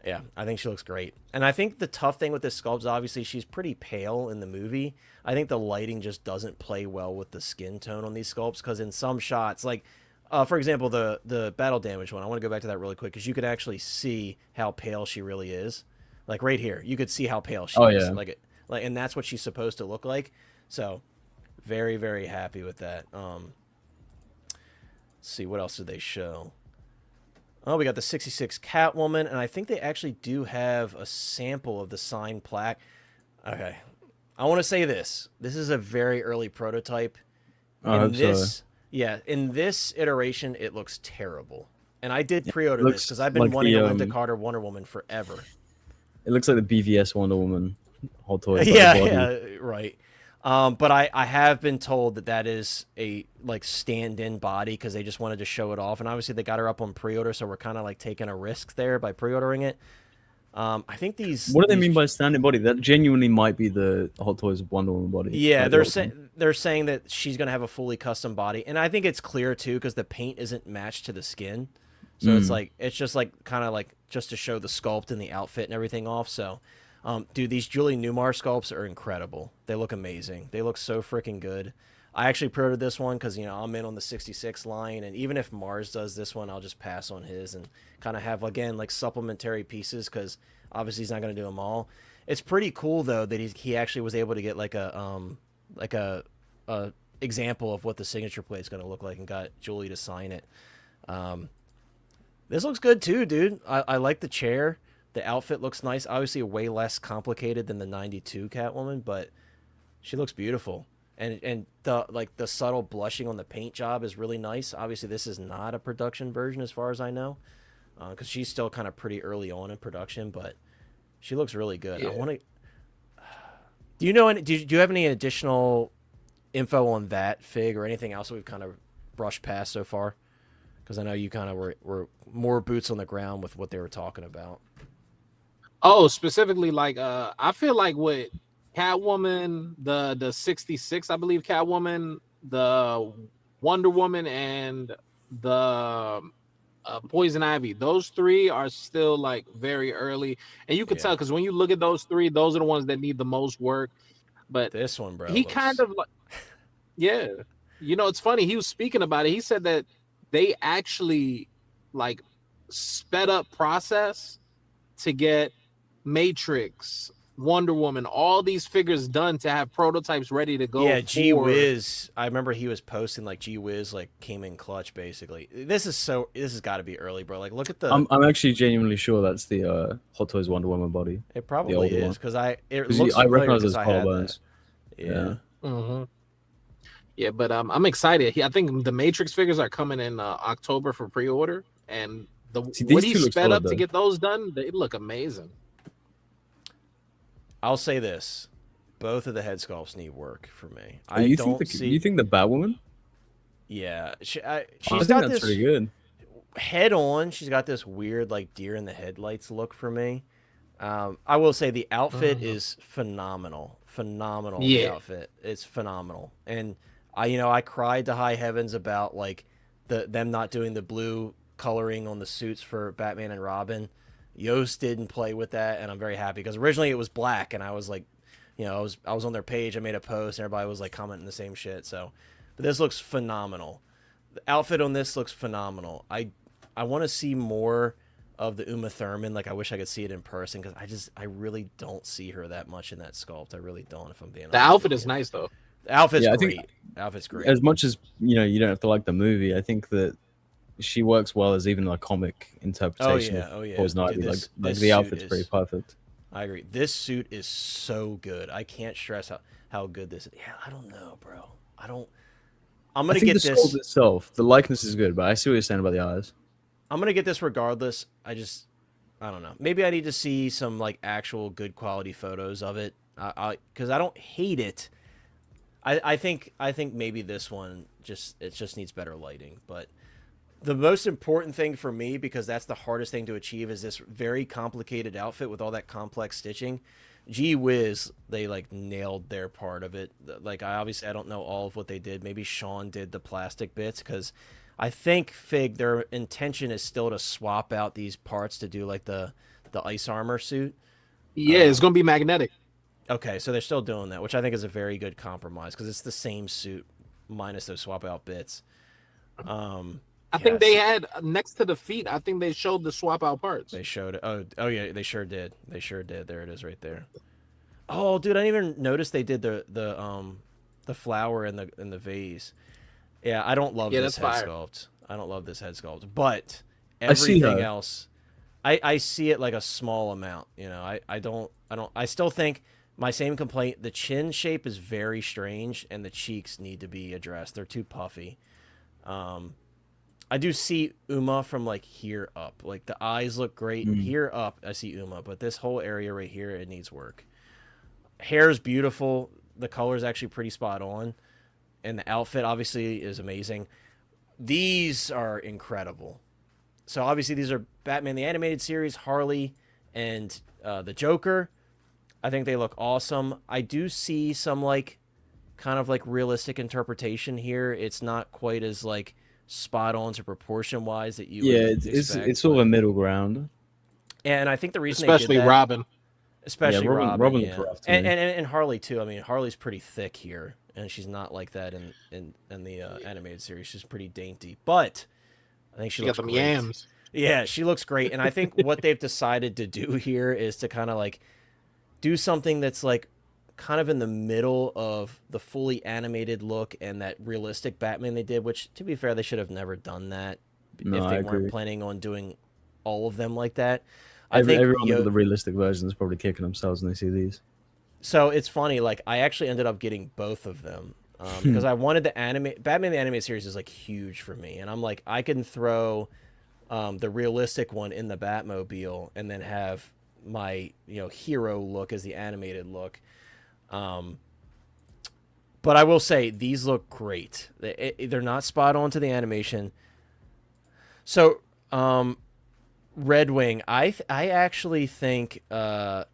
Yeah, I think she looks great. And I think the tough thing with this sculpt is obviously she's pretty pale in the movie. I think the lighting just doesn't play well with the skin tone on these sculpts, because in some shots, like, for example, the battle damage one, I want to go back to that really quick, because you could actually see how pale she really is. Like right here, you could see how pale she is. Yeah. And that's what she's supposed to look like. So very, very happy with that. Let's see, what else did they show? Oh, we got the 66 Catwoman, and I think they actually do have a sample of the signed plaque. Okay. I want to say this. This is a very early prototype. In this iteration, it looks terrible. And I did pre-order this because I've been wanting a Linda Carter Wonder Woman forever. It looks like the BVS Wonder Woman Hot Toy. Yeah, right. But I have been told that is a like stand-in body because they just wanted to show it off, and obviously they got her up on pre-order, so we're kind of like taking a risk there by pre-ordering it. I think these. What do they mean by stand-in body? That genuinely might be the Hot Toys Wonder Woman body. Yeah, they're saying that she's gonna have a fully custom body, and I think it's clear too because the paint isn't matched to the skin, so it's just like kind of like just to show the sculpt and the outfit and everything off. So. Dude, these Julie Newmar sculpts are incredible. They look amazing. They look so freaking good. I actually pre-ordered this one because, you know, I'm in on the 66 line, and even if Mars does this one, I'll just pass on his and kind of have, again, like supplementary pieces because obviously he's not going to do them all. It's pretty cool, though, that he actually was able to get like a example of what the signature plate is going to look like and got Julie to sign it. This looks good, too, dude. I like the chair. The outfit looks nice. Obviously, way less complicated than the 92 Catwoman, but she looks beautiful. And the subtle blushing on the paint job is really nice. Obviously, this is not a production version as far as I know, because she's still kind of pretty early on in production, but she looks really good. Yeah. I want to. Do you know? Do you have any additional info on that fig or anything else that we've kind of brushed past so far? Because I know you kind of were more boots on the ground with what they were talking about. Oh, specifically, like I feel like with Catwoman, the 66, I believe Catwoman, the Wonder Woman, and the Poison Ivy, those three are still like very early, and you can tell because when you look at those three, those are the ones that need the most work. But this one, bro, he kind of like, yeah, you know, it's funny. He was speaking about it. He said that they actually like sped up process to get Matrix, Wonder Woman, all these figures done to have prototypes ready to go. Yeah, G Wiz. I remember he was posting like G Wiz like came in clutch basically. This has got to be early, bro. Like look at the. I'm actually genuinely sure that's the Hot Toys Wonder Woman body. It probably is because I recognize those collarbones. Yeah. Mm-hmm. Yeah, but I'm excited. I think the Matrix figures are coming in October for pre-order, and what he sped up to get those done, they look amazing. I'll say this: both of the head sculpts need work for me. You think the Batwoman? Yeah, she's got that's this pretty good. Head on, she's got this weird like deer in the headlights look for me. I will say the outfit is phenomenal. Phenomenal. Yeah. The outfit. It's phenomenal. And I cried to high heavens about like them not doing the blue coloring on the suits for Batman and Robin. Yost didn't play with that, and I'm very happy because originally it was black, and I was like, I was on their page, I made a post, and everybody was like commenting the same shit. So, but this looks phenomenal. The outfit on this looks phenomenal. I want to see more of the Uma Thurman. Like I wish I could see it in person because I really don't see her that much in that sculpt. I really don't. If I'm being honest. The outfit is nice though. The outfit's great. Outfit's great. As much as you don't have to like the movie, I think that she works well as even a comic interpretation. Oh yeah. Poison Ivy. Like the outfit's pretty perfect. I agree. This suit is so good. I can't stress how good this is. Yeah, I don't know, bro. I'm gonna get this. The sculpt itself, the likeness is good, but I see what you're saying about the eyes. I'm gonna get this regardless. I don't know. Maybe I need to see some like actual good quality photos of it. Because I don't hate it. I think maybe this one just needs better lighting, but. The most important thing for me, because that's the hardest thing to achieve, is this very complicated outfit with all that complex stitching. Gee whiz, they like nailed their part of it. Like I don't know all of what they did. Maybe Sean did the plastic bits because I think Fig, their intention is still to swap out these parts to do like the ice armor suit. Yeah, it's gonna be magnetic. Okay, so they're still doing that, which I think is a very good compromise because it's the same suit minus those swap out bits. I think they had next to the feet. I think they showed the swap out parts. They showed it. Oh yeah, they sure did. They sure did. There it is, right there. Oh, dude, I didn't even notice they did the flower in the vase. Yeah, I don't love this head sculpt. I don't love this head sculpt, but everything else, I see it like a small amount. I still think my same complaint. The chin shape is very strange, and the cheeks need to be addressed. They're too puffy. I do see Uma from like here up. Like the eyes look great. Here up, I see Uma, but this whole area right here, it needs work. Hair's beautiful. The color's actually pretty spot on. And the outfit obviously is amazing. These are incredible. So obviously these are Batman the Animated Series, Harley, and the Joker. I think they look awesome. I do see some like kind of like realistic interpretation here. It's not quite as like spot on to proportion wise that you would expect, it's sort of a middle ground. And I think the reason especially they did that, Robin. Especially Robin yeah. And Harley too. I mean, Harley's pretty thick here, and she's not like that in the animated series. She's pretty dainty, but I think she looks got them great. yams. Yeah, she looks great, and I think what they've decided to do here is to kind of like do something that's like kind of in the middle of the fully animated look and that realistic Batman they did. Which, to be fair, they should have never done that if they weren't planning on doing all of them like that. I think everyone with the realistic version is probably kicking themselves when they see these. So it's funny, like I actually ended up getting both of them because I wanted the Batman the Animated Series is like huge for me, and I'm like I can throw the realistic one in the Batmobile and then have my hero look as the animated look. But I will say these look great. They're not spot on to the animation. So Red Wing. I actually think I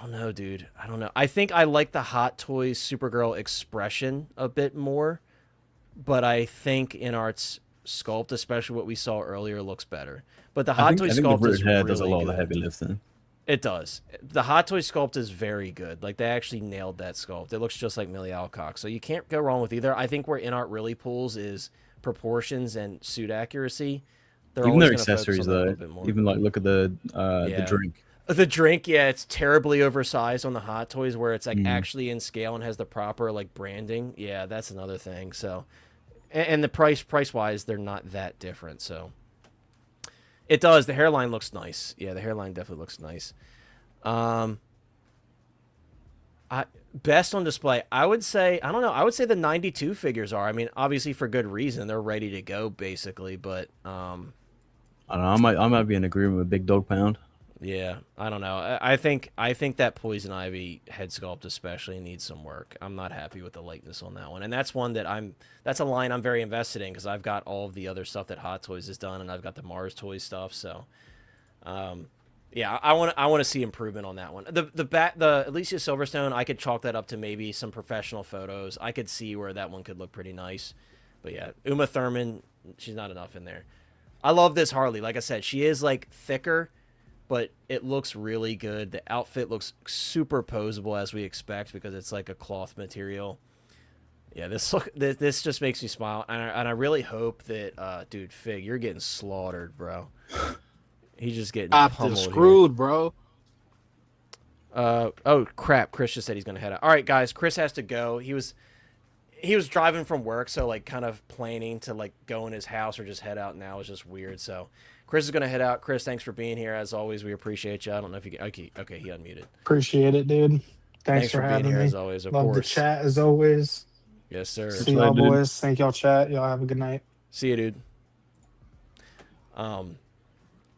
don't know, dude. I don't know. I think I like the Hot Toys Supergirl expression a bit more, but I think InArt's sculpt, especially what we saw earlier, looks better. But the Hot Toy I think the sculpt is rooted hair really does a lot of the good. heavy lifting. It does. The Hot Toy sculpt is very good. Like, they actually nailed that sculpt. It looks just like Millie Alcock. So you can't go wrong with either. I think where InArt really pulls is proportions and suit accuracy. They're Even their always gonna focus accessories, on that a though. little bit more. Even, like, look at the Yeah. drink. The drink, yeah, it's terribly oversized on the Hot Toys where it's, like, Mm. actually in scale and has the proper, like, branding. Yeah, that's another thing. So, and the price-wise, they're not that different, so. It does. The hairline looks nice. Yeah, the hairline definitely looks nice. Best on display, I would say, I don't know, I would say the 92 figures are. I mean, obviously for good reason. They're ready to go, basically, but, I don't know. I might be in agreement with Big Dog Pound. yeah, I don't know. I think that Poison Ivy head sculpt especially needs some work. I'm not happy with the likeness on that one, and that's one that that's a line I'm very invested in because I've got all of the other stuff that Hot Toys has done, and I've got the Mars Toys stuff. So, yeah, I want to see improvement on that one. The Alicia Silverstone, I could chalk that up to maybe some professional photos. I could see where that one could look pretty nice, but yeah, Uma Thurman, she's not enough in there. I love this Harley. Like I said, she is like thicker, but it looks really good. The outfit looks super posable as we expect because it's like a cloth material. Yeah, this just makes me smile, and I really hope that, dude, Fig, you're getting slaughtered, bro. He's just getting pummeled screwed, here. bro. Oh crap! Chris just said he's gonna head out. All right, guys, Chris has to go. He was driving from work, so like kind of planning to like go in his house or just head out now is just weird. So Chris is gonna head out. Chris, thanks for being here as always. We appreciate you. I don't know if you can. Okay, he unmuted. Appreciate it, dude. Thanks for being having here me. as always. Of Love course. the chat as always. Yes, sir. See y'all, boys. Thank y'all, chat. Y'all have a good night. See you, dude.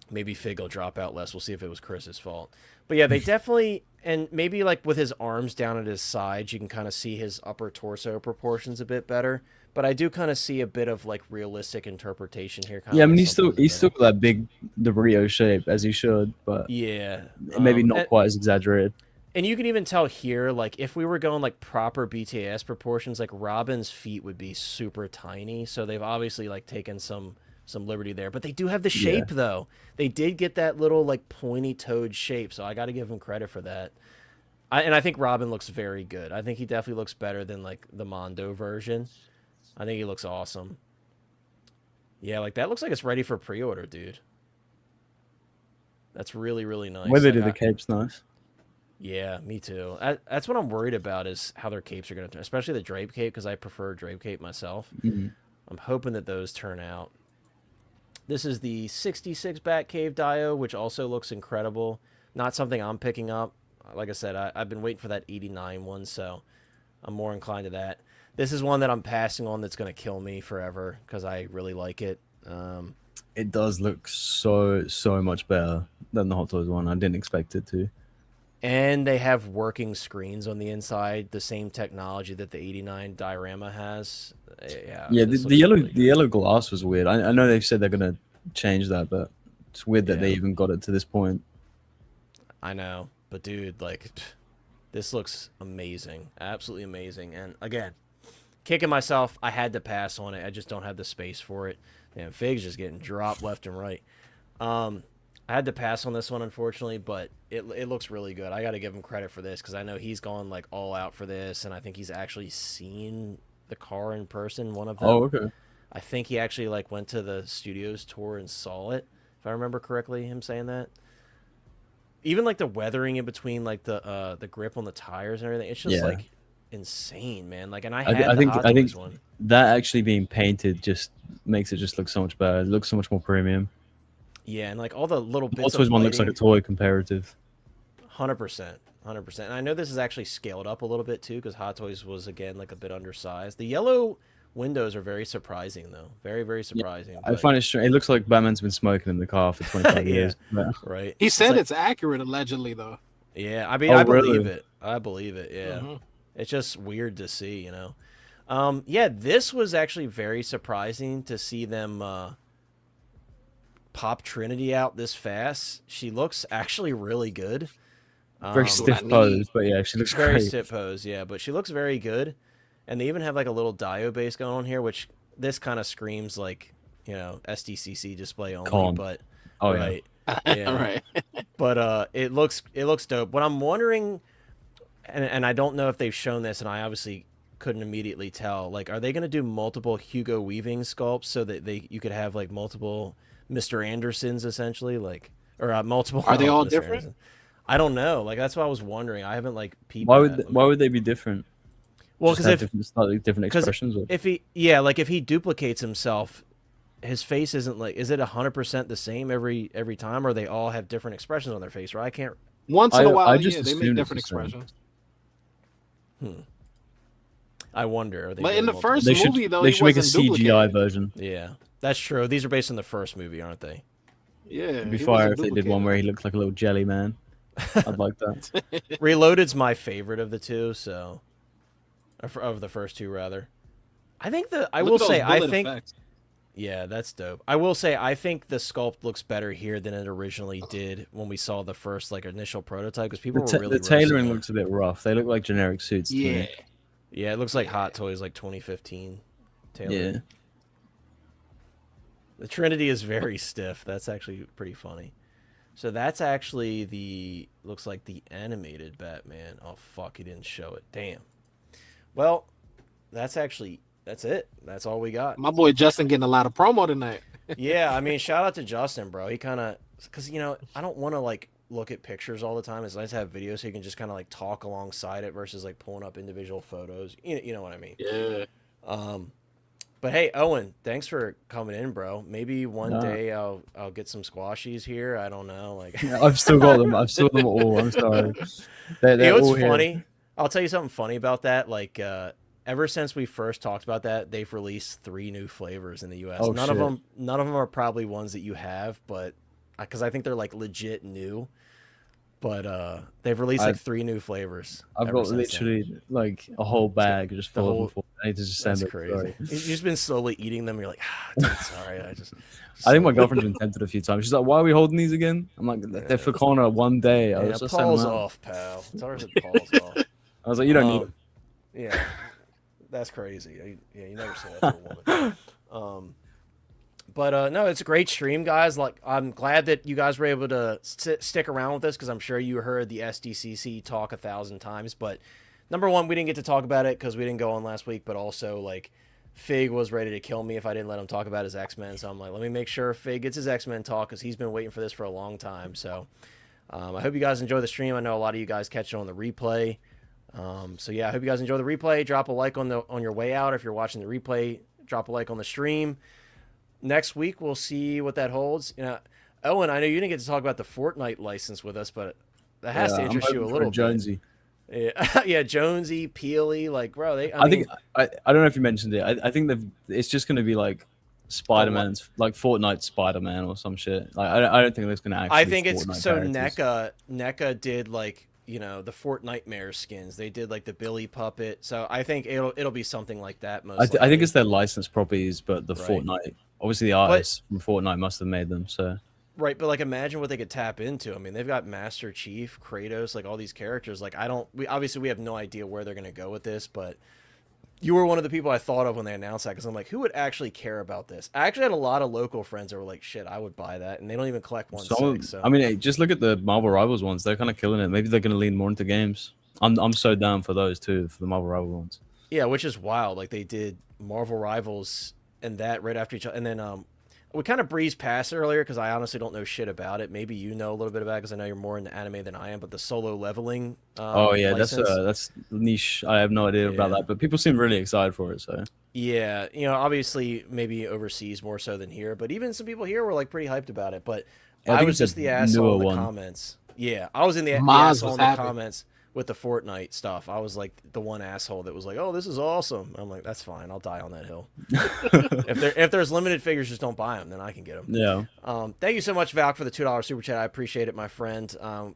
Maybe Fig will drop out less. We'll see if it was Chris's fault. But yeah, they definitely, and maybe like with his arms down at his sides, you can kind of see his upper torso proportions a bit better. But I do kind of see a bit of like realistic interpretation here. Yeah, I mean he's still got that big the Rio shape as he should, but yeah, maybe not quite as exaggerated. And you can even tell here, like if we were going like proper BTS proportions, like Robin's feet would be super tiny. So they've obviously like taken some liberty there, but they do have the shape though. They did get that little like pointy toed shape, so I got to give them credit for that. And I think Robin looks very good. I think he definitely looks better than like the Mondo version. I think he looks awesome. Yeah, like that looks like it's ready for pre-order, dude. That's really, really nice. Where they do the cape's nice. Yeah, me too. That's what I'm worried about is how their capes are going to turn, especially the drape cape because I prefer drape cape myself. Mm-hmm. I'm hoping that those turn out. This is the 66 Batcave Dio, which also looks incredible. Not something I'm picking up. Like I said, I've been waiting for that 89 one, so I'm more inclined to that. This is one that I'm passing on that's going to kill me forever because I really like it. It does look so much better than the Hot Toys one. I didn't expect it to. And they have working screens on the inside, the same technology that the 89 diorama has. Yeah, the yellow glass was weird. I know they've said they're going to change that, but it's weird that they even got it to this point. I know, but dude, like, this looks amazing. Absolutely amazing. And again, kicking myself, I had to pass on it. I just don't have the space for it. Man, Fig's just getting dropped left and right. I had to pass on this one, unfortunately, but it looks really good. I got to give him credit for this because I know he's gone like all out for this, and I think he's actually seen the car in person. One of them. Oh, okay. I think he actually like went to the studios tour and saw it, if I remember correctly. Him saying that. Even like the weathering in between, like the grip on the tires and everything, it's just like insane, man. Like, and I think one. That actually being painted just makes it just look so much better. It looks so much more premium. Yeah, and like all the little bits. Hot Toys one looks like a toy comparative. 100%. And I know this is actually scaled up a little bit too, because Hot Toys was again like a bit undersized. The yellow windows are very surprising though, very, very surprising. Yeah, I find it strange. It looks like Batman's been smoking in the car for 25 years. Yeah. Right. He said it's accurate allegedly though. Yeah, I mean, I believe it. I believe it. Yeah, it's just weird to see, you know. Yeah, this was actually very surprising to see them pop Trinity out this fast. She looks actually really good. Very stiff pose, but yeah, she looks very great. stiff pose, yeah, but she looks very good. And they even have like a little Dio base going on here, which this kind of screams like, you know, SDCC display only, but right. Yeah. Right. But it looks dope. What I'm wondering, and I don't know if they've shown this, and I obviously couldn't immediately tell, like, are they going to do multiple Hugo Weaving sculpts so that you could have like multiple Mr. Andersons essentially, like, or multiple? Are they all Mr. different? Anderson. I don't know. Like, that's what I was wondering. I haven't like peeped. Why would they be different? Well, because slightly different expressions. If he duplicates himself, his face isn't like. Is it 100% the same every time, or they all have different expressions on their face? Right? I can't. Once in a while, just they make different expressions. I wonder. But in the first they movie, though, they should make a CGI CGI version. Yeah, that's true. These are based on the first movie, aren't they? Yeah. It'd be fire if they did one where he looked like a little jelly man. I'd like that. Reloaded's my favorite of the two, so of the first two rather. I think yeah, that's dope. I will say I think the sculpt looks better here than it originally did when we saw the first like initial prototype, because people were really the tailoring looks a bit rough. They look like generic suits. To me. Yeah, it looks like Hot Toys like 2015 tailoring. Yeah. The Trinity is very stiff. That's actually pretty funny. So that's actually looks like the animated Batman. Oh, fuck, he didn't show it. Damn. Well, that's it. That's all we got. My boy Justin getting a lot of promo tonight. Yeah, I mean, shout out to Justin, bro. He kind of, because, you know, I don't want to, like, look at pictures all the time. It's nice to have videos so you can just kind of, like, talk alongside it versus, like, pulling up individual photos. You know what I mean? Yeah. But hey, Owen, thanks for coming in, bro. Maybe one day I'll get some squashies here. I don't know. Like, yeah, I've still got them. I've still got them all. I'm sorry. They're what's all funny? Here. I'll tell you something funny about that. Like, ever since we first talked about that, they've released 3 new flavors in the U.S. Oh, none of them are probably ones that you have, but because I think they're like legit new. But they've released like 3 new flavors. I've got literally like a whole bag just full of them. I need to just send it. Crazy. You've just been slowly eating them. You're like, dude, sorry. I think my girlfriend's been tempted a few times. She's like, "Why are we holding these again?" I'm like, "They're for Connor one day." I was just Paul's off, pal. It's ours at Paul's off. I was like, "You don't need them." Yeah, that's crazy. Yeah, you never say that to a woman. But no, it's a great stream, guys. Like, I'm glad that you guys were able to stick around with us, because I'm sure you heard the SDCC talk 1,000 times. But number one, we didn't get to talk about it because we didn't go on last week. But also, like, Fig was ready to kill me if I didn't let him talk about his X-Men. So I'm like, let me make sure Fig gets his X-Men talk, because he's been waiting for this for a long time. So I hope you guys enjoy the stream. I know a lot of you guys catch it on the replay. So yeah, I hope you guys enjoy the replay. Drop a like on your way out. If you're watching the replay, drop a like on the stream. Next week, we'll see what that holds. You know, Owen, I know you didn't get to talk about the Fortnite license with us, but that has to interest you a little Jonesy. Bit. Yeah, Jonesy, Peely, like, bro. I don't know if you mentioned it. I think it's just going to be like Spider-Man's, like Fortnite Spider-Man or some shit. Like, I don't think that's going to actually. I think it's Fortnite so. Characters. NECA did like, you know, the Fortnitemares skins. They did like the Billy puppet. So I think it'll be something like that. Most I think it's their licensed properties, but the Fortnite. Obviously, the artists from Fortnite must have made them. So right, but like, imagine what they could tap into. I mean, they've got Master Chief, Kratos, like all these characters. Like, we have no idea where they're gonna go with this, but you were one of the people I thought of when they announced that, because I'm like, who would actually care about this? I actually had a lot of local friends that were like, shit, I would buy that, and they don't even collect 1/6. So I mean, hey, just look at the Marvel Rivals ones. They're kind of killing it. Maybe they're gonna lean more into games. I'm so down for those too, for the Marvel Rivals ones. Yeah, which is wild. Like, they did Marvel Rivals and that right after each other, and then we kind of breezed past it earlier because I honestly don't know shit about it. Maybe you know a little bit about it because I know you're more into anime than I am. But the solo leveling. Oh yeah, license, that's niche. I have no idea about that, but people seem really excited for it. So yeah, you know, obviously maybe overseas more so than here, but even some people here were like pretty hyped about it. But I was just the asshole in the comments. Yeah, I was in the asshole in the comments with the Fortnite stuff. I was like the one asshole that was like, "Oh, this is awesome." I'm like, "That's fine. I'll die on that hill." if there's limited figures, just don't buy them. Then I can get them. Yeah. Thank you so much, Valk, for the $2 super chat. I appreciate it, my friend.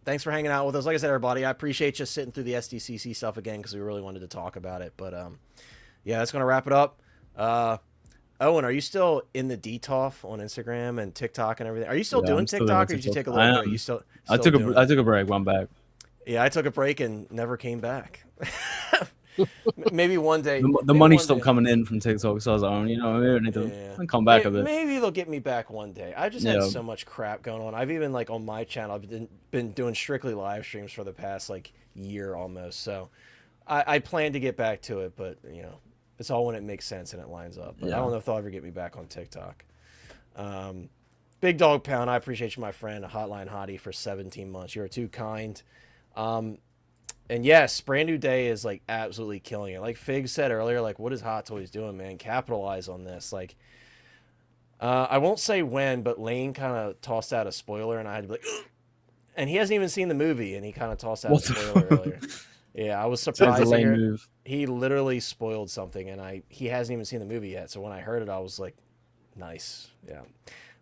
Thanks for hanging out with us. Like I said, everybody, I appreciate you sitting through the SDCC stuff again, because we really wanted to talk about it. But yeah, that's gonna wrap it up. Owen, are you still in the DTOF on Instagram and TikTok and everything? Are you still doing I'm still doing TikTok, or did you take a little break? You still I took a break, went back. Yeah, I took a break and never came back. Maybe one day. The money stopped coming in from TikTok, so I was like, maybe I need to come back a bit. Maybe they'll get me back one day. I just had so much crap going on. I've even like on my channel, I've been doing strictly live streams for the past like year almost. So I plan to get back to it, but it's all when it makes sense and it lines up. But I don't know if they'll ever get me back on TikTok. Big Dog Pound, I appreciate you, my friend. A Hotline Hottie for 17 months. You are too kind. And yes, Brand New Day is like absolutely killing it. Like Fig said earlier, like what is Hot Toys doing, man? Capitalize on this. Like, I won't say when, but Lane kind of tossed out a spoiler, and I had to be like, ugh! And he hasn't even seen the movie, and he kind of tossed out a spoiler earlier. Yeah, I was surprised. He literally spoiled something, and he hasn't even seen the movie yet. So when I heard it, I was like, nice, yeah.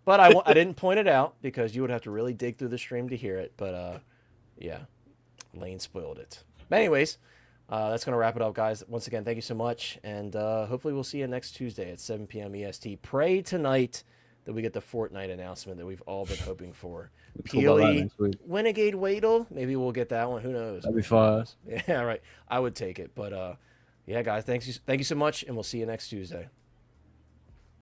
But I didn't point it out because you would have to really dig through the stream to hear it. But yeah. Lane spoiled it. But anyways, that's going to wrap it up, guys. Once again, thank you so much. And hopefully we'll see you next Tuesday at 7 p.m. EST. Pray tonight that we get the Fortnite announcement that we've all been hoping for. Peely, Renegade Wadle. Maybe we'll get that one. Who knows? That'd be fun. Yeah, right. I would take it. But yeah, guys, thank you so much, and we'll see you next Tuesday.